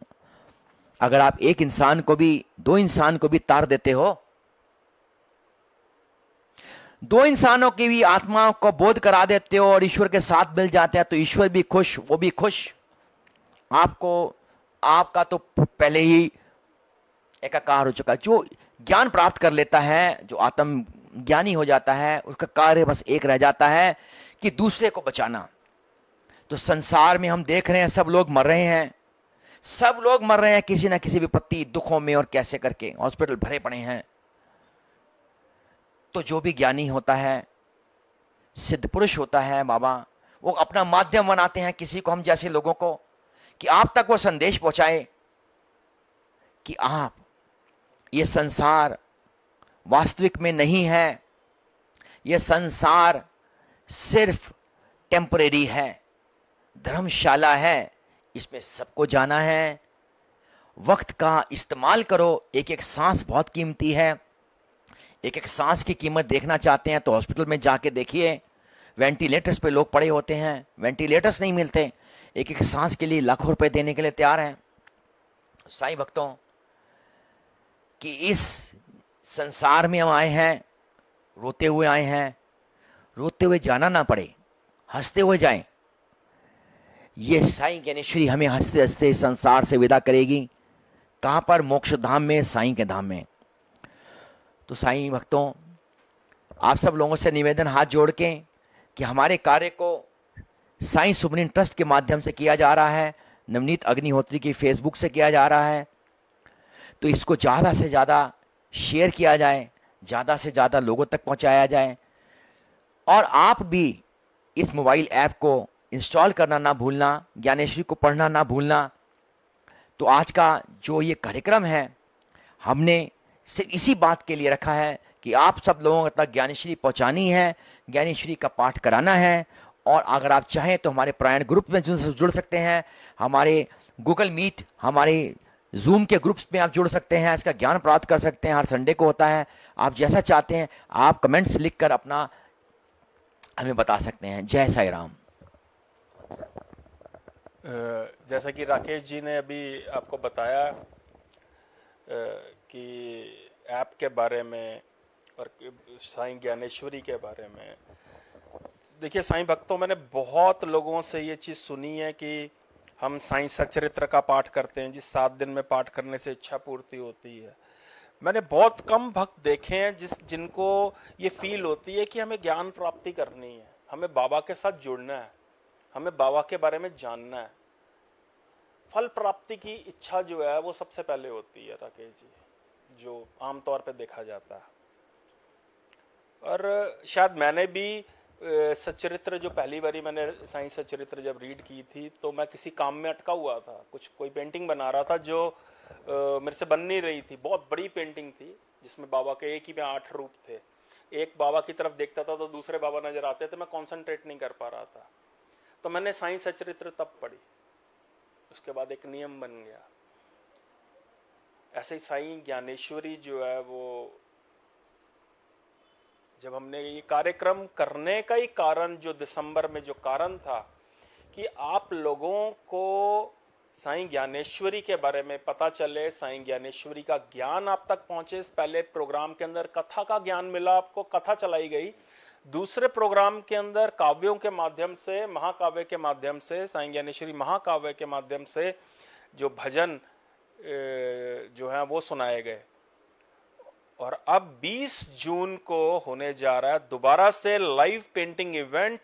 अगर आप एक इंसान को भी, 2 इंसान को भी तार देते हो, 2 इंसानों की भी आत्मा को बोध करा देते हो और ईश्वर के साथ मिल जाते हैं, तो ईश्वर भी खुश, वो भी खुश। आपको, आपका तो पहले ही एकाकार हो चुका। जो ज्ञान प्राप्त कर लेता है, जो आत्म ज्ञानी हो जाता है, उसका कार्य बस एक रह जाता है कि दूसरे को बचाना। तो संसार में हम देख रहे हैं सब लोग मर रहे हैं, सब लोग मर रहे हैं किसी ना किसी विपत्ति दुखों में, और कैसे करके हॉस्पिटल भरे पड़े हैं। तो जो भी ज्ञानी होता है, सिद्ध पुरुष होता है बाबा, वो अपना माध्यम बनाते हैं किसी को, हम जैसे लोगों को, कि आप तक वो संदेश पहुंचाए कि आप, ये संसार वास्तविक में नहीं है, ये संसार सिर्फ टेम्परेरी है, धर्मशाला है, इसमें सबको जाना है। वक्त का इस्तेमाल करो, एक एक सांस बहुत कीमती है। एक एक सांस की कीमत देखना चाहते हैं तो हॉस्पिटल में जाके देखिए, वेंटिलेटर्स पे लोग पड़े होते हैं, वेंटिलेटर्स नहीं मिलते, एक एक सांस के लिए लाखों रुपए देने के लिए तैयार हैं। साईं भक्तों, कि इस संसार में हम आए हैं, रोते हुए आए हैं, रोते हुए जाना ना पड़े, हंसते हुए जाएं। ये साईं ज्ञानेश्वरी हमें हंसते हंसते संसार से विदा करेगी। कहां पर? मोक्ष धाम में, साईं के धाम में। तो साईं भक्तों, आप सब लोगों से निवेदन हाथ जोड़ के कि हमारे कार्य को साईं सुमरन ट्रस्ट के माध्यम से किया जा रहा है, नवनीत अग्निहोत्री की फेसबुक से किया जा रहा है, तो इसको ज़्यादा से ज़्यादा शेयर किया जाए, ज़्यादा से ज़्यादा लोगों तक पहुंचाया जाए। और आप भी इस मोबाइल ऐप को इंस्टॉल करना ना भूलना, ज्ञानेश्वरी को पढ़ना ना भूलना। तो आज का जो ये कार्यक्रम है, हमने सिर्फ इसी बात के लिए रखा है कि आप सब लोगों तक ज्ञानेश्वरी पहुंचानी है, ज्ञानेश्वरी का पाठ कराना है। और अगर आप चाहें तो हमारे प्रायण ग्रुप में जुड़ सकते हैं, हमारे गूगल मीट, हमारे जूम के ग्रुप्स में आप जुड़ सकते हैं, इसका ज्ञान प्राप्त कर सकते हैं। हर संडे को होता है। आप जैसा चाहते हैं आप कमेंट्स लिखकर अपना हमें बता सकते हैं। जय साई राम। जैसा कि राकेश जी ने अभी आपको बताया कि ऐप के बारे में और साईं ज्ञानेश्वरी के बारे में, देखिए साईं भक्तों, मैंने बहुत लोगों से ये चीज़ सुनी है कि हम साईं सचरित्र का पाठ करते हैं, जिस 7 दिन में पाठ करने से इच्छा पूर्ति होती है। मैंने बहुत कम भक्त देखे हैं जिनको ये फील होती है कि हमें ज्ञान प्राप्ति करनी है, हमें बाबा के साथ जुड़ना है, हमें बाबा के बारे में जानना है। फल प्राप्ति की इच्छा जो है वो सबसे पहले होती है राकेश जी, जो आमतौर पे देखा जाता है। और शायद मैंने भी सच्चरित्र, जो पहली बारी मैंने साईं सच्चरित्र जब रीड की थी, तो मैं किसी काम में अटका हुआ था, कोई पेंटिंग बना रहा था जो मेरे से बन नहीं रही थी। बहुत बड़ी पेंटिंग थी जिसमें बाबा के एक ही में 8 रूप थे। एक बाबा की तरफ देखता था तो दूसरे बाबा नजर आते थे, मैं कॉन्सेंट्रेट नहीं कर पा रहा था। तो मैंने साईं सच्चरित्र तब पढ़ी, उसके बाद एक नियम बन गया। ऐसे ही साईं ज्ञानेश्वरी जो है वो, जब हमने ये कार्यक्रम करने का ही कारण, जो दिसंबर में जो कारण था कि आप लोगों को साईं ज्ञानेश्वरी के बारे में पता चले, साईं ज्ञानेश्वरी का ज्ञान आप तक पहुंचे। पहले प्रोग्राम के अंदर कथा का ज्ञान मिला, आपको कथा चलाई गई। दूसरे प्रोग्राम के अंदर काव्यों के माध्यम से, महाकाव्य के माध्यम से, साईं ज्ञानेश्वरी महाकाव्य के माध्यम से जो भजन जो है वो सुनाए गए। और अब 20 जून को होने जा रहा है दोबारा से live painting event.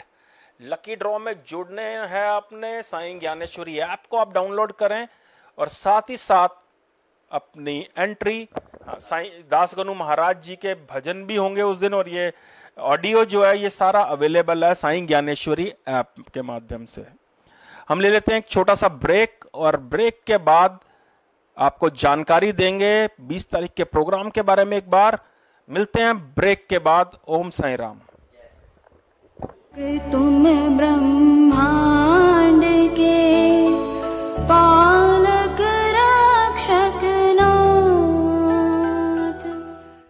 Lucky draw में जुड़ने हैं आपने, साईं ज्ञानेश्वरी ऐप को आप डाउनलोड करें और साथ ही साथ अपनी एंट्री, साईं दासगनु महाराज जी के भजन भी होंगे उस दिन, और ये ऑडियो जो है ये सारा अवेलेबल है साईं ज्ञानेश्वरी ऐप के माध्यम से। हम ले लेते हैं एक छोटा सा ब्रेक, और ब्रेक के बाद आपको जानकारी देंगे 20 तारीख के प्रोग्राम के बारे में। एक बार मिलते हैं ब्रेक के बाद। ओम साईं राम। तुम ब्रह्मांड के पालक रक्षक नाथ।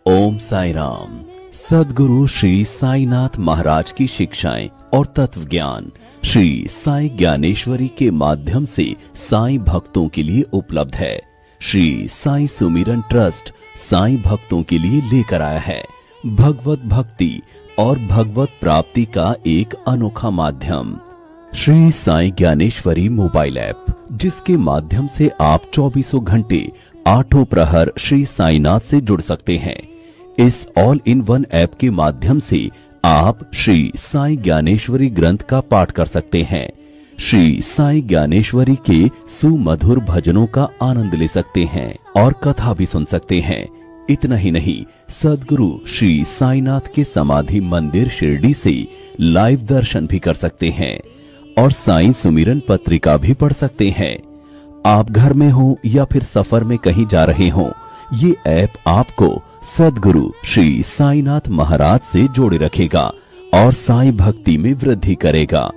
ओम साई राम। सद्गुरु श्री साईनाथ महाराज की शिक्षाएं और तत्व ज्ञान श्री साई ज्ञानेश्वरी के माध्यम से साईं भक्तों के लिए उपलब्ध है। श्री साई सुमिरन ट्रस्ट साईं भक्तों के लिए लेकर आया है भगवत भक्ति और भगवत प्राप्ति का एक अनोखा माध्यम, श्री साई ज्ञानेश्वरी मोबाइल ऐप, जिसके माध्यम से आप 24 घंटे 8 प्रहर श्री साईनाथ से जुड़ सकते हैं। इस ऑल इन वन ऐप के माध्यम से आप श्री साई ज्ञानेश्वरी ग्रंथ का पाठ कर सकते हैं, श्री साई ज्ञानेश्वरी के सुमधुर भजनों का आनंद ले सकते हैं और कथा भी सुन सकते हैं। इतना ही नहीं, सद्गुरु श्री साईनाथ के समाधि मंदिर शिरडी से लाइव दर्शन भी कर सकते हैं और साईं सुमिरन पत्रिका भी पढ़ सकते हैं। आप घर में हो या फिर सफर में कहीं जा रहे हो, ये ऐप आपको सद्गुरु श्री साईनाथ महाराज से जोड़े रखेगा और साईं भक्ति में वृद्धि करेगा।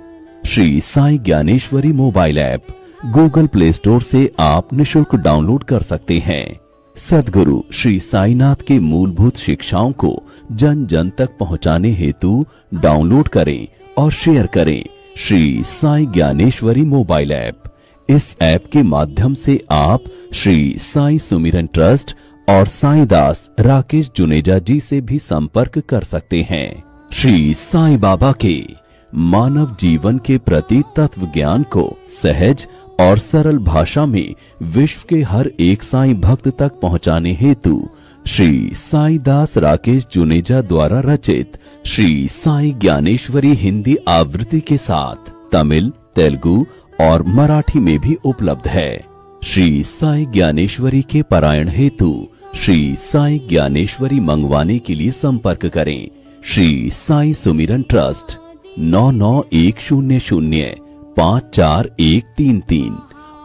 Shri Sai Dnyaneshwari mobile app Google play store से आप निशुल्क डाउनलोड कर सकते हैं। सद्गुरु श्री साईनाथ के मूलभूत शिक्षाओं को जन जन तक पहुंचाने हेतु डाउनलोड करें और शेयर करें श्री साई ज्ञानेश्वरी मोबाइल ऐप। इस ऐप के माध्यम से आप श्री साई सुमिरन ट्रस्ट और साईं दास राकेश जुनेजा जी से भी संपर्क कर सकते हैं। श्री साईं बाबा के मानव जीवन के प्रति तत्व ज्ञान को सहज और सरल भाषा में विश्व के हर एक साईं भक्त तक पहुंचाने हेतु श्री साईं दास राकेश जुनेजा द्वारा रचित श्री साई ज्ञानेश्वरी हिंदी आवृत्ति के साथ तमिल, तेलुगु और मराठी में भी उपलब्ध है। श्री साई ज्ञानेश्वरी के पारायण हेतु श्री साई ज्ञानेश्वरी मंगवाने के लिए संपर्क करें श्री साई सुमिरन ट्रस्ट 9910054133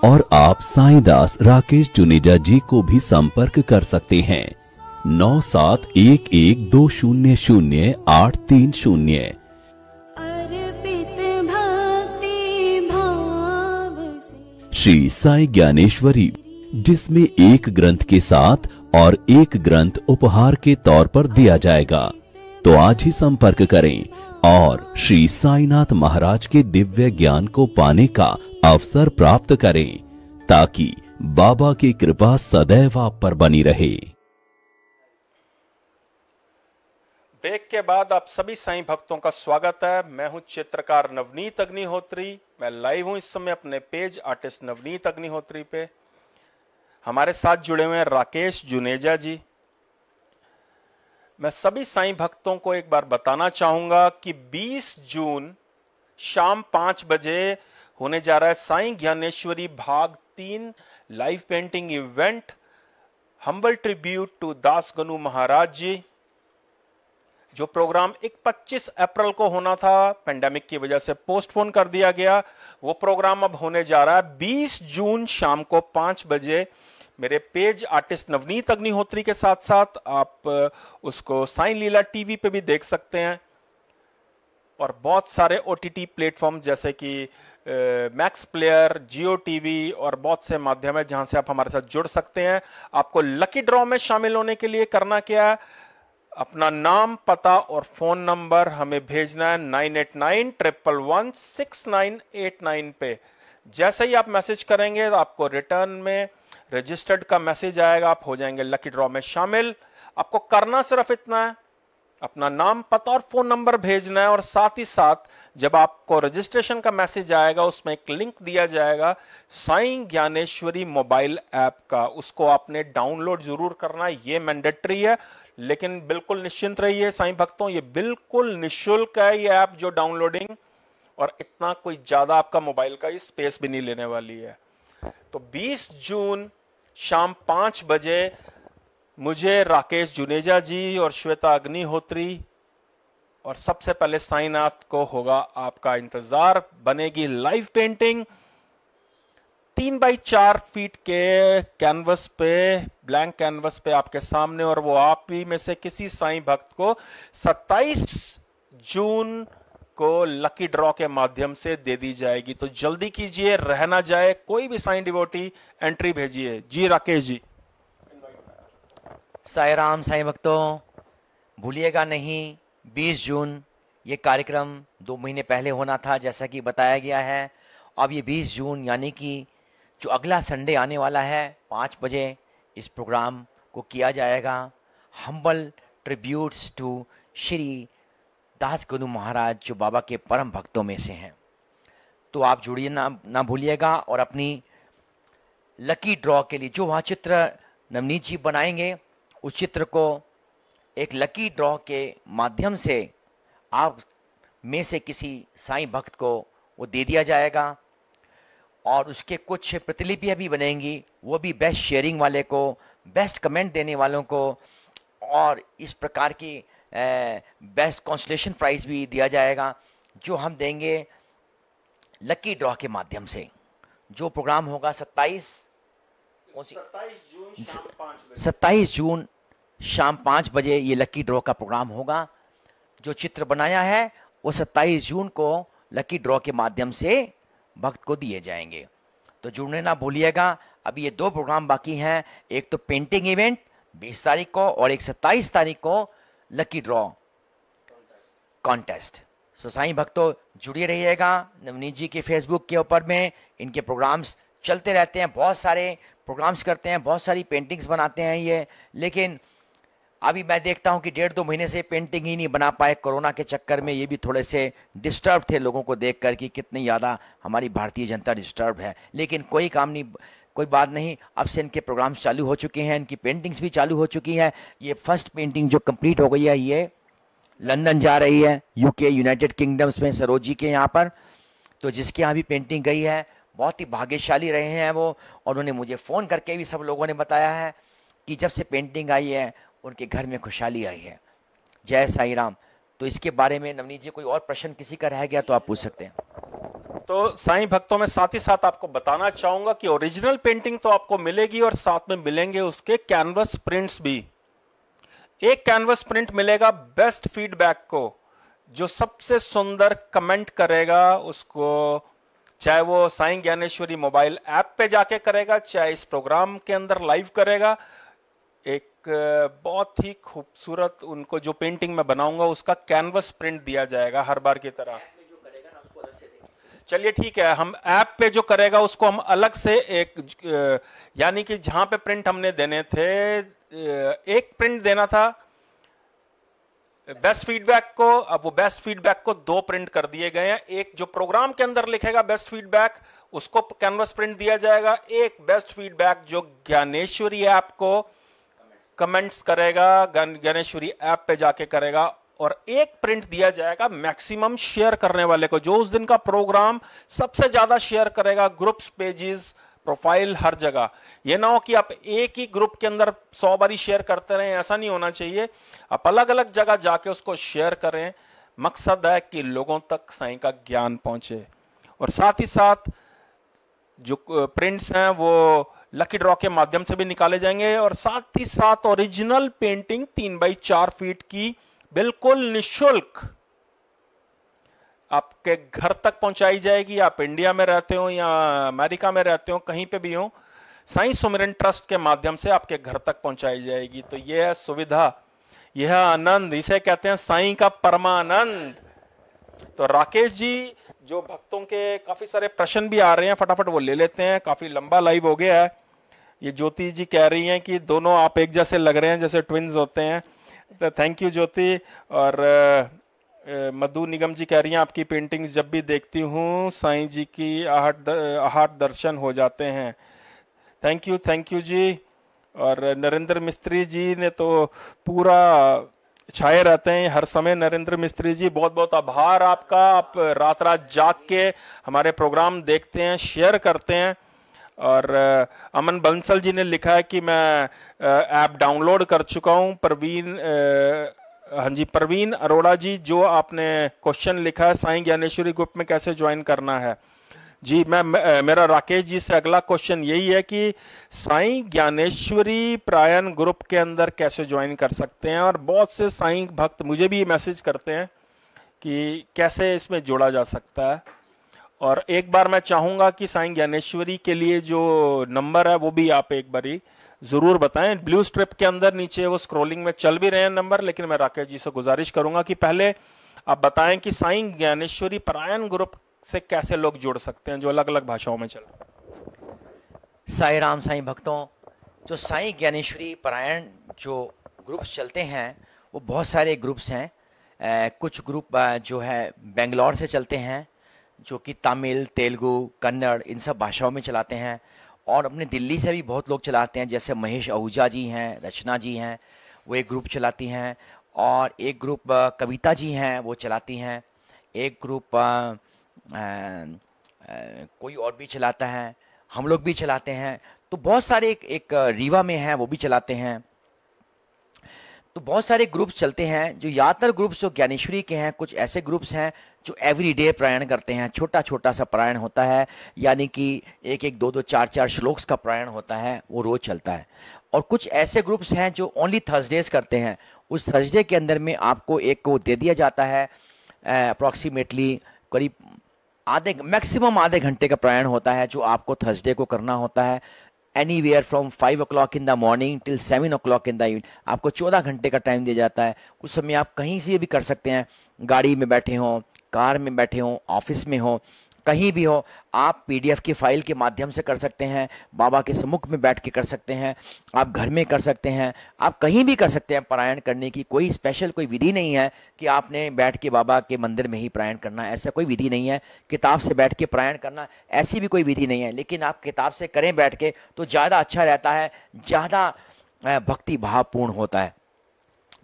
और आप साईं दास राकेश जुनेजा जी को भी संपर्क कर सकते हैं 9711200830। अर्पित भक्ति भाव से। श्री साई ज्ञानेश्वरी, जिसमें एक ग्रंथ के साथ और एक ग्रंथ उपहार के तौर पर दिया जाएगा। तो आज ही संपर्क करें और श्री साईनाथ महाराज के दिव्य ज्ञान को पाने का अवसर प्राप्त करें, ताकि बाबा की कृपा सदैव आप पर बनी रहे। ब्रेक के बाद आप सभी साईं भक्तों का स्वागत है। मैं हूं चित्रकार नवनीत अग्निहोत्री। मैं लाइव हूं इस समय अपने पेज आर्टिस्ट नवनीत अग्निहोत्री पे। हमारे साथ जुड़े हुए हैं राकेश जुनेजा जी। मैं सभी साईं भक्तों को एक बार बताना चाहूंगा कि 20 जून शाम 5 बजे होने जा रहा है साईं ज्ञानेश्वरी भाग 3 live painting event, humble tribute to Dasganu Maharaj ji. जो प्रोग्राम 25 अप्रैल को होना था, पेंडेमिक की वजह से पोस्टपोन कर दिया गया, वो प्रोग्राम अब होने जा रहा है 20 जून शाम को 5 बजे मेरे पेज आर्टिस्ट नवनीत अग्निहोत्री के साथ साथ आप उसको साईं लीला टीवी पे भी देख सकते हैं और बहुत सारे ओटीटी प्लेटफॉर्म जैसे कि मैक्स प्लेयर, जियो टीवी और बहुत से माध्यम है जहां से आप हमारे साथ जुड़ सकते हैं। आपको लकी ड्रॉ में शामिल होने के लिए करना क्या है, अपना नाम, पता और फोन नंबर हमें भेजना है 9891116989 पे। जैसे ही आप मैसेज करेंगे तो आपको रिटर्न में रजिस्टर्ड का मैसेज आएगा, आप हो जाएंगे लकी ड्रॉ में शामिल। आपको करना सिर्फ इतना है, अपना नाम, पता और फोन नंबर भेजना है, और साथ ही साथ जब आपको रजिस्ट्रेशन का मैसेज आएगा उसमें एक लिंक दिया जाएगा साईं ज्ञानेश्वरी मोबाइल ऐप का, उसको आपने डाउनलोड जरूर करना है। ये मैंडेटरी है, लेकिन बिल्कुल निश्चिंत रहिए साईं भक्तों, ये बिल्कुल निःशुल्क है ये ऐप जो डाउनलोडिंग, और इतना कोई ज्यादा आपका मोबाइल का स्पेस भी नहीं लेने वाली है। तो 20 जून शाम 5 बजे मुझे, राकेश जुनेजा जी और श्वेता अग्निहोत्री और सबसे पहले साईनाथ को होगा आपका इंतजार। बनेगी लाइव पेंटिंग 3 बाई 4 फीट के कैनवस पे, ब्लैंक कैनवस पे आपके सामने, और वो आप ही में से किसी साईं भक्त को 27 जून को लकी ड्रॉ के माध्यम से दे दी जाएगी। तो जल्दी कीजिए, रह ना जाए, कोई भी साईं डिवोटी एंट्री भेजिए। जी राकेश जी। साईं राम साईं भक्तों, भूलिएगा नहीं 20 जून ये कार्यक्रम 2 महीने पहले होना था जैसा कि बताया गया है। अब ये 20 जून यानी कि जो अगला संडे आने वाला है 5 बजे इस प्रोग्राम को किया जाएगा। Humble tributes to Shri Das Guru Maharaj जो बाबा के परम भक्तों में से हैं। तो आप जुड़िए ना भूलिएगा, और अपनी लकी ड्रॉ के लिए जो वहाँ चित्र नवनीत जी बनाएंगे उस चित्र को एक लकी ड्रॉ के माध्यम से आप में से किसी साईं भक्त को वो दे दिया जाएगा, और उसके कुछ प्रतिलिपियाँ भी बनेंगी, वो भी बेस्ट शेयरिंग वाले को, बेस्ट कमेंट देने वालों को, और इस प्रकार की बेस्ट कॉन्सलेशन प्राइज भी दिया जाएगा जो हम देंगे लकी ड्रॉ के माध्यम से। जो प्रोग्राम होगा 27 जून शाम 5 बजे ये लकी ड्रॉ का प्रोग्राम होगा। जो चित्र बनाया है वो 27 जून को लकी ड्रॉ के माध्यम से भक्त को दिए जाएंगे। तो जुड़ने ना भूलिएगा। अभी ये 2 प्रोग्राम बाकी हैं, एक तो पेंटिंग इवेंट 20 तारीख को और एक 27 तारीख को लकी ड्रॉ कॉन्टेस्ट। सो साईं भक्तों जुड़े रहिएगा। नवनीत जी के फेसबुक के ऊपर में इनके प्रोग्राम्स चलते रहते हैं, बहुत सारे प्रोग्राम्स करते हैं, बहुत सारी पेंटिंग्स बनाते हैं ये। लेकिन अभी मैं देखता हूं कि 1.5-2 महीने से पेंटिंग ही नहीं बना पाए कोरोना के चक्कर में। ये भी थोड़े से डिस्टर्ब थे लोगों को देख कर कि कितनी ज़्यादा हमारी भारतीय जनता डिस्टर्ब है। लेकिन कोई काम नहीं, कोई बात नहीं, अब से इनके प्रोग्राम्स चालू हो चुके हैं, इनकी पेंटिंग्स भी चालू हो चुकी है। ये फर्स्ट पेंटिंग जो कंप्लीट हो गई है ये लंदन जा रही है, यूके यूनाइटेड किंगडम्स में सरोजी के यहाँ पर। तो जिसके यहाँ भी पेंटिंग गई है बहुत ही भाग्यशाली रहे हैं वो, और उन्होंने मुझे फ़ोन करके भी सब लोगों ने बताया है कि जब से पेंटिंग आई है उनके घर में खुशहाली आई है। जय साईं राम। तो इसके बारे में नवनीत जी कोई और प्रश्न किसी का रह गया तो आप पूछ सकते हैं। तो साईं भक्तों में साथ ही साथ आपको बताना चाहूंगा कि ओरिजिनल पेंटिंग तो आपको मिलेगी और साथ में मिलेंगे उसके कैनवस प्रिंट्स भी। एक कैनवस प्रिंट मिलेगा बेस्ट फीडबैक को, जो सबसे सुंदर कमेंट करेगा उसको, चाहे वो साईं ज्ञानेश्वरी मोबाइल ऐप पे जाके करेगा, चाहे इस प्रोग्राम के अंदर लाइव करेगा। एक बहुत ही खूबसूरत उनको जो पेंटिंग मैं बनाऊंगा उसका कैनवस प्रिंट दिया जाएगा हर बार की तरह। चलिए ठीक है, हम ऐप पे जो करेगा उसको हम अलग से एक, यानी कि जहां पे प्रिंट हमने देने थे, एक प्रिंट देना था बेस्ट फीडबैक को, अब वो बेस्ट फीडबैक को 2 प्रिंट कर दिए गए हैं। एक जो प्रोग्राम के अंदर लिखेगा बेस्ट फीडबैक उसको कैनवस प्रिंट दिया जाएगा, एक बेस्ट फीडबैक जो ज्ञानेश्वरी ऐप को कमेंट्स करेगा, ज्ञानेश्वरी ऐप पे जाके करेगा, और एक प्रिंट दिया जाएगा मैक्सिमम शेयर करने वाले को, जो उस दिन का प्रोग्राम सबसे ज्यादा शेयर करेगा, ग्रुप्स, पेजेस, प्रोफाइल, हर जगह। ये ना हो कि आप एक ही ग्रुप के अंदर 100 बारी शेयर करते रहें, ऐसा नहीं होना चाहिए। आप अलग अलग जगह जाके उसको शेयर करें। मकसद है कि लोगों तक साईं का ज्ञान पहुंचे। और साथ ही साथ जो प्रिंट्स हैं वो लकी ड्रॉ के माध्यम से भी निकाले जाएंगे, और साथ ही साथ ओरिजिनल पेंटिंग 3 बाई 4 फीट की बिल्कुल निःशुल्क आपके घर तक पहुंचाई जाएगी। आप इंडिया में रहते हो या अमेरिका में रहते हो, कहीं पे भी हो, साईं सुमिरन ट्रस्ट के माध्यम से आपके घर तक पहुंचाई जाएगी। तो यह है सुविधा, यह आनंद, इसे कहते हैं साईं का परमानंद। तो राकेश जी, जो भक्तों के काफी सारे प्रश्न भी आ रहे हैं, फटाफट वो ले लेते हैं, काफी लंबा लाइव हो गया है। ये ज्योति जी कह रही हैं कि दोनों आप एक जैसे लग रहे हैं, जैसे ट्विन्स होते हैं। तो थैंक यू ज्योति। और मधु निगम जी कह रही हैं आपकी पेंटिंग्स जब भी देखती हूँ साईं जी की आहट दर्शन हो जाते हैं। थैंक यू जी। और नरेंद्र मिस्त्री जी ने तो पूरा छाए रहते हैं हर समय। नरेंद्र मिस्त्री जी, बहुत बहुत आभार आपका। आप रात रात जाग के हमारे प्रोग्राम देखते हैं, शेयर करते हैं। और अमन बंसल जी ने लिखा है कि मैं ऐप डाउनलोड कर चुका हूं। हाँ जी, प्रवीण अरोड़ा जी, जो आपने क्वेश्चन लिखा है साईं ज्ञानेश्वरी ग्रुप में कैसे ज्वाइन करना है, जी मेरा राकेश जी से अगला क्वेश्चन यही है कि साईं ज्ञानेश्वरी प्रायण ग्रुप के अंदर कैसे ज्वाइन कर सकते हैं। और बहुत से साईं भक्त मुझे भी मैसेज करते हैं कि कैसे इसमें जोड़ा जा सकता है। और एक बार मैं चाहूंगा कि साईं ज्ञानेश्वरी के लिए जो नंबर है वो भी आप एक बारी जरूर बताएं। ब्लू स्ट्रिप के अंदर नीचे वो स्क्रॉलिंग में चल भी रहे हैं नंबर, लेकिन मैं राकेश जी से गुजारिश करूंगा कि पहले आप बताएं कि साईं ज्ञानेश्वरी प्रायण ग्रुप से कैसे लोग जुड़ सकते हैं, जो अलग अलग भाषाओं में चल रहा है। साईं राम साईं भक्तों, जो साईं ज्ञानेश्वरी पारायण जो ग्रुप्स चलते हैं वो बहुत सारे ग्रुप्स हैं। कुछ ग्रुप जो है बेंगलोर से चलते हैं, जो कि तमिल, तेलुगु, कन्नड़ इन सब भाषाओं में चलाते हैं। और अपने दिल्ली से भी बहुत लोग चलाते हैं, जैसे महेश आहूजा जी हैं, रचना जी हैं, वो एक ग्रुप चलाती हैं। और एक ग्रुप कविता जी हैं, वो चलाती हैं। एक ग्रुप कोई और भी चलाता है, हम लोग भी चलाते हैं। तो बहुत सारे एक रीवा में हैं, वो भी चलाते हैं। तो बहुत सारे ग्रुप्स चलते हैं। जो ज़्यादातर ग्रुप्स जो ज्ञानेश्वरी के हैं, कुछ ऐसे ग्रुप्स हैं जो एवरीडे पारायण करते हैं। छोटा छोटा सा पारायण होता है, यानी कि एक एक दो दो चार चार श्लोक्स का पारायण होता है, वो रोज चलता है। और कुछ ऐसे ग्रुप्स हैं जो ओनली थर्सडेज करते हैं। उस थर्सडे के अंदर में आपको एक को दे दिया जाता है, अप्रॉक्सीमेटली करीब मैक्सिमम आधे घंटे का पारायण होता है, जो आपको थर्सडे को करना होता है। Anywhere from 5 o'clock in the morning till 7 o'clock in the evening. आपको 14 घंटे का टाइम दिया जाता है। उस समय आप कहीं से भी कर सकते हैं, गाड़ी में बैठे हों, कार में बैठे हों, ऑफिस में हो, कहीं भी हो। आप पीडीएफ की फाइल के माध्यम से कर सकते हैं, बाबा के सम्मुख में बैठ के कर सकते हैं, आप घर में कर सकते हैं, आप कहीं भी कर सकते हैं। पारायण करने की कोई स्पेशल कोई विधि नहीं है कि आपने बैठ के बाबा के मंदिर में ही पारायण करना है, ऐसा कोई विधि नहीं है। किताब से बैठ के पारायण करना, ऐसी भी कोई विधि नहीं है। लेकिन आप किताब से करें बैठ के तो ज़्यादा अच्छा रहता है, ज़्यादा भक्ति भावपूर्ण होता है।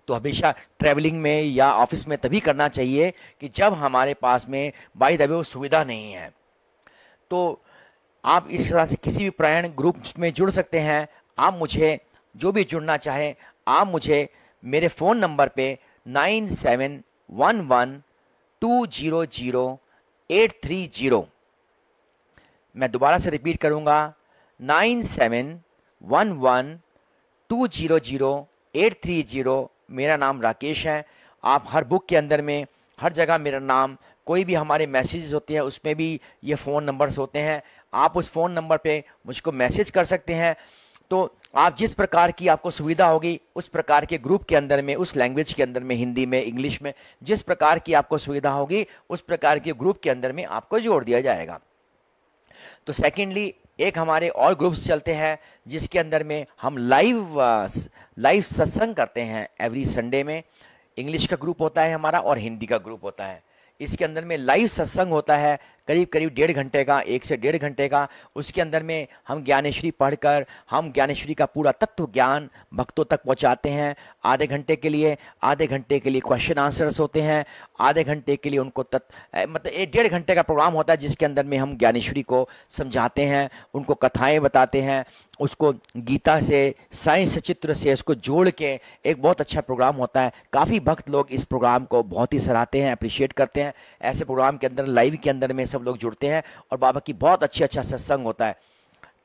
तो हमेशा ट्रैवलिंग में या ऑफिस में तभी करना चाहिए कि जब हमारे पास में बाय द वे वो सुविधा नहीं है। तो आप इस तरह से किसी भी पारायण ग्रुप में जुड़ सकते हैं। आप मुझे जो भी जुड़ना चाहें, आप मुझे मेरे फ़ोन नंबर पे 9711200830, मैं दोबारा से रिपीट करूँगा 9711200830। मेरा नाम राकेश है। आप हर बुक के अंदर में हर जगह मेरा नाम, कोई भी हमारे मैसेजेस होते हैं उसमें भी ये फ़ोन नंबर्स होते हैं। आप उस फ़ोन नंबर पे मुझको मैसेज कर सकते हैं। तो आप जिस प्रकार की आपको सुविधा होगी उस प्रकार के ग्रुप के अंदर में, उस लैंग्वेज के अंदर में, हिंदी में, इंग्लिश में, जिस प्रकार की आपको सुविधा होगी उस प्रकार के ग्रुप के अंदर में आपको जोड़ दिया जाएगा। तो सेकेंडली एक हमारे और ग्रुप्स चलते हैं जिसके अंदर में हम लाइव सत्संग करते हैं एवरी संडे में। इंग्लिश का ग्रुप होता है हमारा और हिंदी का ग्रुप होता है। इसके अंदर में लाइव सत्संग होता है करीब 1.5 घंटे का, 1 से 1.5 घंटे का। उसके अंदर में हम ज्ञानेश्वरी पढ़कर हम ज्ञानेश्वरी का पूरा तत्व ज्ञान भक्तों तक पहुंचाते हैं। आधे घंटे के लिए क्वेश्चन आंसर्स होते हैं, आधे घंटे के लिए उनको मतलब 1.5 घंटे का प्रोग्राम होता है जिसके अंदर में हम ज्ञानेश्वरी को समझाते हैं, उनको कथाएं बताते हैं, उसको गीता से, साईं सचित्र से उसको जोड़ के एक बहुत अच्छा प्रोग्राम होता है। काफ़ी भक्त लोग इस प्रोग्राम को बहुत ही सराहते हैं, अप्रिशिएट करते हैं। ऐसे प्रोग्राम के अंदर लाइव के अंदर में सब लोग जुड़ते हैं और बाबा की बहुत अच्छा सत्संग होता है।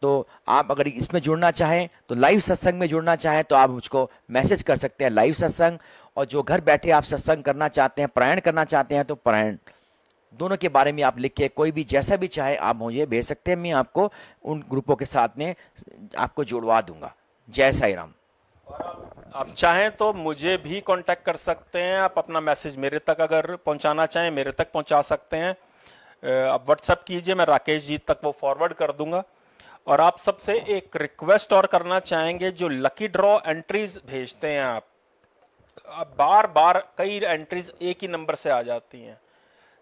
तो आप अगर इसमें जुड़ना चाहें, तो लाइव सत्संग में जुड़ना चाहें तो आप मुझको मैसेज कर सकते हैं, लाइव सत्संग। और जो घर बैठे आप सत्संग करना चाहते हैं, पारायण करना चाहते हैं, तो पारायण दोनों के बारे में आप लिख के कोई भी जैसा भी चाहे आप मुझे भेज सकते हैं। मैं आपको उन ग्रुपों के साथ में आपको जुड़वा दूंगा। जय साईं राम। आप चाहें तो मुझे भी कांटेक्ट कर सकते हैं, आप अपना मैसेज मेरे तक अगर पहुंचाना चाहें मेरे तक पहुंचा सकते हैं। आप व्हाट्सएप कीजिए, मैं राकेश जी तक वो फॉरवर्ड कर दूंगा। और आप सबसे एक रिक्वेस्ट और करना चाहेंगे, जो लकी ड्रॉ एंट्रीज भेजते हैं आप बार बार कई एंट्रीज एक ही नंबर से आ जाती हैं,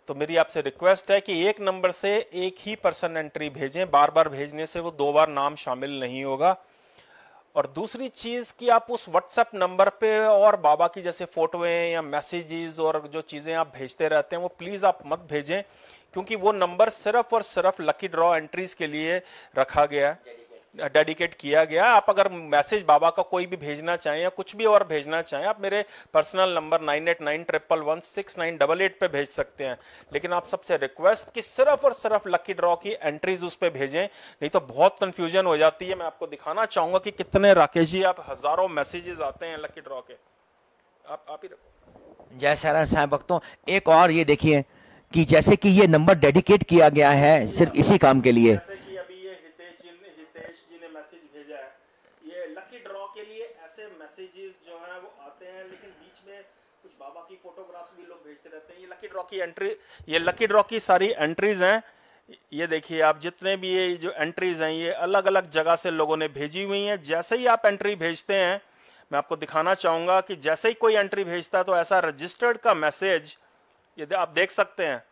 तो मेरी आपसे रिक्वेस्ट है कि एक नंबर से एक ही पर्सन एंट्री भेजें, बार बार भेजने से वो 2 बार नाम शामिल नहीं होगा। और दूसरी चीज कि आप उस व्हाट्सएप नंबर पे और बाबा की जैसे फोटोएं या मैसेजेस और जो चीजें आप भेजते रहते हैं वो प्लीज आप मत भेजें, क्योंकि वो नंबर सिर्फ और सिर्फ लकी ड्रॉ एंट्रीज के लिए रखा गया, डेडिकेट किया गया। आप अगर मैसेज बाबा का कोई भी भेजना चाहें या कुछ भी और भेजना चाहें, आप मेरे पर्सनल नंबर 9891116988 पे भेज सकते हैं। लेकिन आप सबसे रिक्वेस्ट कि सिर्फ और सिर्फ लकी ड्रॉ की एंट्रीज उस पे भेजें, नहीं तो बहुत कंफ्यूजन हो जाती है। मैं आपको दिखाना चाहूंगा कि कितने, राकेश जी, आप हजारों मैसेजेस आते हैं लकी ड्रॉ के। आप ही रखो। जय साईं साईं भक्तों, एक और ये देखिए कि जैसे कि ये नंबर डेडिकेट किया गया है सिर्फ इसी काम के लिए। जैसे कि अभी ये हितेश जी ने मैसेज भेजा है, ये लकी ड्रॉ के लिए ऐसे मैसेजेस जो हैं वो आते हैं, लेकिन बीच में कुछ बाबा की फोटोग्राफ्स भी लोग भेजते रहते हैं। ये लकी ड्रॉ की एंट्री, ये लकी ड्रॉ की सारी एंट्रीज हैं। ये देखिए आप, जितने भी ये जो एंट्रीज हैं ये अलग अलग जगह से लोगों ने भेजी हुई हैं। जैसे ही आप एंट्री भेजते हैं, मैं आपको दिखाना चाहूंगा कि जैसे ही कोई एंट्री भेजता है तो ऐसा रजिस्टर्ड का मैसेज, ये आप देख सकते हैं,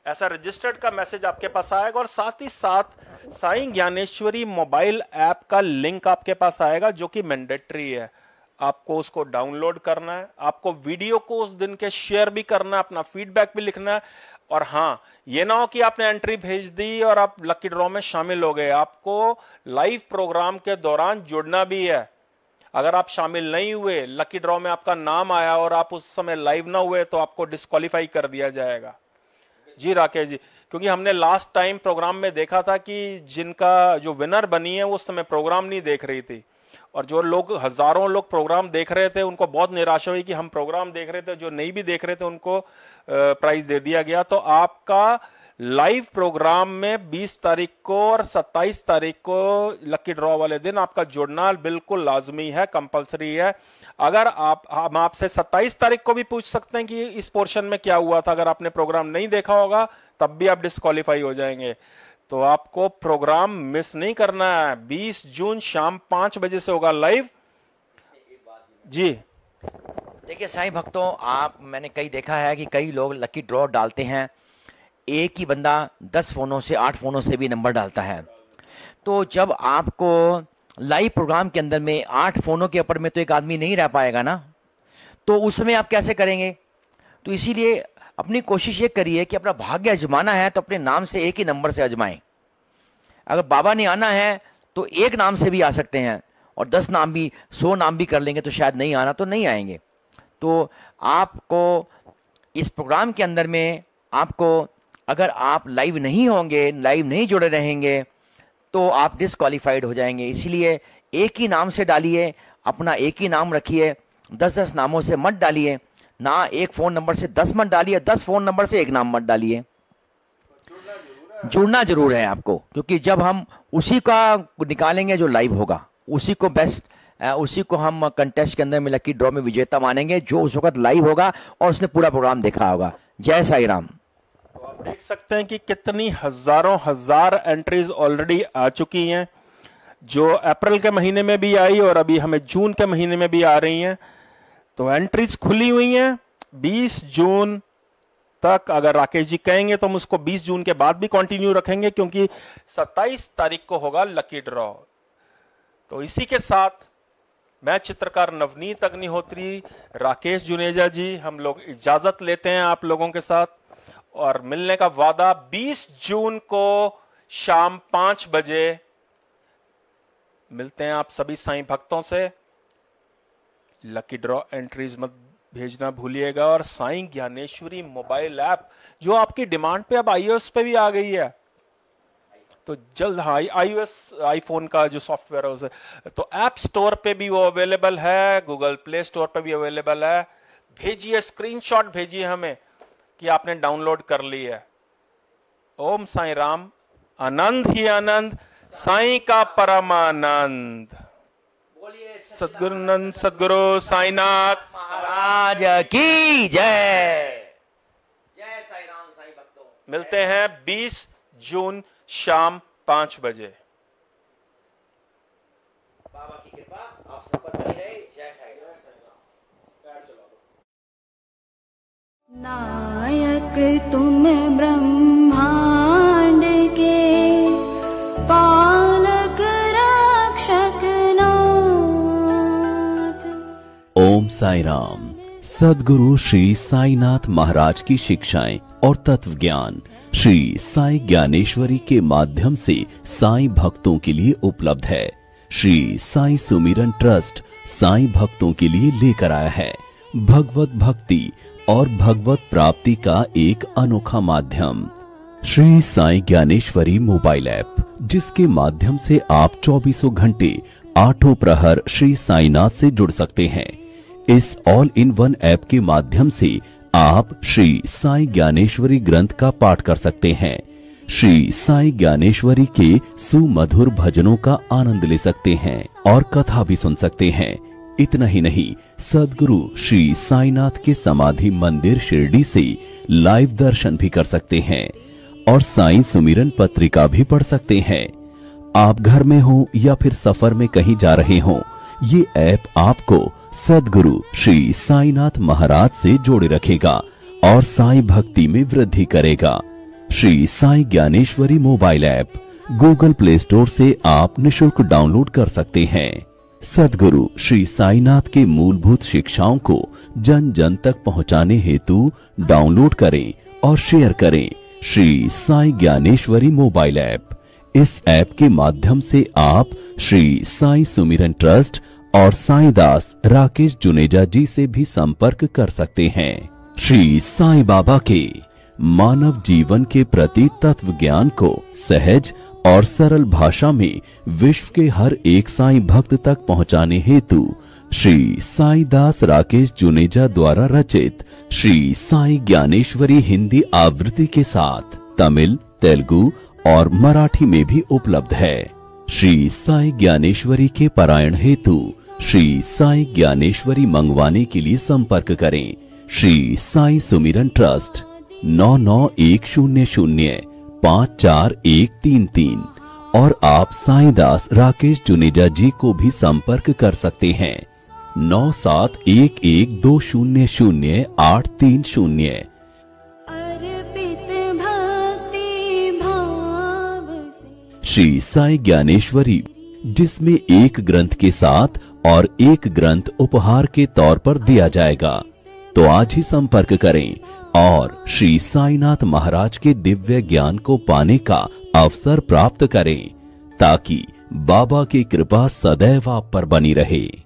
ऐसा रजिस्टर्ड का मैसेज आपके पास आएगा और साथ ही साथ साईं ज्ञानेश्वरी मोबाइल ऐप का लिंक आपके पास आएगा, जो कि मैंडेटरी है। आपको उसको डाउनलोड करना है, आपको वीडियो को उस दिन के शेयर भी करना है, अपना फीडबैक भी लिखना है। और हाँ, ये ना हो कि आपने एंट्री भेज दी और आप लकी ड्रॉ में शामिल हो गए, आपको लाइव प्रोग्राम के दौरान जुड़ना भी है। अगर आप शामिल नहीं हुए, लकी ड्रॉ में आपका नाम आया और आप उस समय लाइव ना हुए, तो आपको डिस्क्वालीफाई कर दिया जाएगा। जी राकेश जी, क्योंकि हमने लास्ट टाइम प्रोग्राम में देखा था कि जिनका जो विनर बनी है वो उस समय प्रोग्राम नहीं देख रही थी, और जो लोग, हजारों लोग प्रोग्राम देख रहे थे, उनको बहुत निराशा हुई कि हम प्रोग्राम देख रहे थे, जो नहीं भी देख रहे थे उनको प्राइज दे दिया गया। तो आपका लाइव प्रोग्राम में 20 तारीख को और 27 तारीख को लकी ड्रॉ वाले दिन आपका जुड़ना बिल्कुल लाजमी है, कंपलसरी है। अगर हम आपसे 27 तारीख को भी पूछ सकते हैं कि इस पोर्शन में क्या हुआ था, अगर आपने प्रोग्राम नहीं देखा होगा तब भी आप डिस्क्वालीफाई हो जाएंगे। तो आपको प्रोग्राम मिस नहीं करना है। 20 जून शाम 5 बजे से होगा लाइव। जी देखिए साईं भक्तों, मैंने कई देखा है कि कई लोग लकी ड्रॉ डालते हैं, एक ही बंदा 10 फोनों से 8 फोनों से भी नंबर डालता है। तो जब आपको लाइव प्रोग्राम के अंदर में 8 फोनों के ऊपर में तो एक आदमी नहीं रह पाएगा ना, तो उस समय आप कैसे करेंगे? तो इसीलिए अपनी कोशिश ये करिए कि अपना भाग्य आजमाना है तो अपने नाम से एक ही नंबर से आजमाएं। अगर बाबा ने आना है तो एक नाम से भी आ सकते हैं, और 10 नाम भी, 100 नाम भी कर लेंगे तो शायद नहीं आना, तो नहीं आएंगे। तो आपको इस प्रोग्राम के अंदर में, आपको अगर आप लाइव नहीं होंगे, लाइव नहीं जुड़े रहेंगे, तो आप डिस्क्वालीफाइड हो जाएंगे। इसलिए एक ही नाम से डालिए, अपना एक ही नाम रखिए, 10-10 नामों से मत डालिए ना, एक फ़ोन नंबर से 10 मत डालिए, 10 फ़ोन नंबर से एक नाम मत डालिए। जुड़ना जरूर है आपको, क्योंकि जब हम उसी का निकालेंगे जो लाइव होगा, उसी को बेस्ट, उसी को हम कंटेस्ट के अंदर में लकी ड्रॉ में विजेता मानेंगे, जो उस वक्त लाइव होगा और उसने पूरा प्रोग्राम देखा होगा। जय साई राम। तो आप देख सकते हैं कि कितनी हजारों हजार एंट्रीज ऑलरेडी आ चुकी हैं, जो अप्रैल के महीने में भी आई और अभी हमें जून के महीने में भी आ रही हैं। तो एंट्रीज खुली हुई हैं 20 जून तक। अगर राकेश जी कहेंगे तो हम उसको 20 जून के बाद भी कंटिन्यू रखेंगे, क्योंकि 27 तारीख को होगा लकी ड्रॉ। तो इसी के साथ मैं चित्रकार नवनीत अग्निहोत्री, राकेश जुनेजा जी, हम लोग इजाजत लेते हैं आप लोगों के साथ, और मिलने का वादा 20 जून को शाम 5 बजे मिलते हैं आप सभी साईं भक्तों से। लकी ड्रॉ एंट्रीज मत भेजना भूलिएगा, और साईं ज्ञानेश्वरी मोबाइल ऐप जो आपकी डिमांड पे अब iOS पे भी आ गई है, तो जल्द, हाँ, iOS आईफोन का जो सॉफ्टवेयर है उसे, तो ऐप स्टोर पे भी वो अवेलेबल है, गूगल प्ले स्टोर पे भी अवेलेबल है। भेजिए, स्क्रीनशॉट भेजिए हमें कि आपने डाउनलोड कर ली है। ओम साईं राम। आनंद ही आनंद, साईं का परमानंद। बोलिए सद्गुरुनंद सद्गुरु साईनाथ महाराज की जय। जय साई राम साई भक्तों। मिलते हैं 20 जून शाम 5 बजे। बाबा की कृपा आप सब पर बनी रहे। जय साई राम। नायक तुम ब्रह्मांड के, पालक रक्षक नाथ। ओम साई राम। सद्गुरु श्री साईनाथ महाराज की शिक्षाएं और तत्व ज्ञान श्री साई ज्ञानेश्वरी के माध्यम से साई भक्तों के लिए उपलब्ध है। श्री साई सुमिरन ट्रस्ट साई भक्तों के लिए लेकर आया है भगवत भक्ति और भगवत प्राप्ति का एक अनोखा माध्यम, श्री साई ज्ञानेश्वरी मोबाइल ऐप, जिसके माध्यम से आप 24 घंटे 8 प्रहर श्री साईनाथ से जुड़ सकते हैं। इस ऑल इन वन ऐप के माध्यम से आप श्री साई ज्ञानेश्वरी ग्रंथ का पाठ कर सकते हैं, श्री साई ज्ञानेश्वरी के सुमधुर भजनों का आनंद ले सकते हैं और कथा भी सुन सकते हैं। इतना ही नहीं, सद्गुरु श्री साईनाथ के समाधि मंदिर शिरडी से लाइव दर्शन भी कर सकते हैं और साई सुमिरन पत्रिका भी पढ़ सकते हैं। आप घर में हो या फिर सफर में कहीं जा रहे हो, ये ऐप आपको सद्गुरु श्री साईनाथ महाराज से जोड़े रखेगा और साई भक्ति में वृद्धि करेगा। Shri Sai Dnyaneshwari mobile app Google play store से आप निशुल्क डाउनलोड कर सकते हैं। सद्गुरु श्री साईनाथ के मूलभूत शिक्षाओं को जन जन तक पहुंचाने हेतु डाउनलोड करें और शेयर करें श्री साई ज्ञानेश्वरी मोबाइल ऐप। इस ऐप के माध्यम से आप श्री साई सुमिरन ट्रस्ट और साईं दास राकेश जुनेजा जी से भी संपर्क कर सकते हैं। श्री साईं बाबा के मानव जीवन के प्रति तत्व ज्ञान को सहज और सरल भाषा में विश्व के हर एक साईं भक्त तक पहुंचाने हेतु श्री साईं दास राकेश जुनेजा द्वारा रचित श्री साई ज्ञानेश्वरी हिंदी आवृत्ति के साथ तमिल, तेलुगु और मराठी में भी उपलब्ध है। श्री साई ज्ञानेश्वरी के पारायण हेतु श्री साई ज्ञानेश्वरी मंगवाने के लिए संपर्क करें श्री साई सुमिरन ट्रस्ट 9910054133 और आप साईं दास राकेश जुनेजा जी को भी संपर्क कर सकते हैं 9711200830। अर्पित भक्ति भाव से। श्री साई ज्ञानेश्वरी, जिसमें एक ग्रंथ के साथ और एक ग्रंथ उपहार के तौर पर दिया जाएगा। तो आज ही संपर्क करें और श्री साईनाथ महाराज के दिव्य ज्ञान को पाने का अवसर प्राप्त करें, ताकि बाबा की कृपा सदैव आप पर बनी रहे।